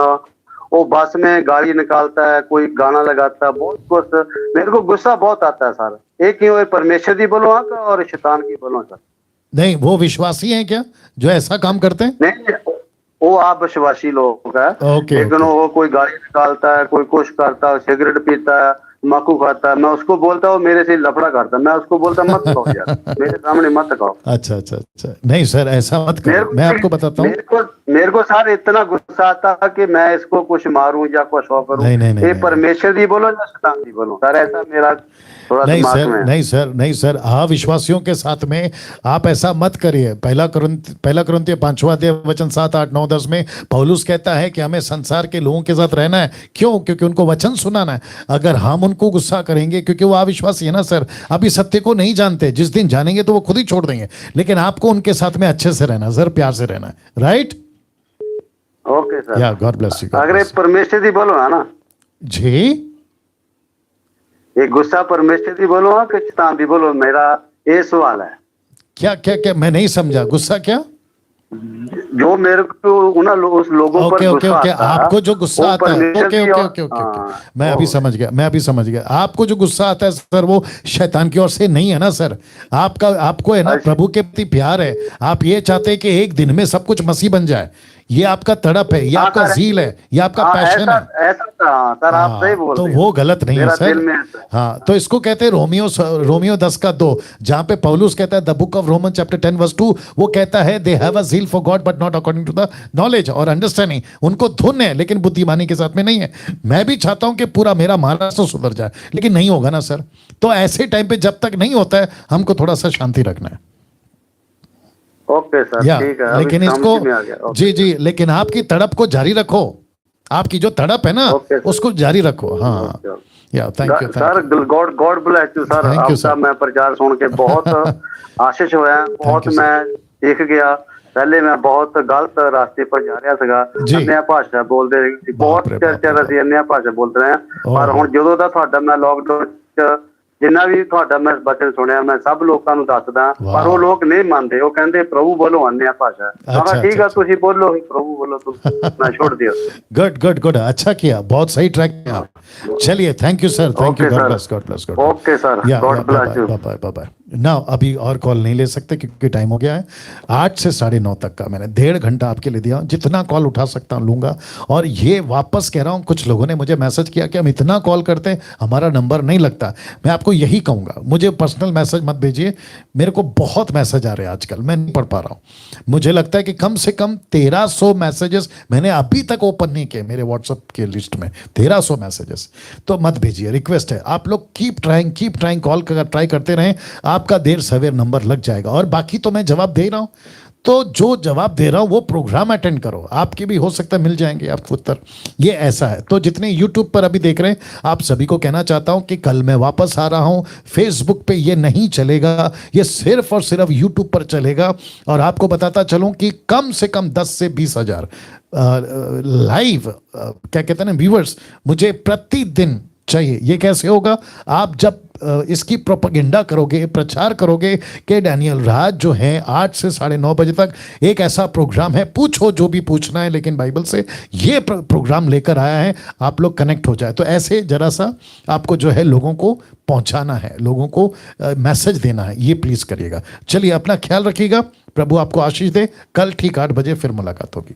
वो बस में गाली निकालता है, कोई गाना लगाता है, बहुत कुछ, मेरे को गुस्सा बहुत आता है सर। एक क्यों है, परमेश्वर की बोलो और शैतान की बोलो सर। नहीं, वो विश्वासी हैं क्या जो ऐसा काम करते हैं? नहीं, वो आप विश्वासी लोग है। ओके, लेकिन वो कोई गाली निकालता है, कोई कुछ करता है, सिगरेट पीता है, तम्बाकू खाता है, मैं उसको बोलता हूँ मेरे से लफड़ा करता है, मैं उसको बोलता मत कहो यार, मेरे सामने मत कहो। अच्छा। नहीं सर, ऐसा मत करो। मैं आपको बताता हूँ, मेरे को सर इतना गुस्सा आता कि मैं इसको कुछ मारूं या कुछ और करूं। ये परमेश्वर दी बोलो या शैतान दी बोलो सर, ऐसा मेरा थोड़ा दिमाग में है। नहीं सर, विश्वासियों के साथ में आप ऐसा मत करिए। पहला कुरिन्थियों 5वां अध्याय वचन 7, 8, 9, 10 में पौलुस कहता है कि हमें संसार के लोगों के साथ रहना है। क्यों? क्योंकि उनको वचन सुनाना है। अगर हम उनको गुस्सा करेंगे, क्योंकि वो अविश्वासी है ना सर, अभी सत्य को नहीं जानते, जिस दिन जानेंगे तो वो खुद ही छोड़ देंगे। लेकिन आपको उनके साथ में अच्छे से रहना सर, प्यार से रहना है। राइट? Okay sir. या गॉड ब्लेस यू। अगर परमेश्वर दी बोलो है ना जी, ये गुस्सा परमेश्वर दी बोलो कि शैतान दी बोलो, मेरा ये सवाल है। क्या मैं नहीं समझा। गुस्सा क्या? जो मेरे को उस लोगों पर गुस्सा आता है, आपको जो गुस्सा आता है, ओके, मैं अभी समझ गया। आपको जो गुस्सा आता है सर, वो शैतान की ओर से नहीं है ना सर। आपको है ना प्रभु के प्रति प्यार है। आप ये चाहते हैं कि एक दिन में सब कुछ मसीह बन जाए। ये आपका तड़प है, ये आपका ज़ील है, ये आपका पैशन है। ऐसा सर, आप सही बोल रहे हैं। तो वो गलत नहीं है सर। हाँ, तो इसको कहते हैं रोमियो 10:2, जहां पे पौलुस कहता है, the book of Roman chapter 10:2, वो कहता है they have a zeal for God but not according to the knowledge और अंडरस्टैंडिंग। उनको धुन है लेकिन बुद्धिमानी के साथ में नहीं है। मैं भी चाहता हूं कि पूरा मेरा महाराष्ट्र सुधर जाए, लेकिन नहीं होगा ना सर। तो ऐसे टाइम पे जब तक नहीं होता है, हमको थोड़ा सा शांति रखना है। ओके सर, ठीक है। लेकिन इसको जी, लेकिन आपकी तड़प को जारी रखो। आपकी जो तड़प है ना, उसको जारी रखो। हाँ, thank you sir. God bless you sir. आपका मैं प्रचार सुन के बहुत आशीष होया, बहुत मैं सीख गया। पहले मैं बहुत गलत रास्ते पर जा रहा था, अन्य भाषा बोलते रहे, बहुत चर्चा ਅਸੀਂ अन्य भाषा बोलते रहे। पर ਹੁਣ ਜਦੋਂ ਦਾ ਤੁਹਾਡਾ ਮੈਂ लॉकडाउन ਚ जिन्ना भी ਤੁਹਾਡਾ मैं बचन सुनिया, मैं सब लोगों ਨੂੰ ਦੱਸਦਾ, पर वो लोग नहीं मानते। वो कहते प्रभु बोलो अन्य भाषा। मैं ठीक है, ਤੁਸੀਂ बोलो प्रभु बोलो, तुम ना छोड़ दियो। गुड, अच्छा किया, बहुत सही ट्रैक किया। चलिए, thank you sir, thank you, God bless. Okay sir, God bless you. Bye. ना अभी और कॉल नहीं ले सकते क्योंकि टाइम हो गया है। 8 से 9:30 तक का मैंने 1.5 घंटा आपके लिए दिया, जितना कॉल उठा सकता हूँ लूँगा। और ये वापस कह रहा हूँ, कुछ लोगों ने मुझे मैसेज किया कि हम इतना कॉल करते हैं हमारा नंबर नहीं लगता। मैं आपको यही कहूँगा, मुझे पर्सनल मैसेज मत भेजिए, मेरे को बहुत मैसेज आ रहे हैं आजकल, मैं नहीं पढ़ पा रहा हूँ। मुझे लगता है कि कम से कम 1300 मैसेजेस मैंने अभी तक ओपन नहीं किए मेरे व्हाट्सएप के लिस्ट में, 1300 मैसेजेस। तो मत भेजिए, रिक्वेस्ट है। आप लोग कीप ट्राइंग, कॉल ट्राई करते रहें, आपका देर सवेर नंबर लग जाएगा। और बाकी तो मैं जवाब दे रहा हूं, तो जो जवाब दे रहा हूं वो प्रोग्राम अटेंड करो, आपके भी हो सकता है मिल जाएंगे आपको उत्तर। ये ऐसा है। तो जितने यूट्यूब पर अभी देख रहे हैं, आप सभी को कहना चाहता हूं कि कल मैं वापस आ रहा हूं। फेसबुक पे ये नहीं चलेगा, ये सिर्फ और सिर्फ यूट्यूब पर चलेगा। और आपको बताता चलूं कि कम से कम 10 से 20 हजार लाइव क्या कहते हैं ना व्यूअर्स मुझे प्रतिदिन चाहिए। ये कैसे होगा? आप जब इसकी प्रोपेगेंडा करोगे, प्रचार करोगे कि डैनियल राज जो है 8 से 9:30 बजे तक एक ऐसा प्रोग्राम है, पूछो जो भी पूछना है, लेकिन बाइबल से ये प्रोग्राम लेकर आया है, आप लोग कनेक्ट हो जाए। तो ऐसे जरा सा आपको जो है लोगों को पहुंचाना है, लोगों को मैसेज देना है, ये प्लीज करिएगा। चलिए, अपना ख्याल रखिएगा, प्रभु आपको आशीष दे। कल ठीक 8 बजे फिर मुलाकात होगी।